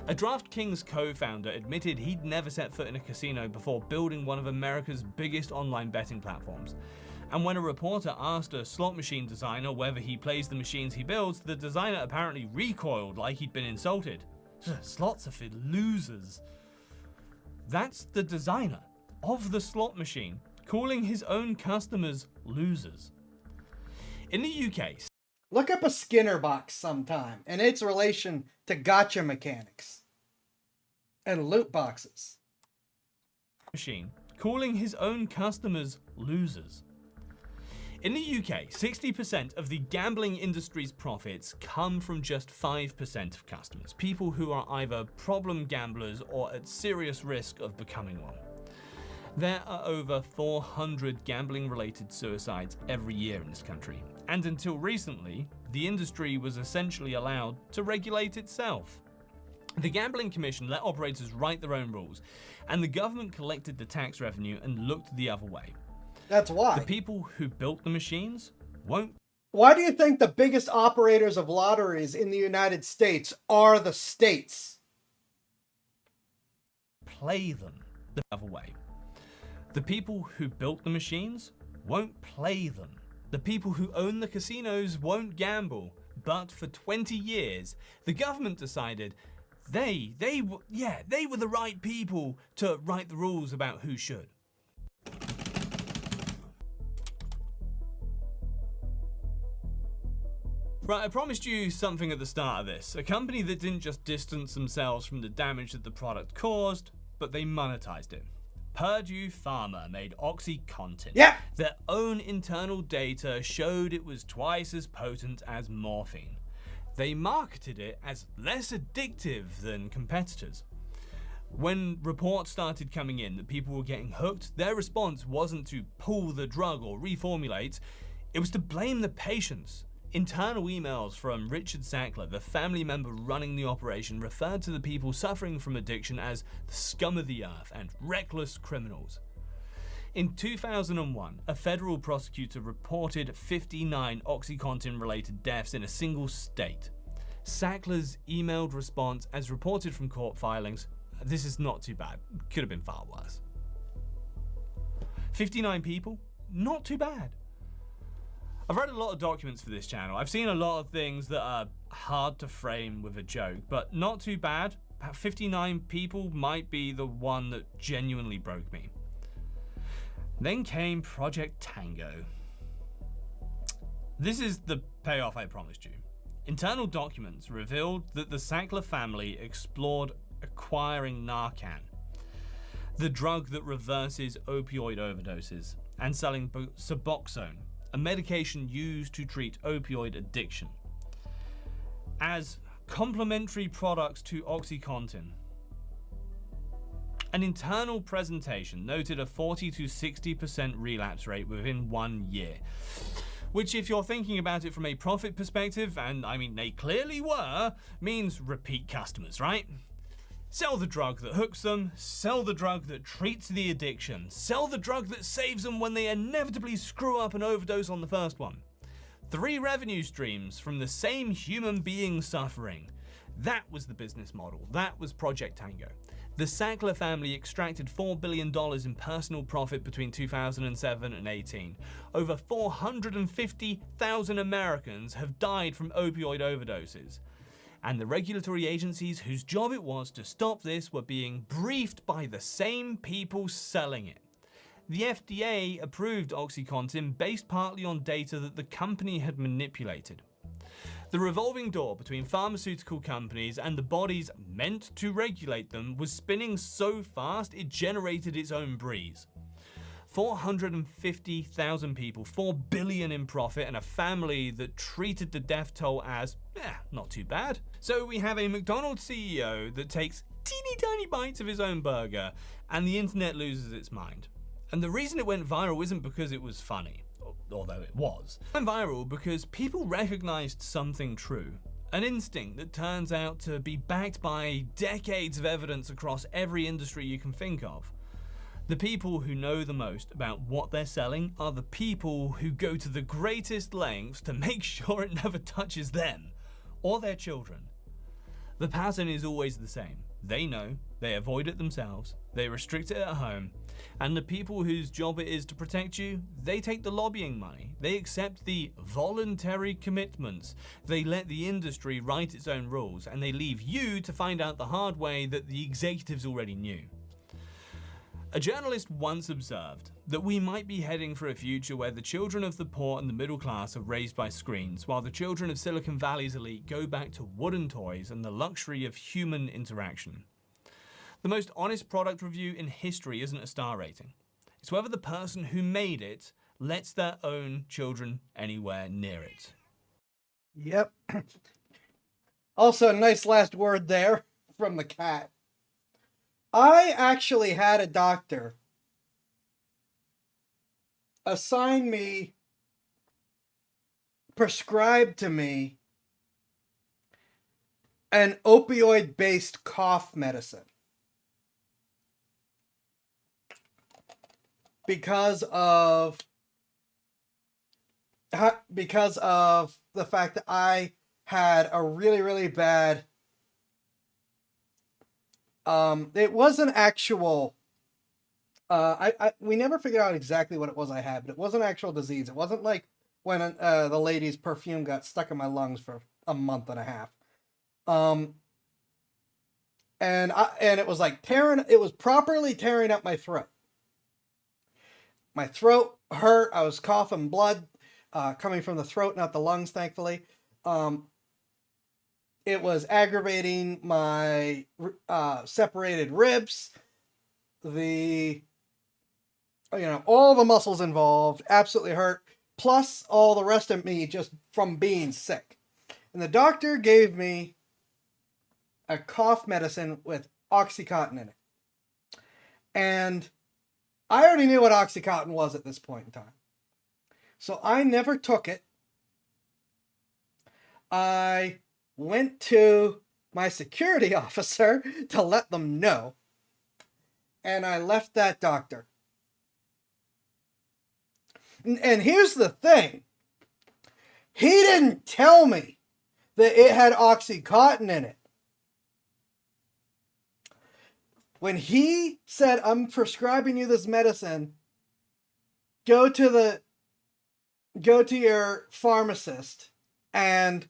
A DraftKings co-founder admitted he'd never set foot in a casino before building one of America's biggest online betting platforms. And when a reporter asked a slot machine designer whether he plays the machines he builds, the designer apparently recoiled like he'd been insulted. Slots are for losers. That's the designer of the slot machine calling his own customers losers. In the UK, look up a Skinner box sometime and its relation to gotcha mechanics and loot boxes. Machine calling his own customers losers. In the UK, 60% of the gambling industry's profits come from just 5% of customers, people who are either problem gamblers or at serious risk of becoming one. There are over 400 gambling-related suicides every year in this country, and until recently, the industry was essentially allowed to regulate itself. The Gambling Commission let operators write their own rules, and the government collected the tax revenue and looked the other way. That's why. The people who built the machines won't. Why do you think the biggest operators of lotteries in the United States are the states? Play them the other way. The people who built the machines won't play them. The people who own the casinos won't gamble. But for 20 years, the government decided they were the right people to write the rules about who should. Right, I promised you something at the start of this. A company that didn't just distance themselves from the damage that the product caused, but they monetized it. Purdue Pharma made OxyContin. Yeah. Their own internal data showed it was twice as potent as morphine. They marketed it as less addictive than competitors. When reports started coming in that people were getting hooked, their response wasn't to pull the drug or reformulate, it was to blame the patients. Internal emails from Richard Sackler, the family member running the operation, referred to the people suffering from addiction as the scum of the earth and reckless criminals. In 2001, a federal prosecutor reported 59 OxyContin-related deaths in a single state. Sackler's emailed response, as reported from court filings, "This is not too bad. Could have been far worse." 59 people? Not too bad. I've read a lot of documents for this channel. I've seen a lot of things that are hard to frame with a joke, but not too bad. About 59 people might be the one that genuinely broke me. Then came Project Tango. This is the payoff I promised you. Internal documents revealed that the Sackler family explored acquiring Narcan, the drug that reverses opioid overdoses, and selling Suboxone, a medication used to treat opioid addiction, as complementary products to OxyContin. An internal presentation noted a 40 to 60% relapse rate within 1 year, which, if you're thinking about it from a profit perspective, and I mean they clearly were, means repeat customers, right? Sell the drug that hooks them, sell the drug that treats the addiction, sell the drug that saves them when they inevitably screw up and overdose on the first one. 3 revenue streams from the same human being suffering. That was the business model. That was Project Tango. The Sackler family extracted $4 billion in personal profit between 2007 and 18. Over 450,000 Americans have died from opioid overdoses. And the regulatory agencies whose job it was to stop this were being briefed by the same people selling it. The FDA approved OxyContin based partly on data that the company had manipulated. The revolving door between pharmaceutical companies and the bodies meant to regulate them was spinning so fast it generated its own breeze. 450,000 people, $4 billion in profit, and a family that treated the death toll as, not too bad. So we have a McDonald's CEO that takes teeny tiny bites of his own burger, and the internet loses its mind. And the reason it went viral isn't because it was funny, although it was. It went viral because people recognized something true. An instinct that turns out to be backed by decades of evidence across every industry you can think of. The people who know the most about what they're selling are the people who go to the greatest lengths to make sure it never touches them or their children. The pattern is always the same. They know, they avoid it themselves, they restrict it at home, and the people whose job it is to protect you, they take the lobbying money, they accept the voluntary commitments, they let the industry write its own rules, and they leave you to find out the hard way that the executives already knew. A journalist once observed that we might be heading for a future where the children of the poor and the middle class are raised by screens, while the children of Silicon Valley's elite go back to wooden toys and the luxury of human interaction. The most honest product review in history isn't a star rating. It's whether the person who made it lets their own children anywhere near it. Yep. Also, a nice last word there from the cat. I actually had a doctor assign me, prescribe to me, an opioid-based cough medicine. Because of the fact that I had a really, really bad... it wasn't actual... we never figured out exactly what it was I had, but it wasn't actual disease. It wasn't like when the lady's perfume got stuck in my lungs for a month and a half. And it was like it was properly tearing up my throat. My throat hurt. I was coughing blood coming from the throat, not the lungs, thankfully. It was aggravating my separated ribs, all the muscles involved, absolutely hurt, plus all the rest of me just from being sick. And the doctor gave me a cough medicine with Oxycontin in it. And I already knew what Oxycontin was at this point in time. So I never took it. I went to my security officer to let them know. And I left that doctor. And here's the thing. He didn't tell me that it had Oxycontin in it. When he said, I'm prescribing you this medicine, go to your pharmacist and,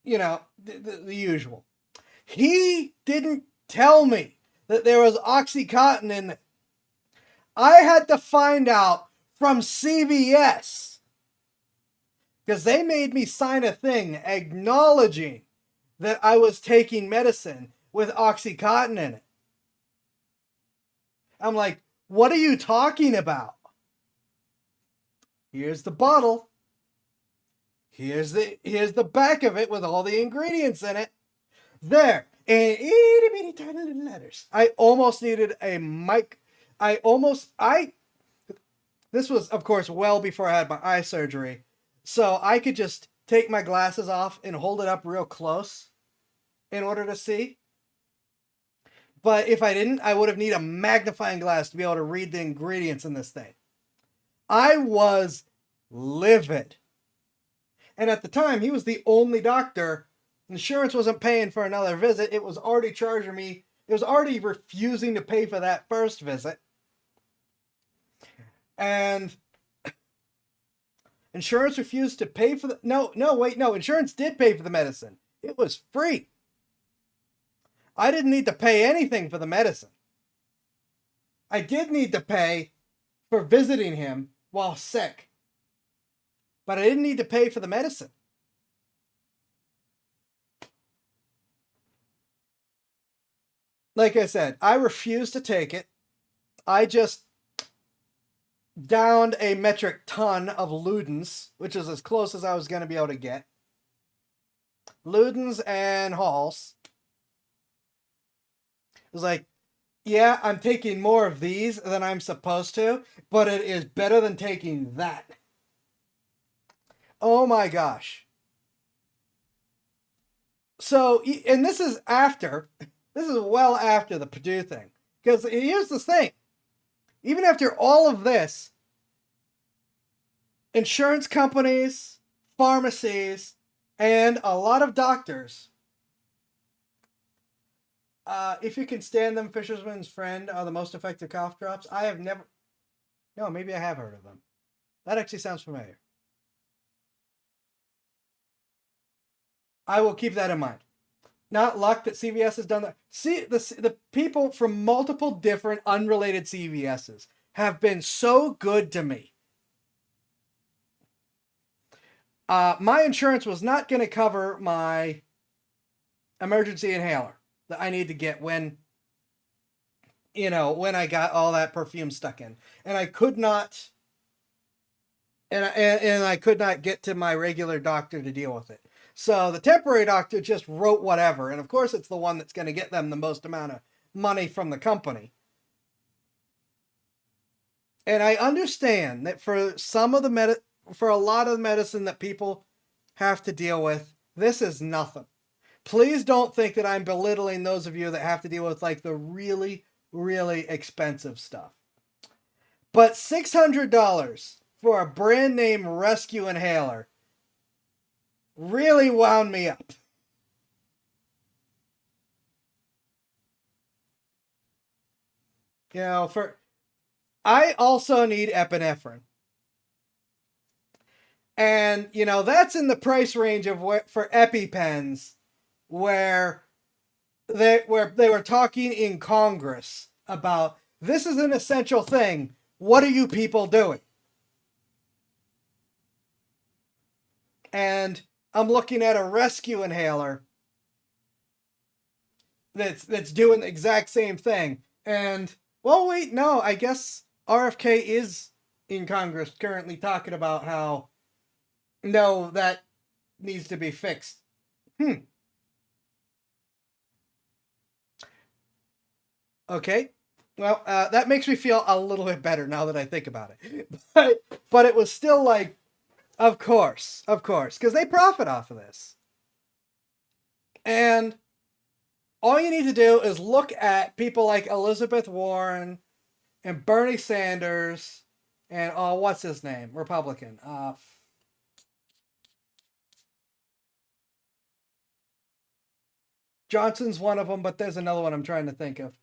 the usual. He didn't tell me that there was Oxycontin in it. I had to find out from CVS because they made me sign a thing acknowledging that I was taking medicine with Oxycontin in it. I'm like, what are you talking about? Here's the bottle. Here's the back of it with all the ingredients in it. There. In itty bitty tiny little letters. I almost needed a mic. This was, of course, well before I had my eye surgery. So I could just take my glasses off and hold it up real close in order to see. But if I didn't, I would have needed a magnifying glass to be able to read the ingredients in this thing. I was livid. And at the time, he was the only doctor. Insurance wasn't paying for another visit. It was already charging me. It was already refusing to pay for that first visit. And insurance refused to pay for the... No, insurance did pay for the medicine. It was free. I didn't need to pay anything for the medicine. I did need to pay for visiting him while sick. But I didn't need to pay for the medicine. Like I said, I refused to take it. I just downed a metric ton of Ludens, which is as close as I was going to be able to get. Ludens and Halls. It was like, yeah, I'm taking more of these than I'm supposed to, but it is better than taking that. Oh my gosh. So, and this is well after the Purdue thing. Because here's the thing. Even after all of this, insurance companies, pharmacies, and a lot of doctors, if you can stand them, Fisherman's Friend are the most effective cough drops. I have never... No, maybe I have heard of them. That actually sounds familiar. I will keep that in mind. Not luck that CVS has done that. See, the people from multiple different unrelated CVSs have been so good to me. My insurance was not going to cover my emergency inhaler that I need to get when I got all that perfume stuck in. And I could not, and I could not get to my regular doctor to deal with it. So the temporary doctor just wrote whatever. And of course, it's the one that's going to get them the most amount of money from the company. And I understand that for for a lot of the medicine that people have to deal with, this is nothing. Please don't think that I'm belittling those of you that have to deal with like the really, really expensive stuff. But $600 for a brand name rescue inhaler really wound me up. I also need epinephrine. And, that's in the price range of for EpiPens where they were talking in Congress about this is an essential thing. What are you people doing? And I'm looking at a rescue inhaler that's doing the exact same thing. And, well, wait, no, I guess RFK is in Congress currently talking about how, no, that needs to be fixed. Okay. Well, that makes me feel a little bit better now that I think about it. But it was still like, of course, because they profit off of this. And all you need to do is look at people like Elizabeth Warren and Bernie Sanders and, what's his name? Republican. Johnson's one of them, but there's another one I'm trying to think of.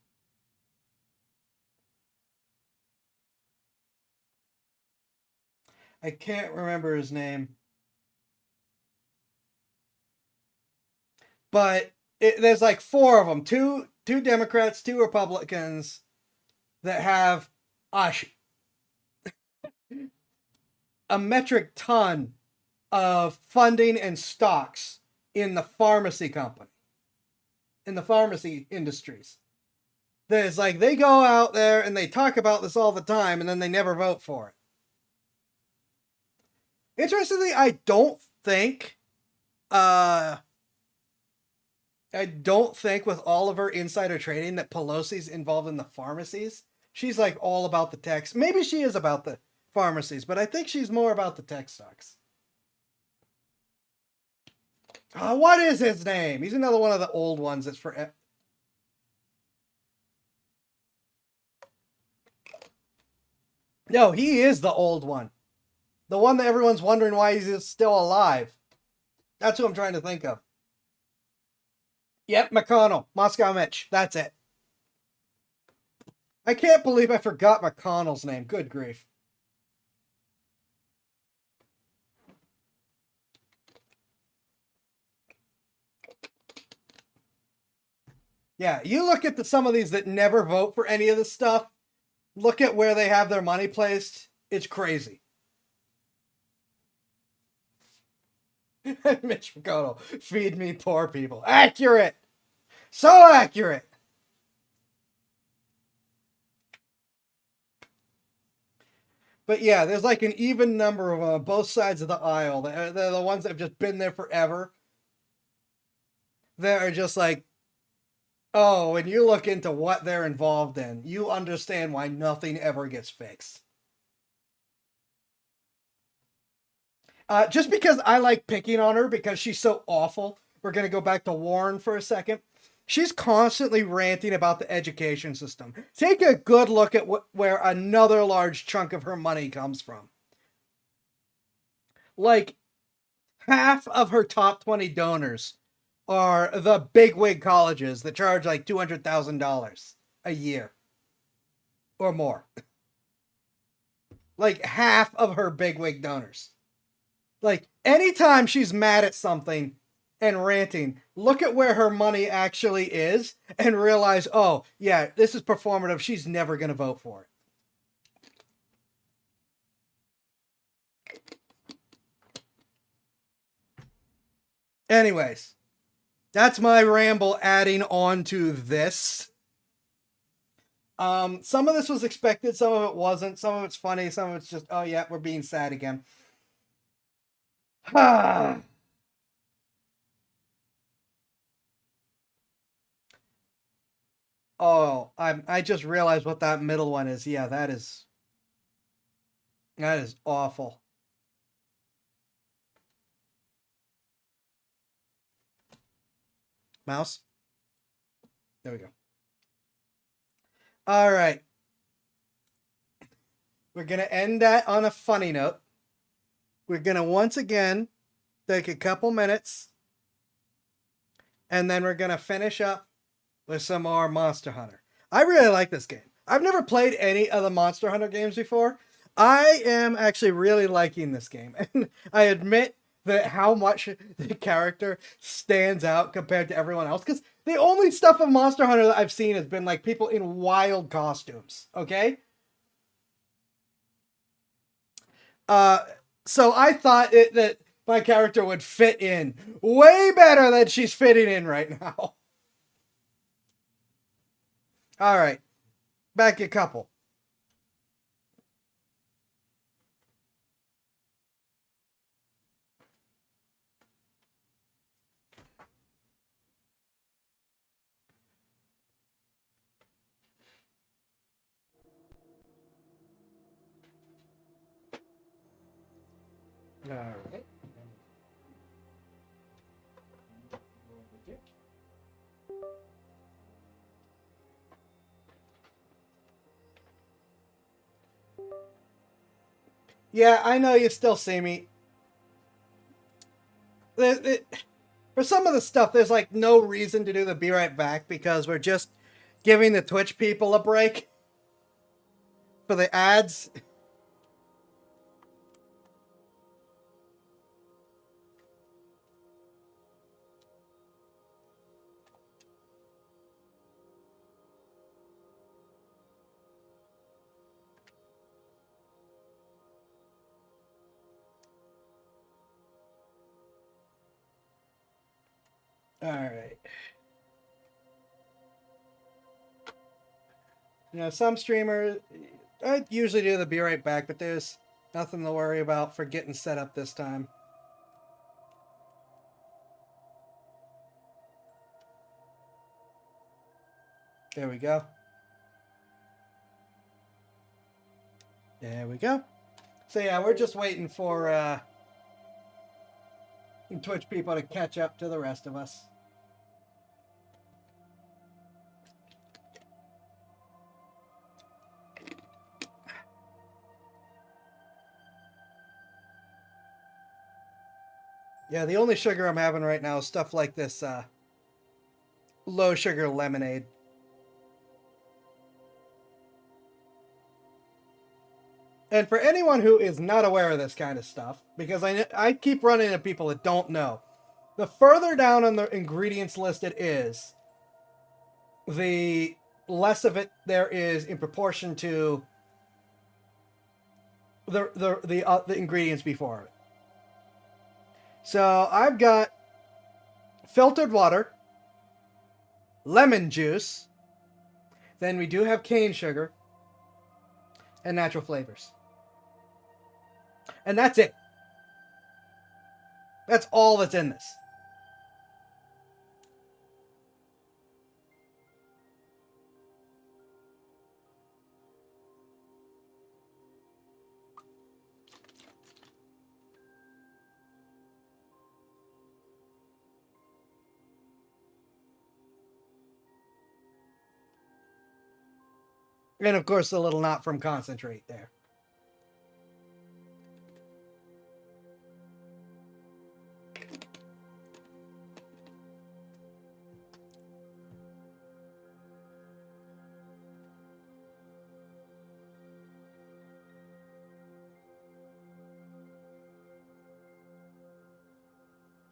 I can't remember his name. But there's like 4 of them. Two Democrats, 2 Republicans that have a metric ton of funding and stocks in the pharmacy company. In the pharmacy industries. There's like, they go out there and they talk about this all the time and then they never vote for it. Interestingly, I don't think with all of her insider trading that Pelosi's involved in the pharmacies. She's like all about the tech. Maybe she is about the pharmacies, but I think she's more about the tech stocks. What is his name? He's another one of the old ones that's for... No, he is the old one. The one that everyone's wondering why he's still alive. That's who I'm trying to think of. Yep, McConnell. Moscow Mitch. That's it. I can't believe I forgot McConnell's name. Good grief. Yeah, you look at some of these that never vote for any of this stuff. Look at where they have their money placed. It's crazy. Mitch McConnell, feed me poor people. Accurate! So accurate! But yeah, there's like an even number of them on both sides of the aisle. They're the ones that have just been there forever. They're just like, oh, when you look into what they're involved in, you understand why nothing ever gets fixed. Just because I like picking on her because she's so awful, we're going to go back to Warren for a second. She's constantly ranting about the education system. Take a good look at where another large chunk of her money comes from. Like, half of her top 20 donors are the bigwig colleges that charge like $200,000 a year or more. Like, half of her bigwig donors. Like, anytime she's mad at something and ranting, look at where her money actually is and realize, oh, yeah, this is performative. She's never going to vote for it. Anyways, that's my ramble adding on to this. Some of this was expected, some of it wasn't. Some of it's funny, some of it's just, oh yeah, we're being sad again. Oh, I just realized what that middle one is. Yeah, that is awful. Mouse. There we go. All right. We're going to end that on a funny note. We're going to once again take a couple minutes and then we're going to finish up with some more Monster Hunter. I really like this game. I've never played any of the Monster Hunter games before. I am actually really liking this game. And I admit that how much the character stands out compared to everyone else. Because the only stuff of Monster Hunter that I've seen has been like people in wild costumes. Okay? So I thought that my character would fit in. Way better than she's fitting in right now. Alright. Back a couple. Alright. Yeah, I know you still see me. For some of the stuff, there's like no reason to do the be right back because we're just giving the Twitch people a break for the ads. All right. You know, some streamers, I usually do the be right back, but there's nothing to worry about for getting set up this time. There we go. There we go. So yeah, we're just waiting for Twitch people to catch up to the rest of us. Yeah, the only sugar I'm having right now is stuff like this low sugar lemonade. And for anyone who is not aware of this kind of stuff, because I keep running into people that don't know, the further down on the ingredients list it is, the less of it there is in proportion to the ingredients before it. So I've got filtered water, lemon juice, then we do have cane sugar, and natural flavors. And that's it. That's all that's in this. And of course, the little not from concentrate there.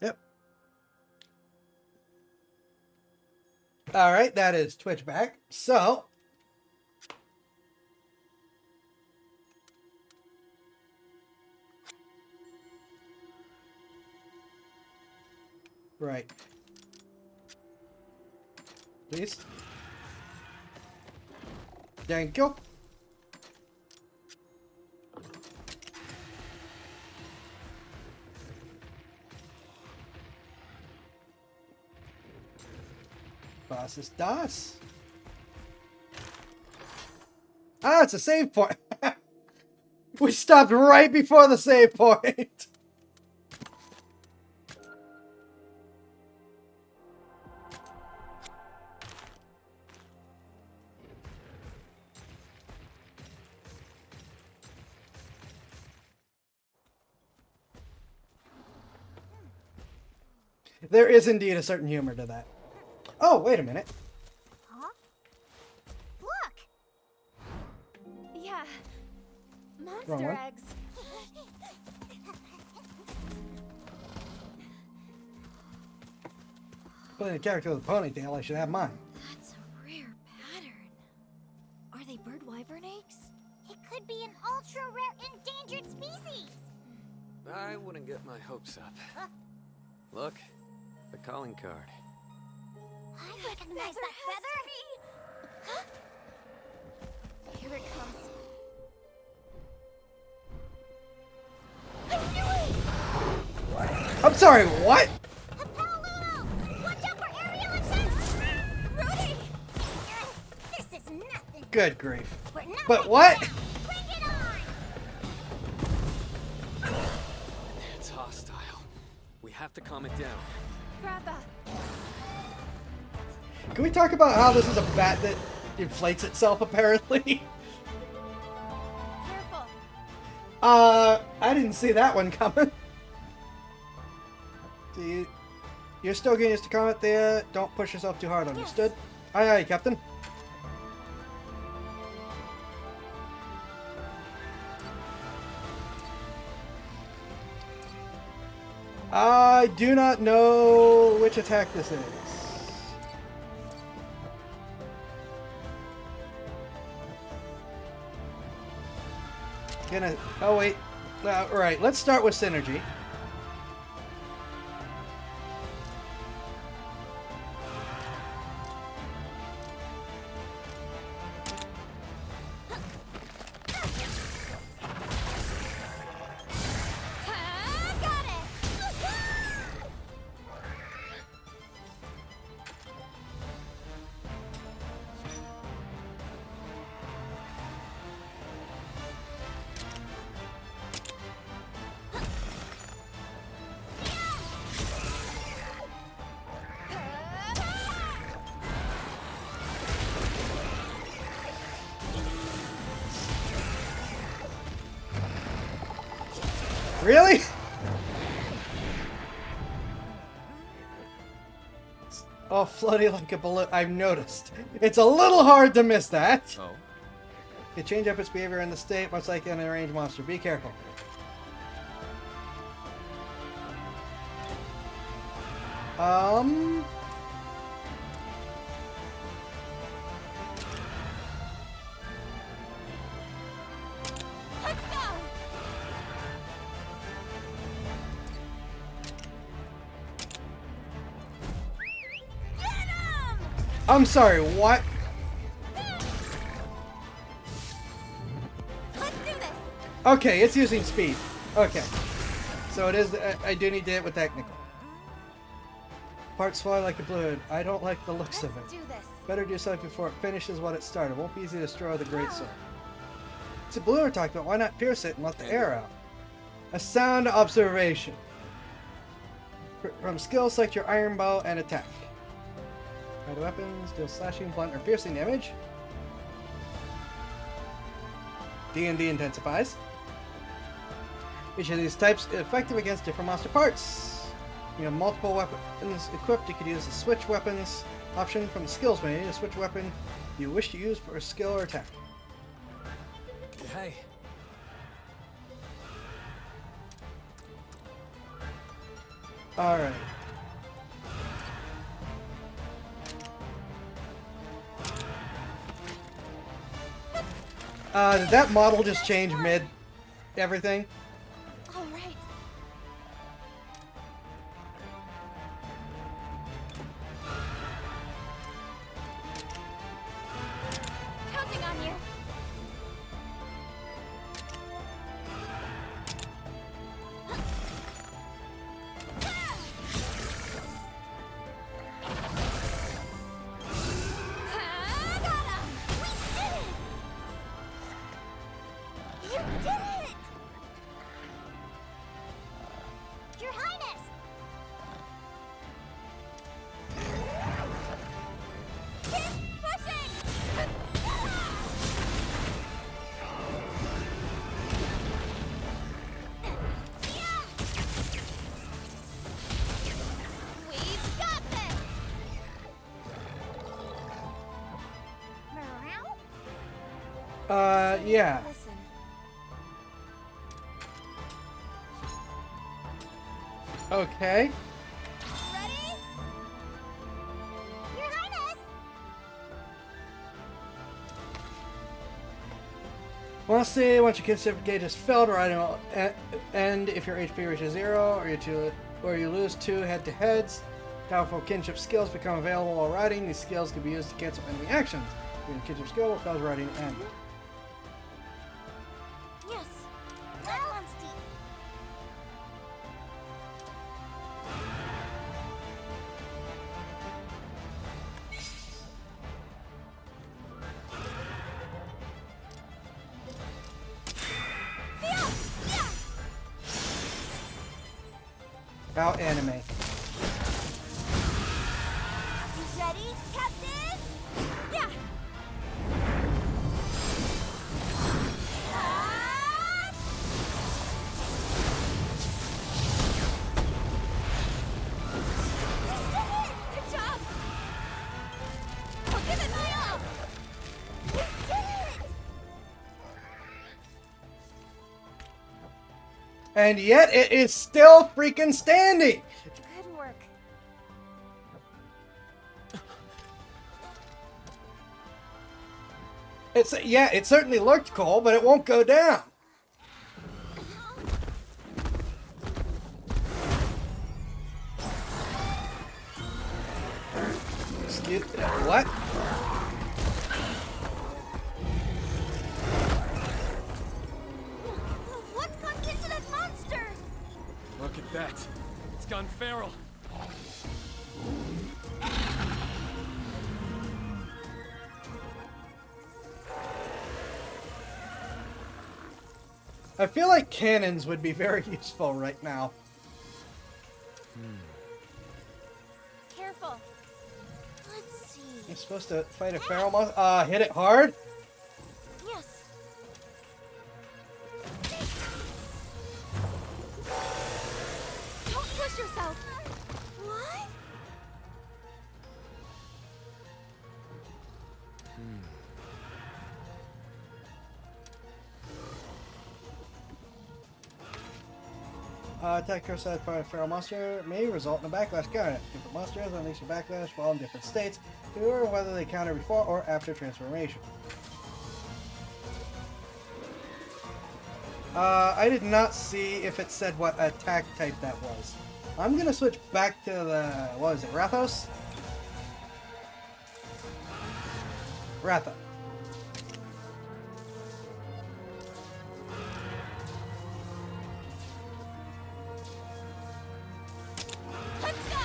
Yep. All right, that is Twitch back. So, right. Please. Thank you. Was ist das? Ah, it's a save point. We stopped right before the save point. There is indeed a certain humor to that. Oh, wait a minute. Huh? Look! Yeah. Monster eggs. Playing a character with a ponytail, I should have mine. That's a rare pattern. Are they bird-wyvern eggs? It could be an ultra-rare endangered species. Maybe. Maybe. Maybe. Maybe. Maybe. Maybe. Maybe. Maybe. Maybe. Maybe. Maybe. Maybe. Maybe. Maybe. Maybe. Maybe. Maybe. It could be an ultra-rare endangered species. I wouldn't get my hopes up. Look, the calling card. I recognize that feather. Here it comes. I'm sorry, what? Watch out for aerial attacks! Rudy! This is nothing. Good grief. We're not But what? Bring it on! It's hostile. We have to calm it down. Grappa. Can we talk about how this is a bat that inflates itself, apparently? Careful. I didn't see that one coming. So you're still getting used to combat there. Don't push yourself too hard, understood? Aye, aye, Captain. I do not know which attack this is. Oh wait. Right, let's start with synergy. Got it! Really? Oh, floaty like a balloon. I've noticed. It's a little hard to miss that. Oh. It change up its behavior in the state, much like an ranged monster. Be careful. Let's go! Get him! I'm sorry, what? Let's do this! Okay, it's using speed. Okay. So it is, I do need to hit with technical. Parts fly like a balloon. I don't like the looks of it. Do this. Better do something before it finishes what it started. Won't be easy to destroy with a great sword. It's a balloon we're talking about. Why not pierce it and let the air out? A sound observation. From skills select your iron bow and attack. Add weapons, deal slashing, blunt, or piercing damage. D&D intensifies. Each of these types is effective against different monster parts. You have multiple weapons equipped. You could use the switch weapons option from the skills menu to switch weapon you wish to use for a skill or attack. Hey. Alright. Did that model just change mid everything? All right. Counting on you. Got him! We did it! You did it! Your Highness! Keep pushing! We've got this! Meow? Yeah. Listen. Okay. Ready? Your Highness! Well, must see, once your kinship gauge is filled, riding will end if your HP reaches 0 or you lose 2 head-to-heads. Powerful kinship skills become available while riding. These skills can be used to cancel enemy actions. Your kinship skill will cause riding to end. Yes. That one's deep. About anime. You ready, Captain? Yeah. Good job. I'll give it my all. You did it. And yet it is still freaking standing! Good work. Yeah, it certainly looked cool, but it won't go down. Excuse me, what? What's gone into that monster? Look at that. It's gone feral. I feel like cannons would be very useful right now. Careful. Let's see. You're supposed to fight a feral monster. Hit it hard? Yes. Don't push yourself. What? Attack criticized by a feral monster may result in a backlash counter. Different monsters unleash a backlash while in different states, or whether they counter before or after transformation. I did not see if it said what attack type that was. I'm gonna switch back to the, what is it, Rathos? Ratha. Let's go.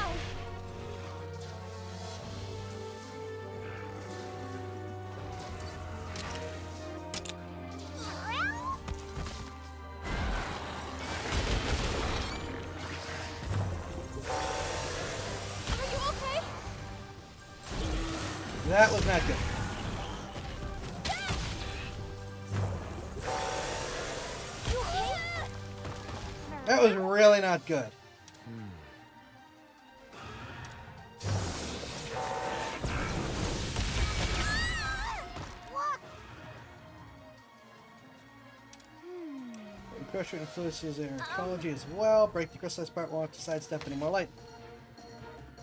Are you okay? That was not good. You okay? That was really not good. Crusher influences their ecology as well. Break the crystallized part won't have to sidestep any more light.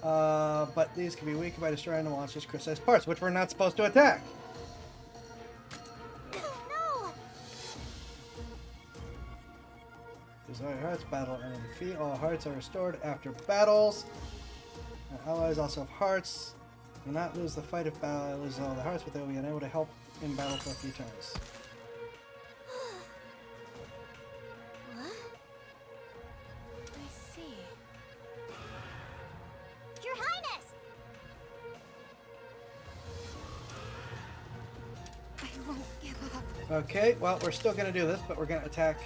But these can be weakened by destroying the monster's crystallized parts, which we're not supposed to attack. No. Desire hearts, battle and defeat. All hearts are restored after battles. Our allies also have hearts. Do not lose the fight if battle loses all the hearts, but they will be unable to help in battle for a few turns. What? I see. Your Highness! I won't give up. Okay, well, we're still going to do this, but we're going to attack.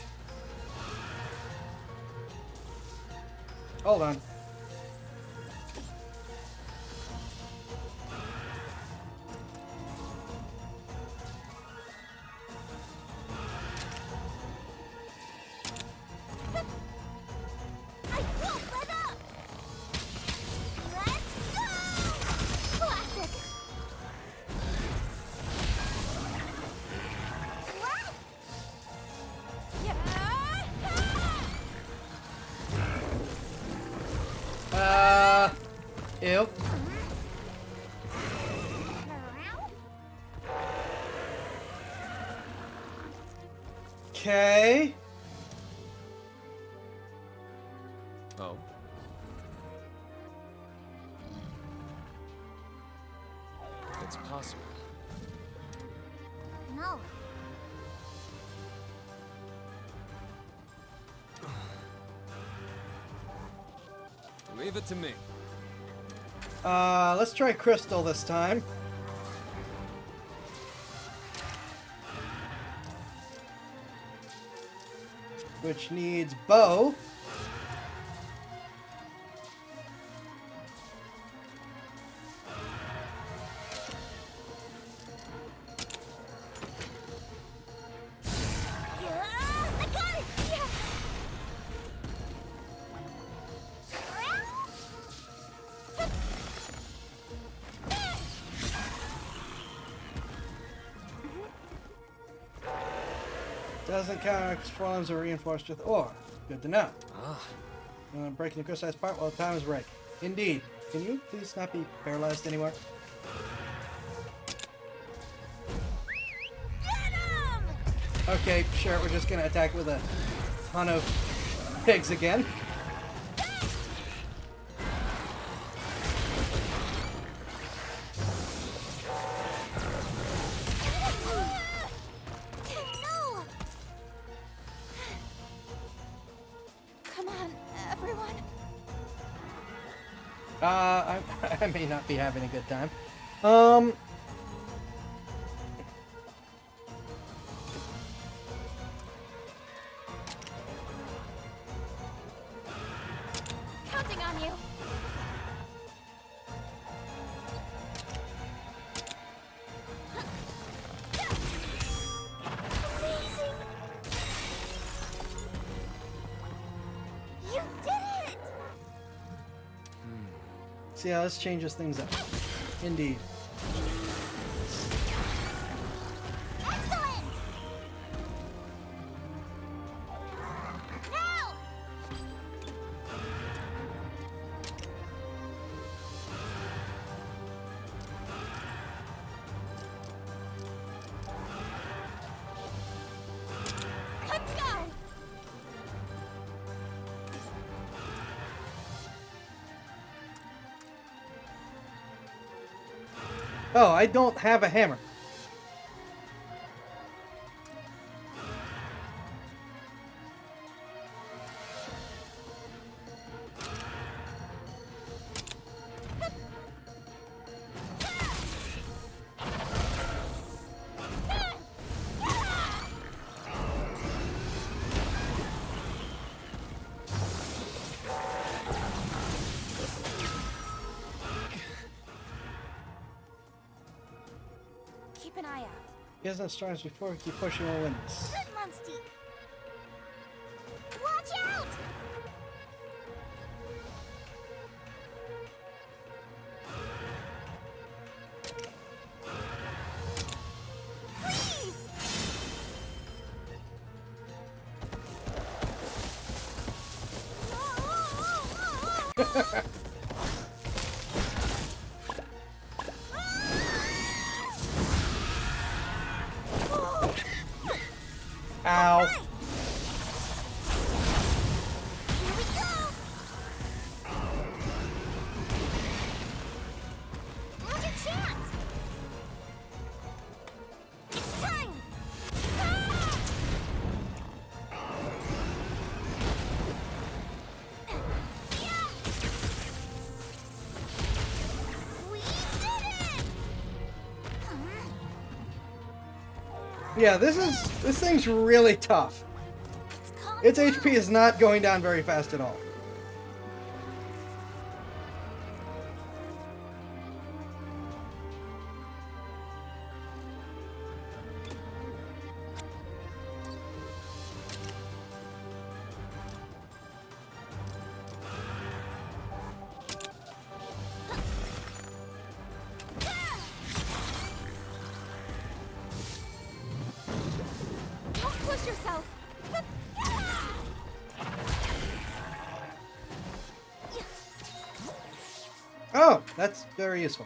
Hold on. I won't let up. Let's go. Classic. What? Ew. Okay. Oh. It's possible. No. Leave it to me. Let's try Crystal this time. Which needs bow. I got it! Yeah. Doesn't count forms are reinforced with ore. Good to know. Ah. Breaking the crystallized part while the time is right. Indeed. Can you please not be paralyzed anymore? Okay, sure, we're just gonna attack with a ton of pigs again. No! Come on, everyone. I may not be having a good time. Counting on you. Amazing. You did it. See how this changes things up. Indeed. Excellent! Now! Let's go. Oh, I don't have a hammer. Keep an eye out. He isn't as strong as before. Keep pushing or win this. Good, Munster. Watch out! Ow. Here we go! Now's your chance! It's time! We did it! Yeah, this thing's really tough. Its HP is not going down very fast at all. Don't push yourself. Oh, that's very useful.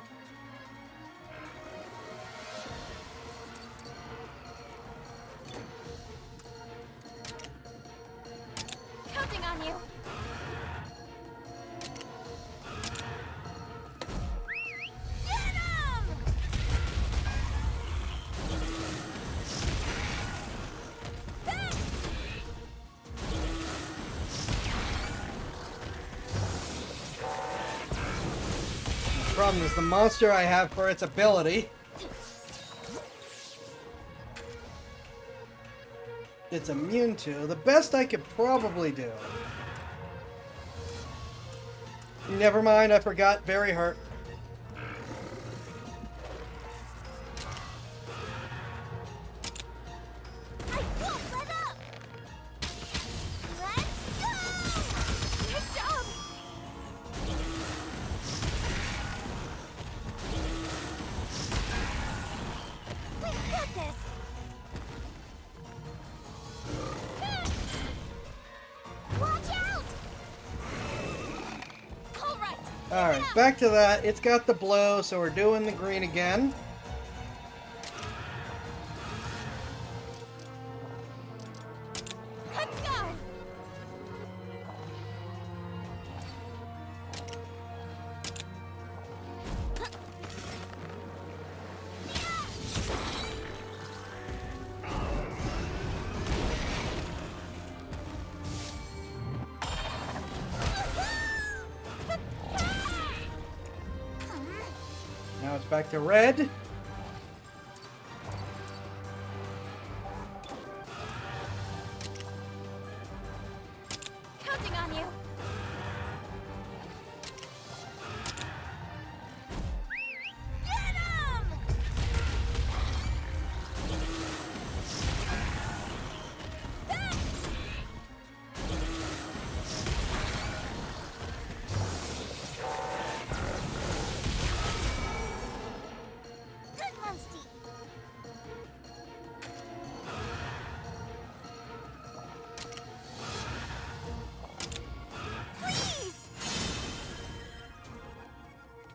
problem is the monster I have for its ability. It's immune to. The best I could probably do. Never mind, I forgot. Very hurt. Alright, back to that. It's got the blow, so we're doing the green again. Let's go! Now it's back to red. Counting on you. Get him! Good, Monsty.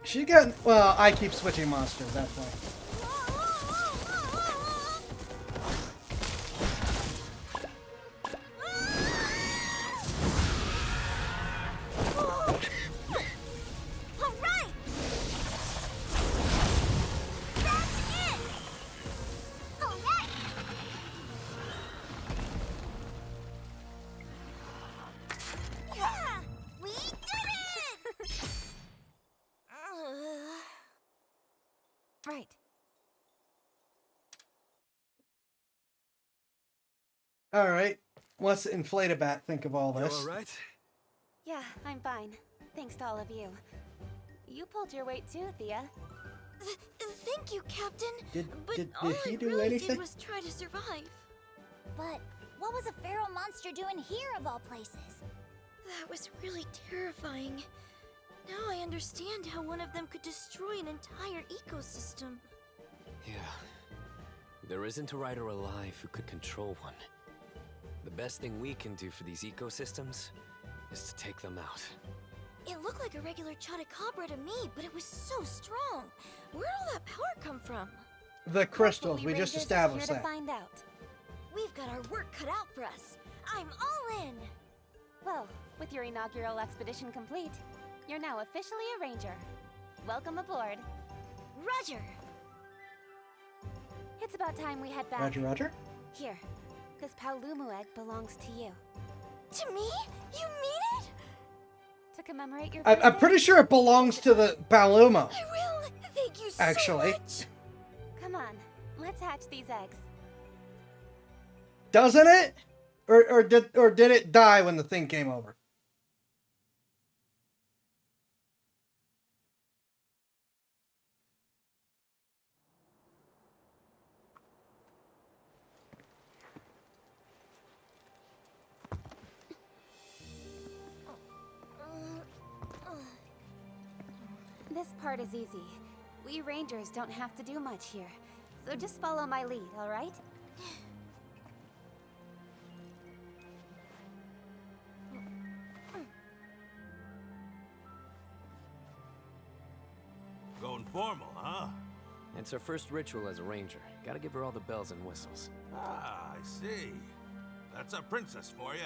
She got. Well, I keep switching monsters, that's why. All right. That's it. All right. Yeah, we did it! Right. Alright. What's the Inflatabat think of all this? alright? Yeah, I'm fine. Thanks to all of you. You pulled your weight too, Thea. Thank you, Captain. Did All he I do really anything? did was try to survive. But what was a feral monster doing here of all places? That was really terrifying. Now I understand how one of them could destroy an entire ecosystem. Yeah. There isn't a rider alive who could control one. The best thing we can do for these ecosystems is to take them out. It looked like a regular Chotacabra to me, but it was so strong. Where'd all that power come from? The crystals, we Rangers just are established here to that. find out. We've got our work cut out for us. I'm all in. Well, with your inaugural expedition complete, you're now officially a ranger. Welcome aboard. Roger. It's about time we head back. Roger, roger. Here, this Paolumu egg belongs to you. To me? You mean it? To commemorate your I'm pretty sure it belongs to the Paolumu. I will. Thank you Actually. so much. Come on, let's hatch these eggs. Doesn't it? Or did it die when the thing came over? This part is easy. We rangers don't have to do much here. So just follow my lead, all right? Going formal, huh? It's her first ritual as a ranger. Gotta give her all the bells and whistles. Ah, I see. That's a princess for you.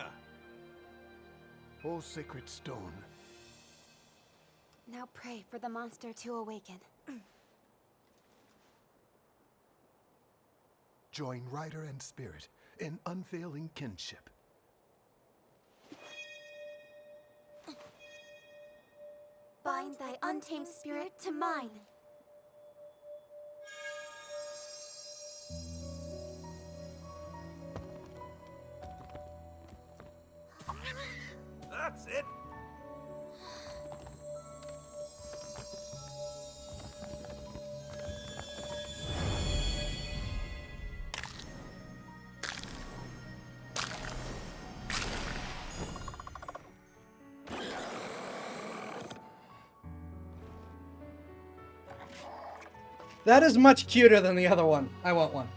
O sacred stone. Now pray for the monster to awaken. Join rider and spirit in unfailing kinship. Bind bind thy untamed spirit to mine. That's it. That is much cuter than the other one. I want one.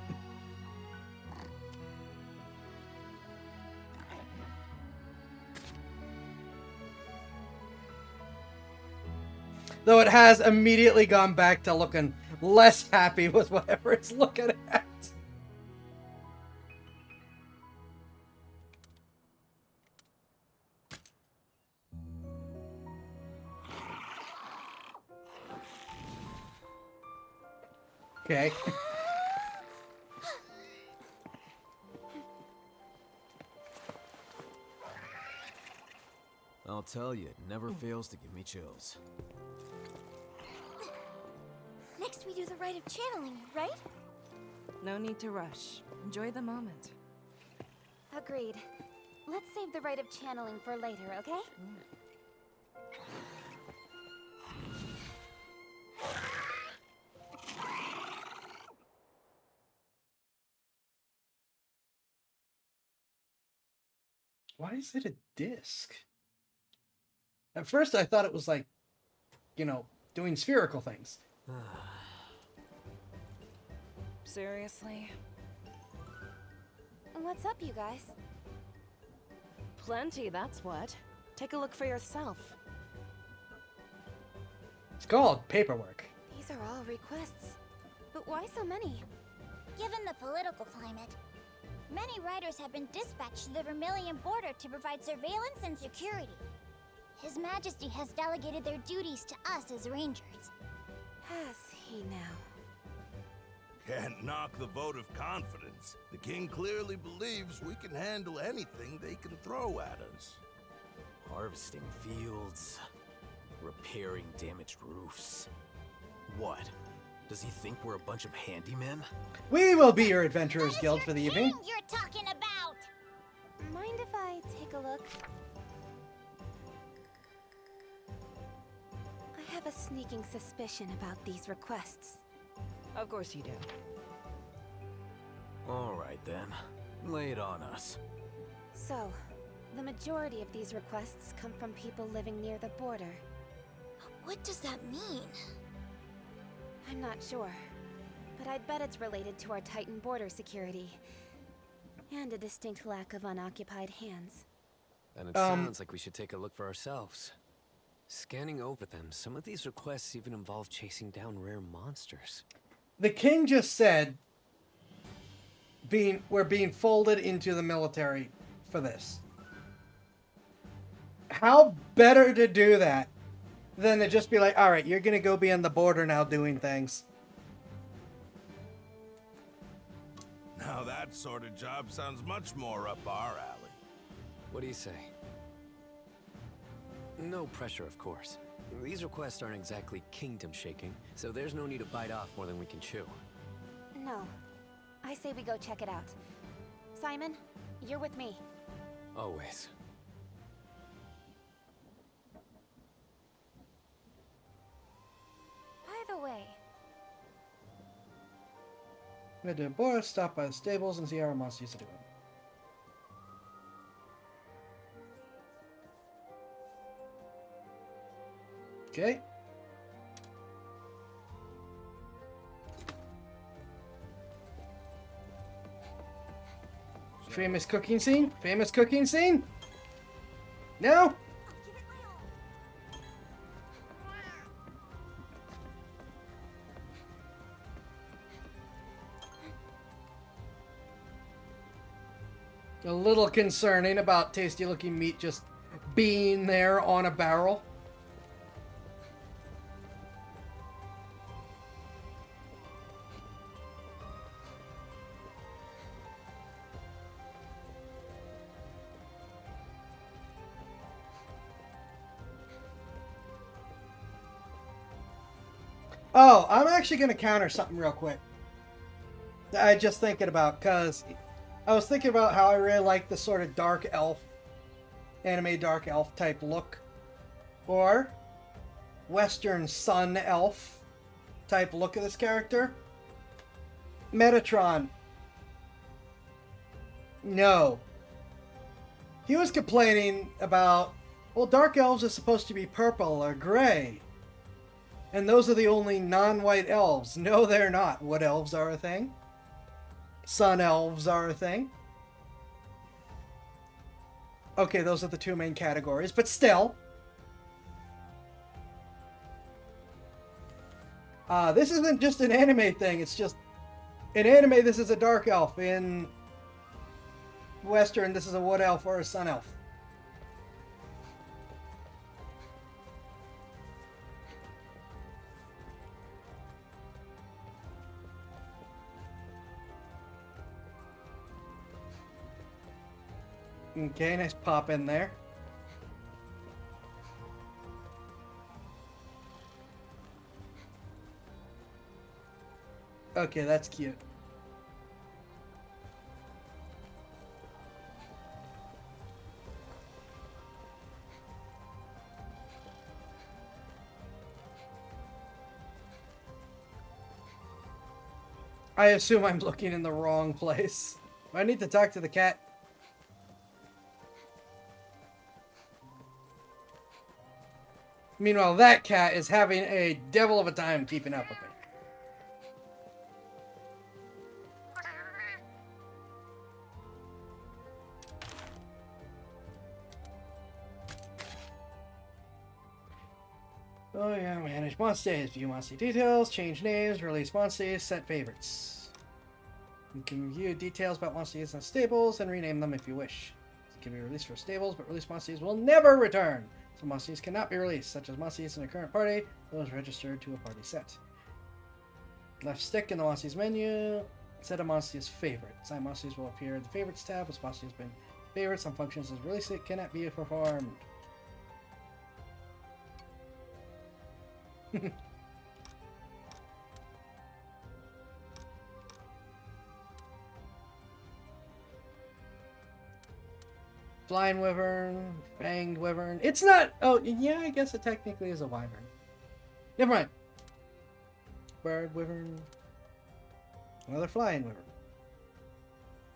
Though it has immediately gone back to looking less happy with whatever it's looking at. Okay. I'll tell you, it never fails to give me chills. Next, we do the rite of channeling, right? No need to rush. Enjoy the moment. Agreed. Let's save the rite of channeling for later, okay? Why is it a disc? At first I thought it was like, you know, doing spherical things. Seriously? What's up, you guys? Plenty, that's what. Take a look for yourself. It's called paperwork. These are all requests. But why so many? Given the political climate, many riders have been dispatched to the Vermilion border to provide surveillance and security. His Majesty has delegated their duties to us as rangers. Has he now? Can't knock the vote of confidence. The king clearly believes we can handle anything they can throw at us. Harvesting fields, repairing damaged roofs. What? Does he think we're a bunch of handymen? We will be your Adventurers Guild for the evening. You're talking about! Mind if I take a look? I have a sneaking suspicion about these requests. Of course you do. All right then, lay it on us. So, the majority of these requests come from people living near the border. What does that mean? I'm not sure, but I'd bet it's related to our Titan border security. And a distinct lack of unoccupied hands. And it sounds like we should take a look for ourselves. Scanning over them, some of these requests even involve chasing down rare monsters. The king just said we're being folded into the military for this. How better to do that than to just be like, all right, you're going to go be on the border now doing things. Now that sort of job sounds much more up our alley. What do you say? No pressure, of course. These requests aren't exactly kingdom-shaking, so there's no need to bite off more than we can chew. No. I say we go check it out. Simon, you're with me. Always. By the way, I'm going to do a Boris, stop by the stables, and see how our monsters are doing. Okay. Famous cooking scene? Famous cooking scene? No? A little concerning about tasty looking meat just being there on a barrel. Oh, I'm actually going to counter something real quick. I just thinking about, because I was thinking about how I really like the sort of dark elf, anime dark elf type look. Or Western sun elf type look of this character. Metatron. No. He was complaining about, well, dark elves are supposed to be purple or gray. And those are the only non-white elves. No, they're not. Wood elves are a thing. Sun elves are a thing. Okay, those are the two main categories, but still. This isn't just an anime thing, it's just... In anime, this is a dark elf. In Western, this is a wood elf or a sun elf. Okay, nice pop in there. Okay, that's cute. I assume I'm looking in the wrong place. I need to talk to the cat. Meanwhile, that cat is having a devil of a time keeping up with me. Oh yeah, manage monsters, view monster details, change names, release monsters, set favorites. You can view details about monsters in stables and rename them if you wish. It can be released for stables, but released monsters will never return. Some monsters cannot be released, such as monsters in a current party, those registered to a party set. Left stick in the monsters menu, set a monster's favorite. Assigned monsters will appear in the favorites tab as monsters have been favorites. Some functions as release it cannot be performed. Flying wyvern, fanged wyvern. It's not. Oh, yeah, I guess it technically is a wyvern. Never mind. Bird wyvern. Another flying wyvern.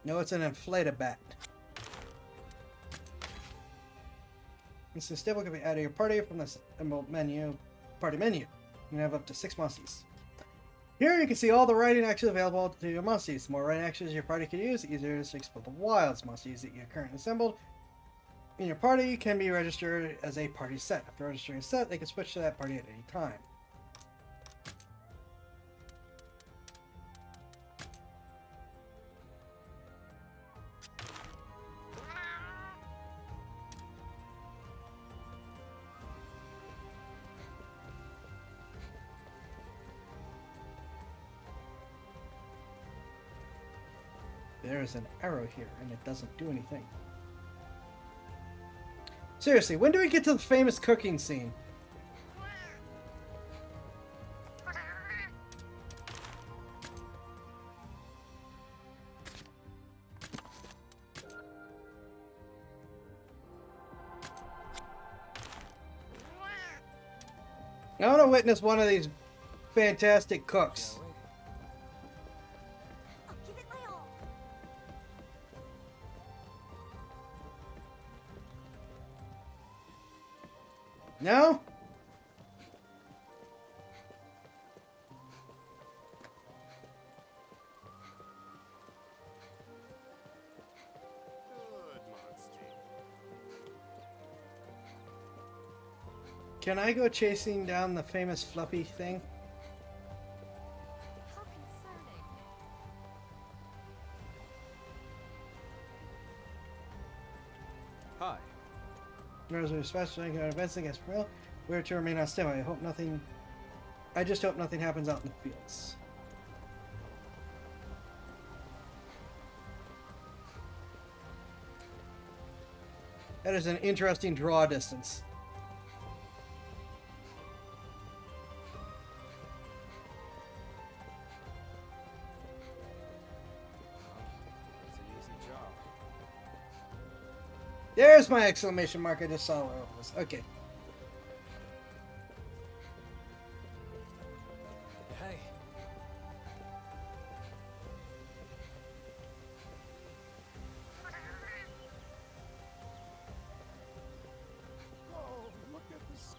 No, it's an inflated bat. This stable can be added to your party from this menu. Party menu. You have up to 6 monsters. Here you can see all the writing actions available to your monsters. The more writing actions your party can use, the easier it is to explore the wilds. Monsters that you have currently assembled in your party can be registered as a party set. After registering a set, they can switch to that party at any time. There's an arrow here, and it doesn't do anything. Seriously, when do we get to the famous cooking scene? I want to witness one of these fantastic cooks. No? Can I go chasing down the famous Fluffy thing? Hi. Members of special events against Pearl. We're to remain on standby. I just hope nothing happens out in the fields. That is an interesting draw distance. There's my exclamation mark. I just saw where it was. Okay. Hey. Oh, look at the sky.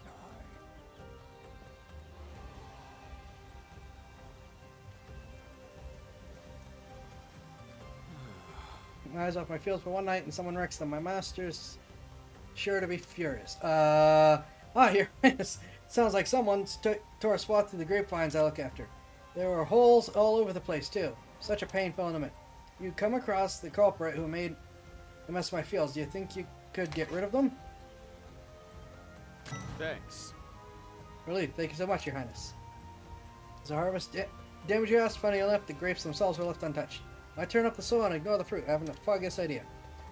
My eyes off my fields for one night and someone wrecks them. My master's sure to be furious. Here. Sounds like someone's tore a swath through the grapevines I look after. There were holes all over the place, too. Such a painful element. You come across the culprit who made the mess of my fields. Do you think you could get rid of them? Thanks. Relief. Thank you so much, Your Highness. Is the harvest damage you asked? Funny enough, the grapes themselves were left untouched. I turn up the soil and ignore the fruit. I haven't the foggiest idea.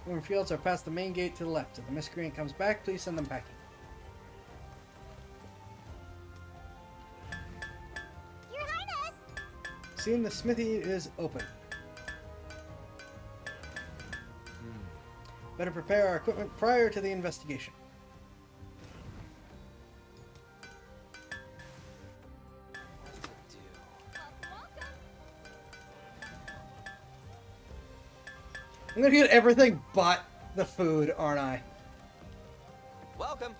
When fields are past the main gate to the left. If the miscreant comes back, please send them packing. Your Highness! Seeing the smithy is open. Better prepare our equipment prior to the investigation. I'm gonna get everything but the food, aren't I? Welcome.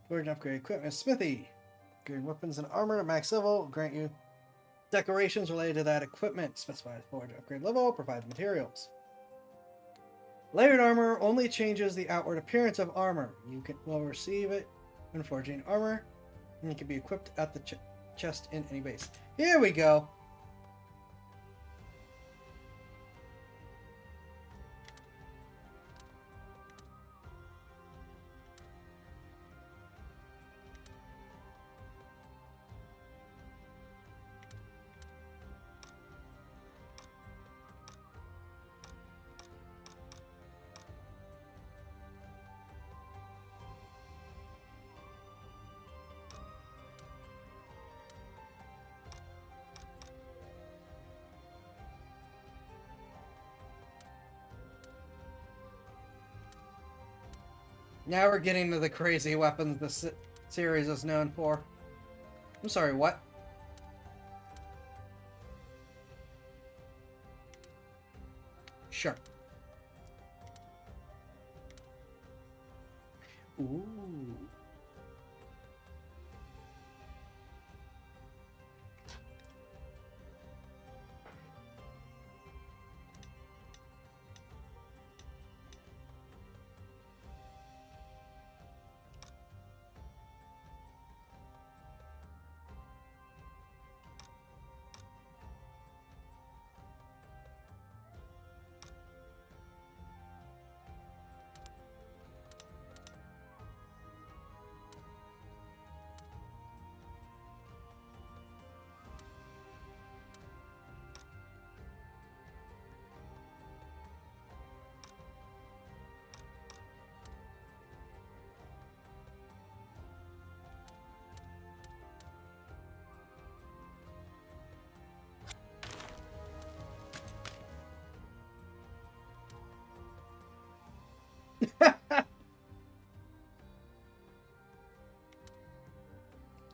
Forge upgrade equipment. Smithy. Upgrade weapons and armor to max level. Grant you decorations related to that equipment. Specify forge upgrade level. Provide materials. Layered armor only changes the outward appearance of armor. You will receive it when forging armor. And it can be equipped at the chest in any base. Here we go. Now we're getting to the crazy weapons the series is known for. I'm sorry, what? Sure. Ooh.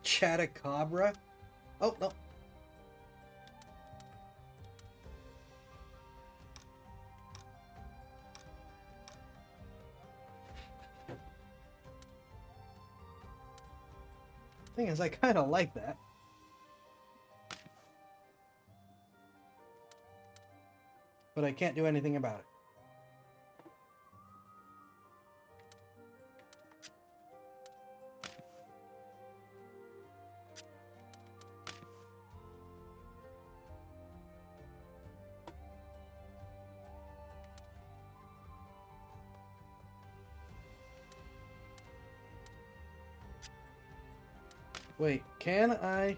Chatacabra? Oh, no. Thing is, I kind of like that. But I can't do anything about it. Wait, can I?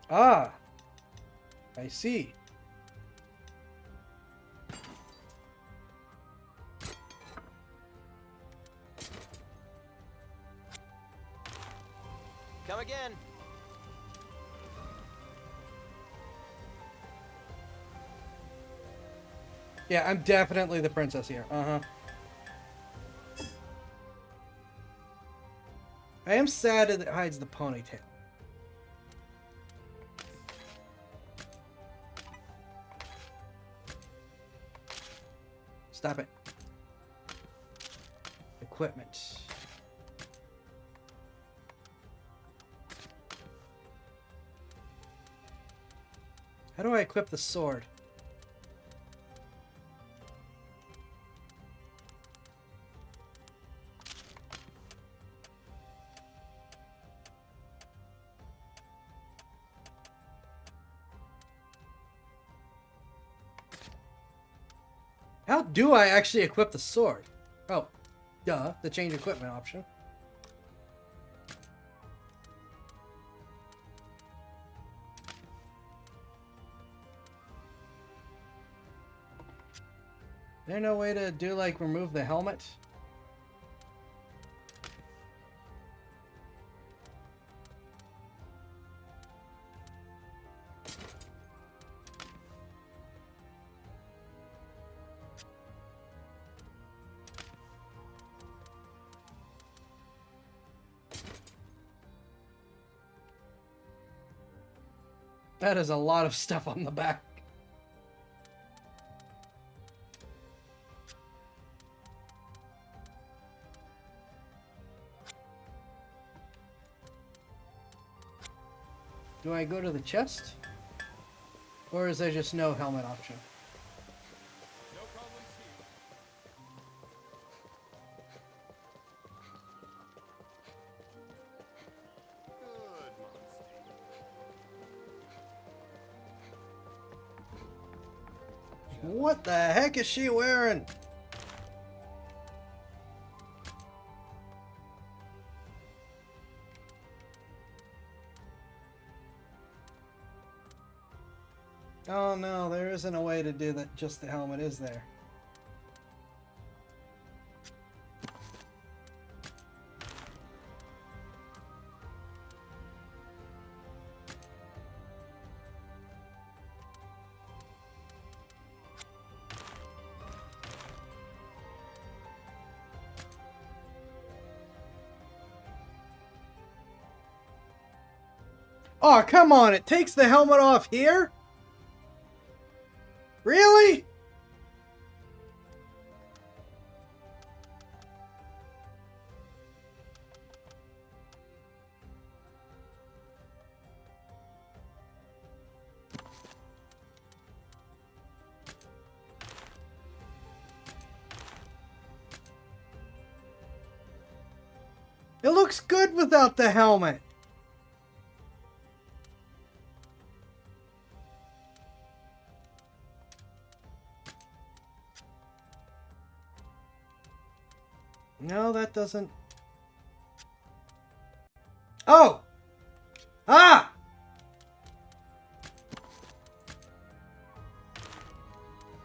Ah! I see. Come again. Yeah, I'm definitely the princess here. I am sad that it hides the ponytail. Stop it. Equipment. How do I equip the sword? How do I actually equip the sword? Oh, duh, the change equipment option. Is there no way to do, like, remove the helmet? That is a lot of stuff on the back. Do I go to the chest? Or is there just no helmet option? What the heck is she wearing? Oh no, there isn't a way to do that, just the helmet is there. Oh, come on, it takes the helmet off here? Really? It looks good without the helmet. No, that doesn't. Oh! Ah!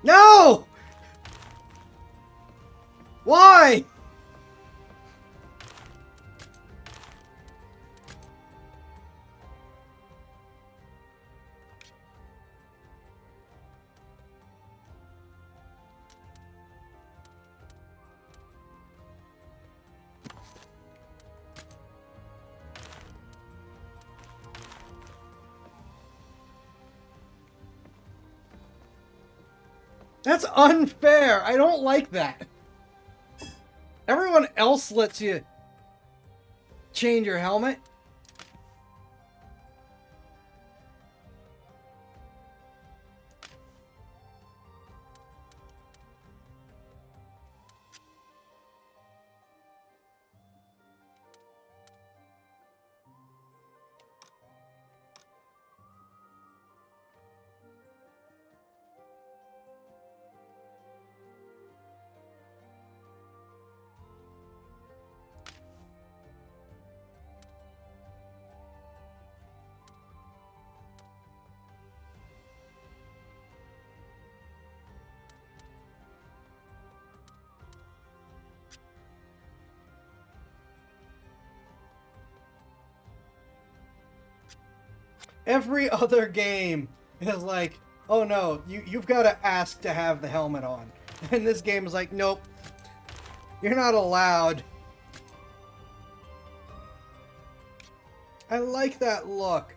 No! Why? That's unfair. I don't like that. Everyone else lets you change your helmet. Every other game is like, oh no, you've got to ask to have the helmet on. And this game is like, nope, you're not allowed. I like that look.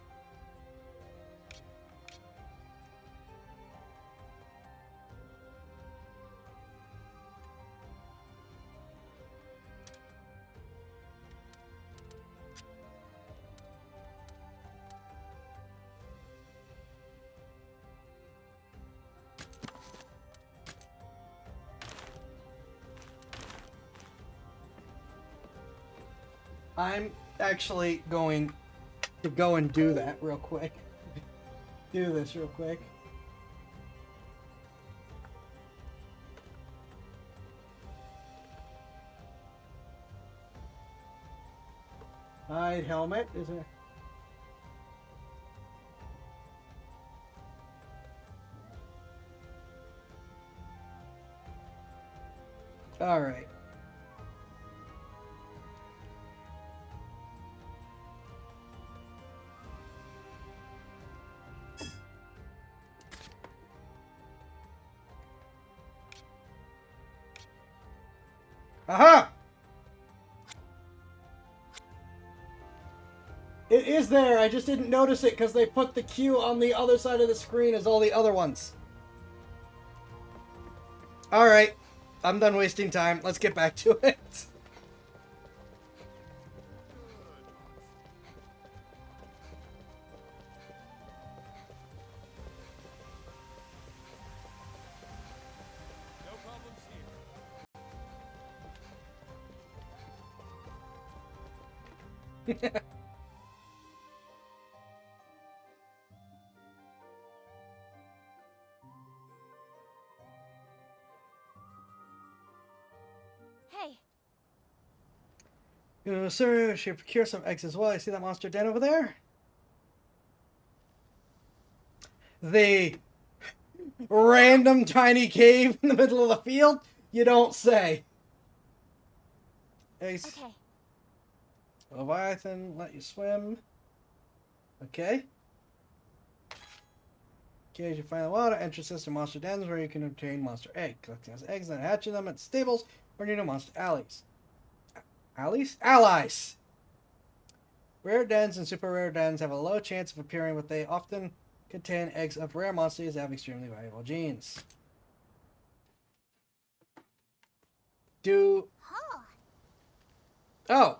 I'm actually going to go and do that real quick. Do this real quick. Hide helmet, is there? All right. Aha! It is there, I just didn't notice it because they put the Q on the other side of the screen as all the other ones. Alright, I'm done wasting time. Let's get back to it. Hey, Sir, should procure some eggs as well. You see that monster den over there? The random tiny cave in the middle of the field? You don't say. Eggs. okay. Leviathan, let you swim. Okay. Okay, as you find the water, entrances to monster dens where you can obtain monster eggs. Collecting those eggs and hatching them at stables or near monster alleys. Alleys? Allies! Rare dens and super rare dens have a low chance of appearing, but they often contain eggs of rare monsters that have extremely valuable genes. Oh.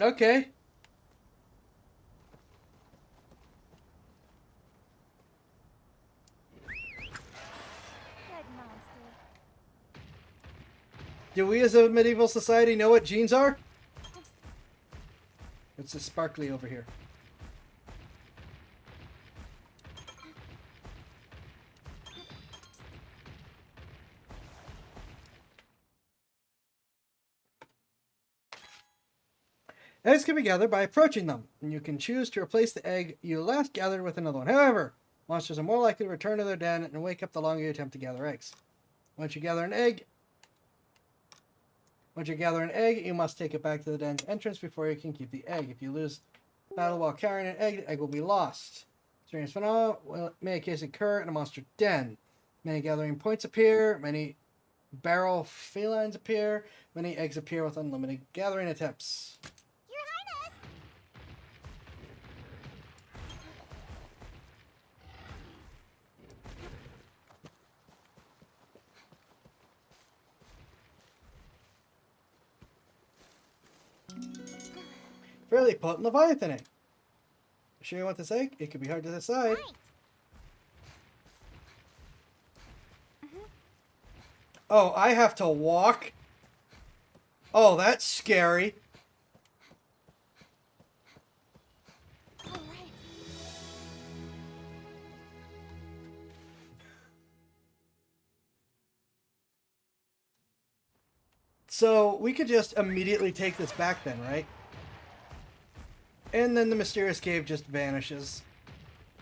Okay. Good monster. Do we as a medieval society know what genes are? It's a sparkly over here. Eggs can be gathered by approaching them, and you can choose to replace the egg you last gathered with another one. However, monsters are more likely to return to their den and wake up the longer you attempt to gather eggs. Once you gather an egg, you must take it back to the den's entrance before you can keep the egg. If you lose battle while carrying an egg, the egg will be lost. Strange phenomena may occasionally occur in a monster den. Many gathering points appear, many barrel felines appear, many eggs appear with unlimited gathering attempts. Fairly potent Leviathan egg. Sure you want this egg? It could be hard to decide. Oh, I have to walk? Oh, that's scary. So we could just immediately take this back then, right? And then the mysterious cave just vanishes.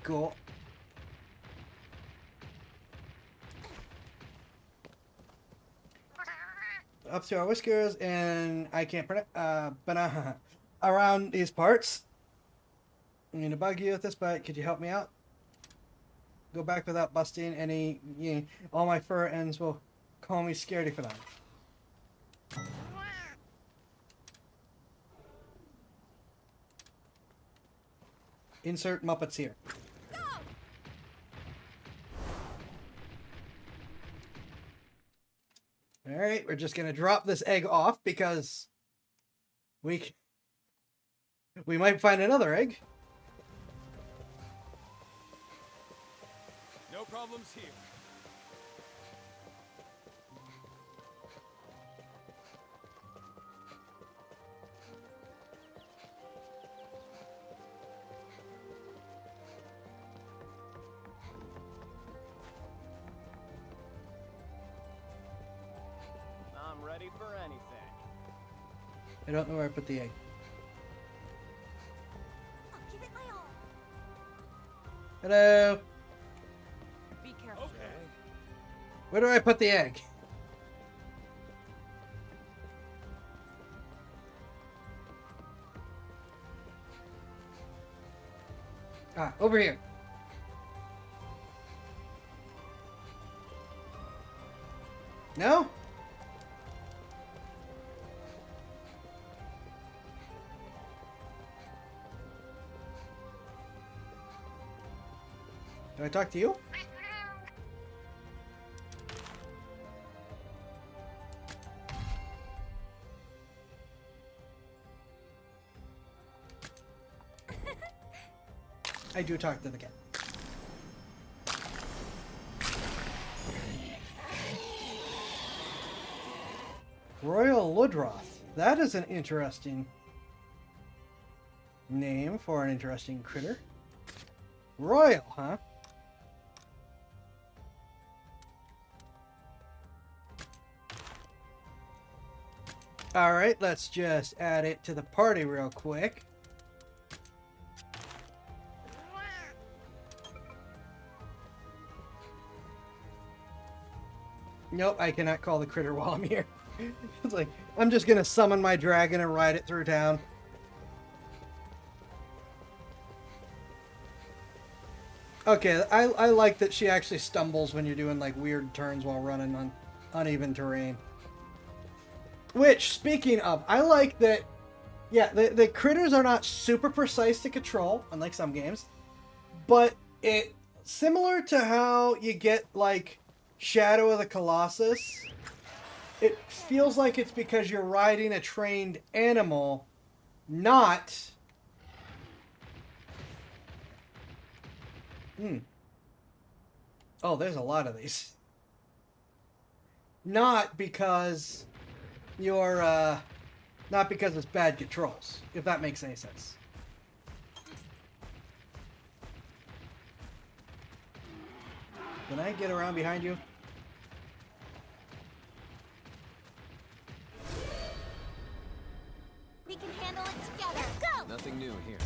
Cool. Up to our whiskers, and I can't pronounce, around these parts. I mean to bug you with this, but could you help me out? Go back without busting any. All my fur ends will call me scaredy for that. Insert Muppets here. Alright, we're just gonna drop this egg off because we might find another egg. No problems here. I'm ready for anything. I don't know where I put the egg. I'll give it my all. Hello. Be careful. Okay. Where do I put the egg? Ah, over here. No? Do I talk to you? I do talk to the cat. Royal Ludroth. That is an interesting name for an interesting critter. Royal, huh? Alright, let's just add it to the party real quick. Nope, I cannot call the critter while I'm here. It's like, I'm just gonna summon my dragon and ride it through town. Okay, I like that she actually stumbles when you're doing like weird turns while running on uneven terrain. Which, speaking of, I like that, yeah, the critters are not super precise to control, unlike some games, but it, similar to how you get like Shadow of the Colossus, it feels like it's because you're riding a trained animal, not... Oh, there's a lot of these. Not because you're, not because it's bad controls, if that makes any sense. Can I get around behind you? We can handle it together. Let's go! Nothing new here.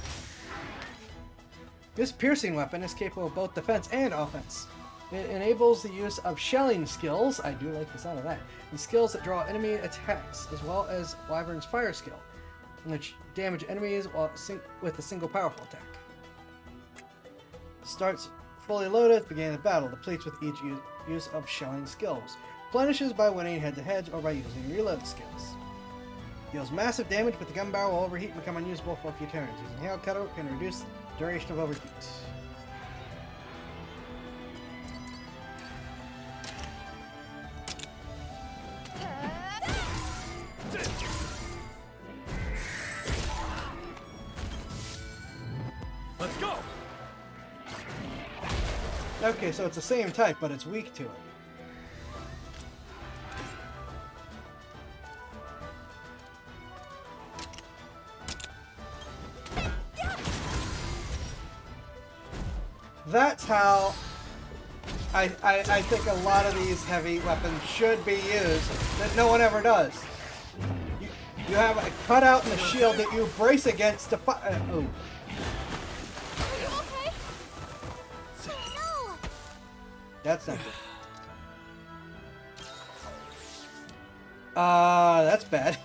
This piercing weapon is capable of both defense and offense. It enables the use of shelling skills, I do like the sound of that, and skills that draw enemy attacks, as well as Wyvern's fire skill, which damage enemies while with a single powerful attack. Starts fully loaded at the beginning of the battle, depletes with each use of shelling skills, replenishes by winning head-to-heads or by using reload skills. Deals massive damage, but the gun barrel will overheat and become unusable for a few turns. Using hail cutter can reduce the duration of overheat. Let's go! Okay, so it's the same type, but it's weak to it. That's how I think a lot of these heavy weapons should be used, that no one ever does. You have a cutout in the shield that you brace against to fire. Oh. Are you okay? No! That's not good. That's bad.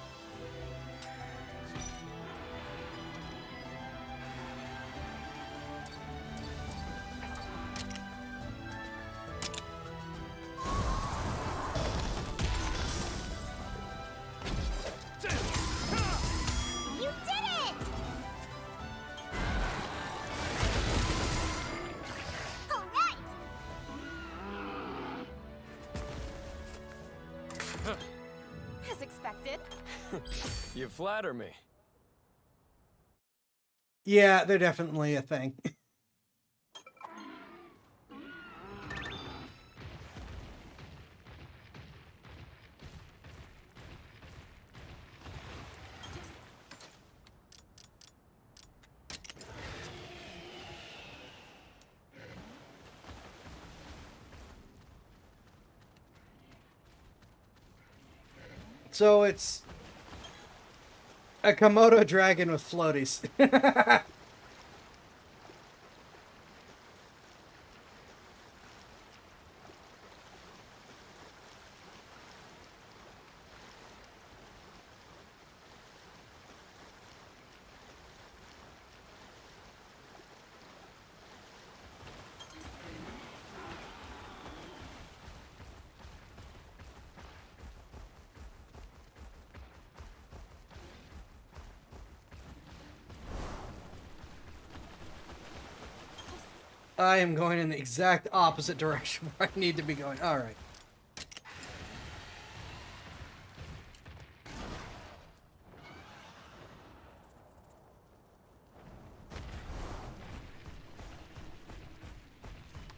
You flatter me. Yeah, they're definitely a thing. So it's a Komodo dragon with floaties. I am going in the exact opposite direction where I need to be going. All right.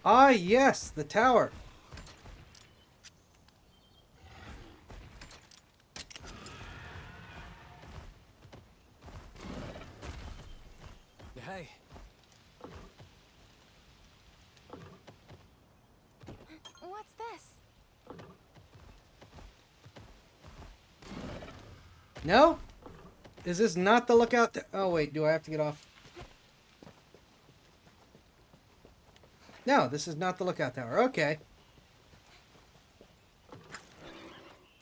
Ah, yes, the tower. Hey. What's this? No? Is this not the lookout? Oh, wait, do I have to get off? No, this is not the lookout tower. Okay.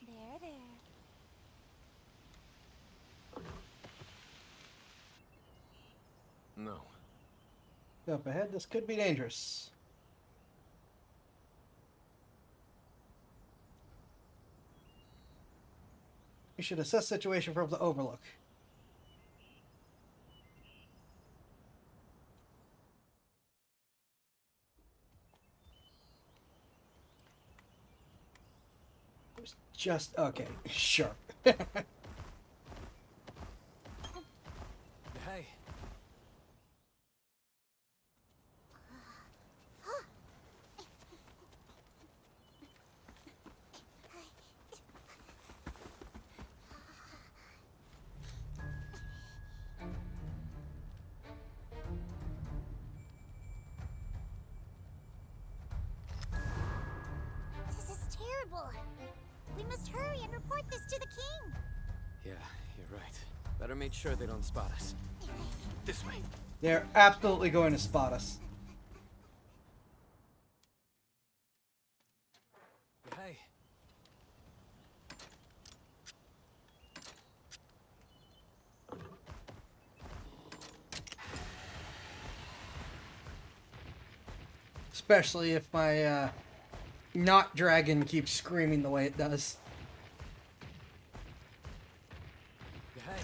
There, there. No. Up ahead, this could be dangerous. You should assess situation from the overlook. Just okay, sure. Hey. This is terrible. We must hurry and report this to the king. Yeah, you're right. Better make sure they don't spot us. This way. They're absolutely going to spot us. Hey. Especially if my not dragon keeps screaming the way it does. Hey.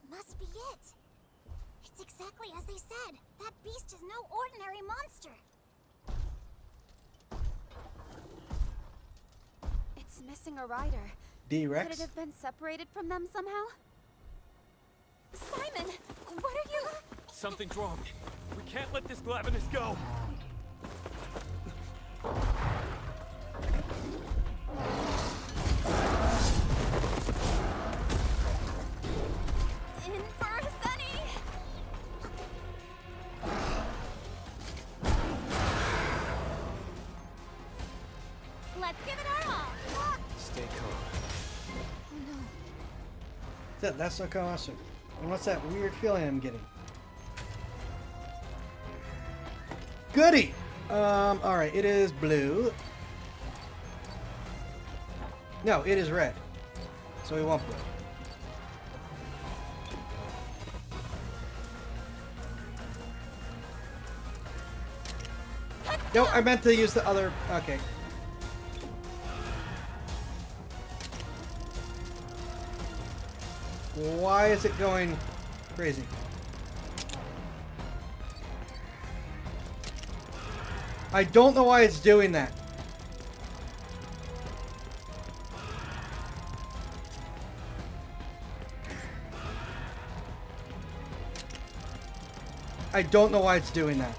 Must be it. It's exactly as they said. That beast is no ordinary monster. It's missing a rider. D-Rex? Could it have been separated from them somehow? Simon, what are you? Something's wrong. We can't let this Glavenus go. In for Sunny. Let's give it our all. Stay calm. Oh no. That's okay, awesome. And what's that weird feeling I'm getting? Goody! Alright, it is blue. No, it is red. So we want blue. No, I meant to use the other... Okay. Why is it going crazy? I don't know why it's doing that. I don't know why it's doing that.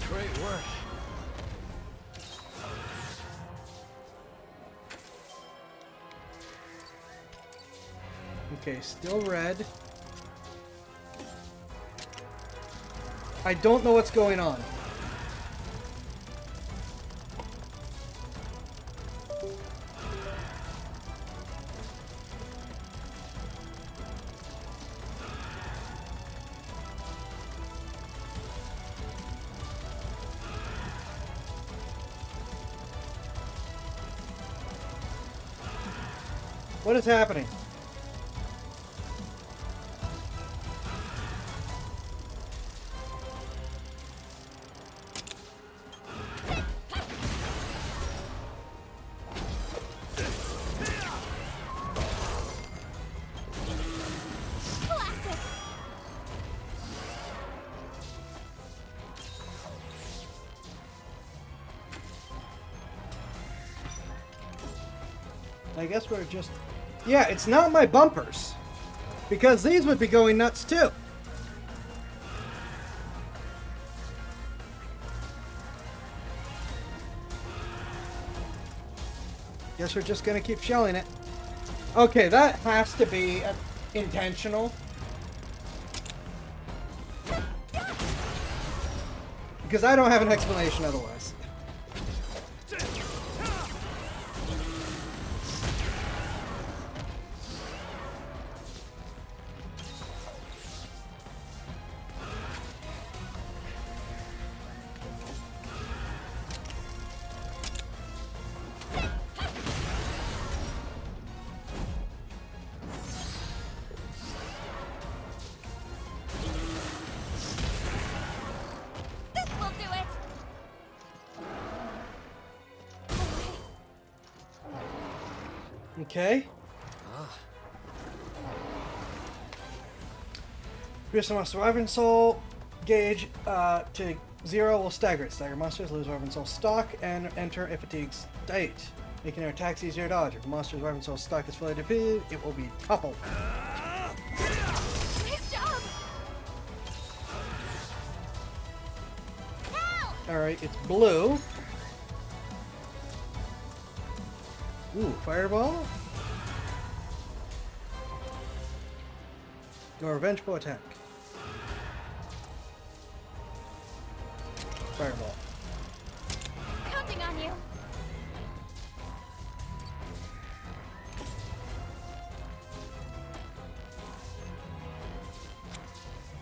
Great work. Okay, still red. I don't know what's going on. What is happening? I guess we're just... Yeah, it's not my bumpers. Because these would be going nuts too. Guess we're just gonna keep shelling it. Okay, that has to be intentional. Because I don't have an explanation otherwise. Okay. Reduce the monster surviving soul gauge to 0 will stagger it. Stagger monsters lose surviving soul stock and enter a fatigue state, making their attacks easier to dodge. If the monster's surviving soul stock is fully depleted, it will be toppled. Nice job! Alright, it's blue. Ooh, fireball? Or vengeful attack. Fireball. Counting on you.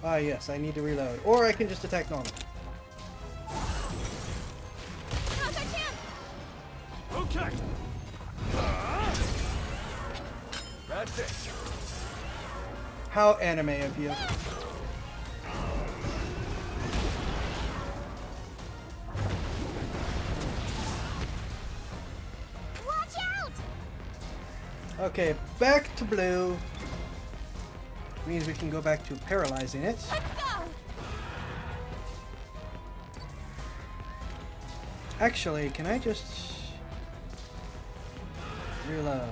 Ah, yes, I need to reload. Or I can just attack normal. Now's our chance. Okay. That's it. How anime of you. Watch out! Okay, back to blue. Means we can go back to paralyzing it. Let's go! Actually, can I just reload?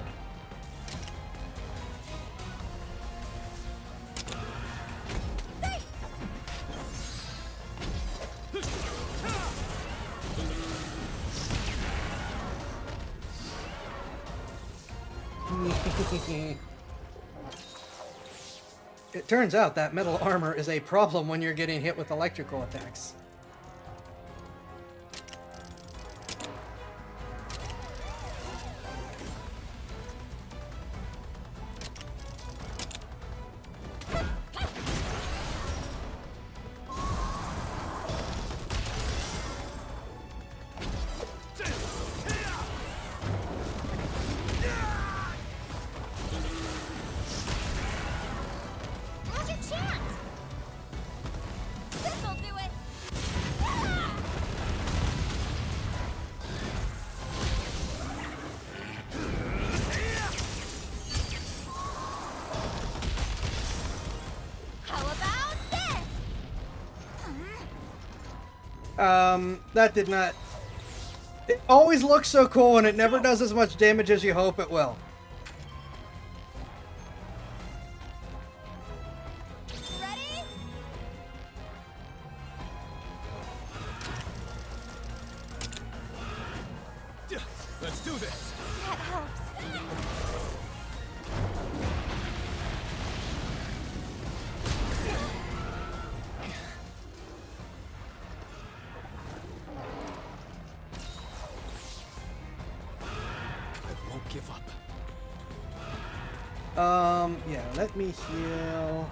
It turns out that metal armor is a problem when you're getting hit with electrical attacks. That did not... It always looks so cool and it never does as much damage as you hope it will. Let's do this. That helps. I won't give up. Yeah, let me heal.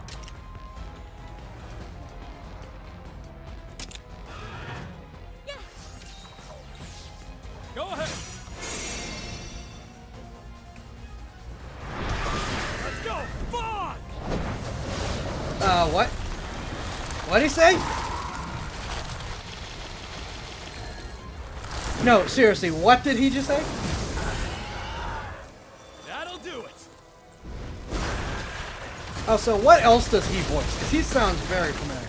Go ahead. Let's go. Fuck! What? What'd he say? No, seriously, what did he just say? That'll do it. Oh, so what else does he voice? Because he sounds very familiar.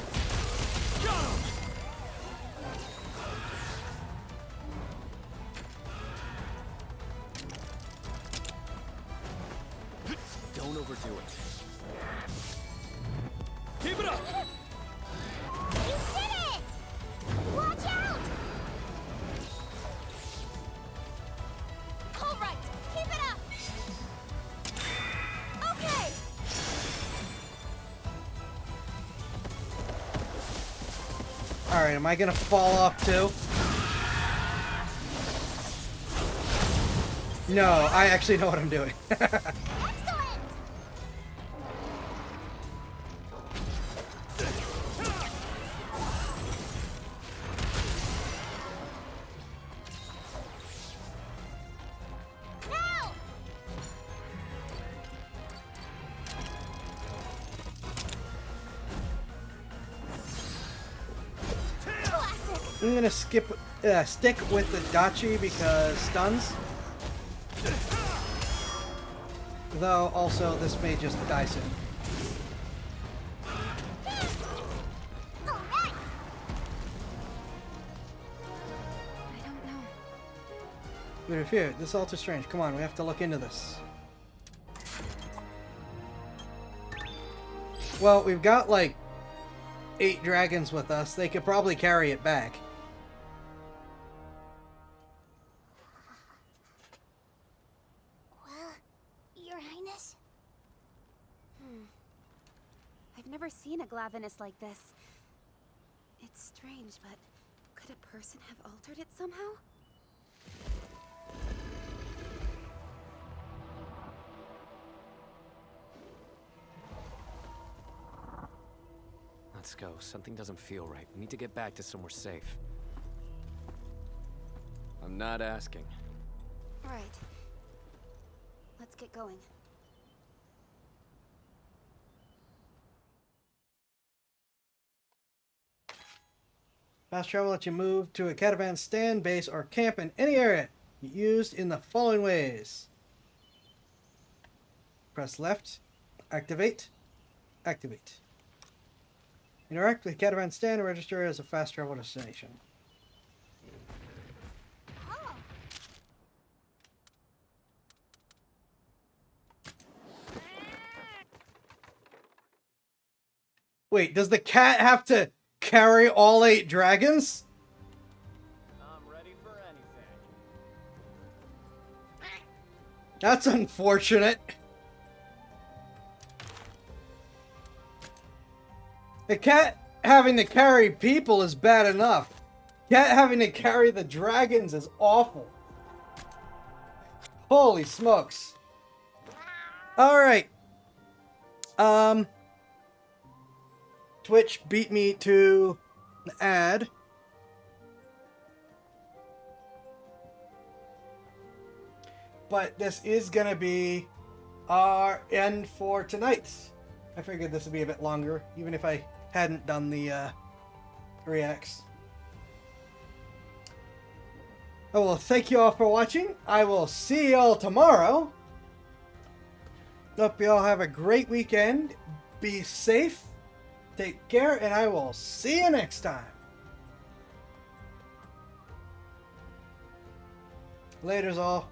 Don't overdo it. Keep it up. You did it! Watch out! All right, keep it up. Okay. All right, am I gonna fall off too? No, I actually know what I'm doing. I'm gonna stick with the Dachi because stuns. Though also this may just die soon. But if here, this is all too strange. Come on, we have to look into this. Well, we've got like 8 dragons with us. They could probably carry it back. Well, Your Highness? I've never seen a Glavenus like this. It's strange, but could a person have altered it somehow? Let's go. Something doesn't feel right. We need to get back to somewhere safe. I'm not asking. Right. Let's get going. Fast travel lets you move to a caravan stand, base, or camp in any area. Used in the following ways. Press left. Activate. Activate. Interact with caravan stand and register as a fast travel destination. Wait, does the cat have to carry all 8 dragons? I'm ready for anything. That's unfortunate. The cat having to carry people is bad enough. Cat having to carry the dragons is awful. Holy smokes. Alright. Twitch beat me to the ad. But this is gonna be our end for tonight. I figured this would be a bit longer, even if I hadn't done the reacts. I will thank you all for watching. I will see you all tomorrow. Hope you all have a great weekend. Be safe. Take care, and I will see you next time. Laters all.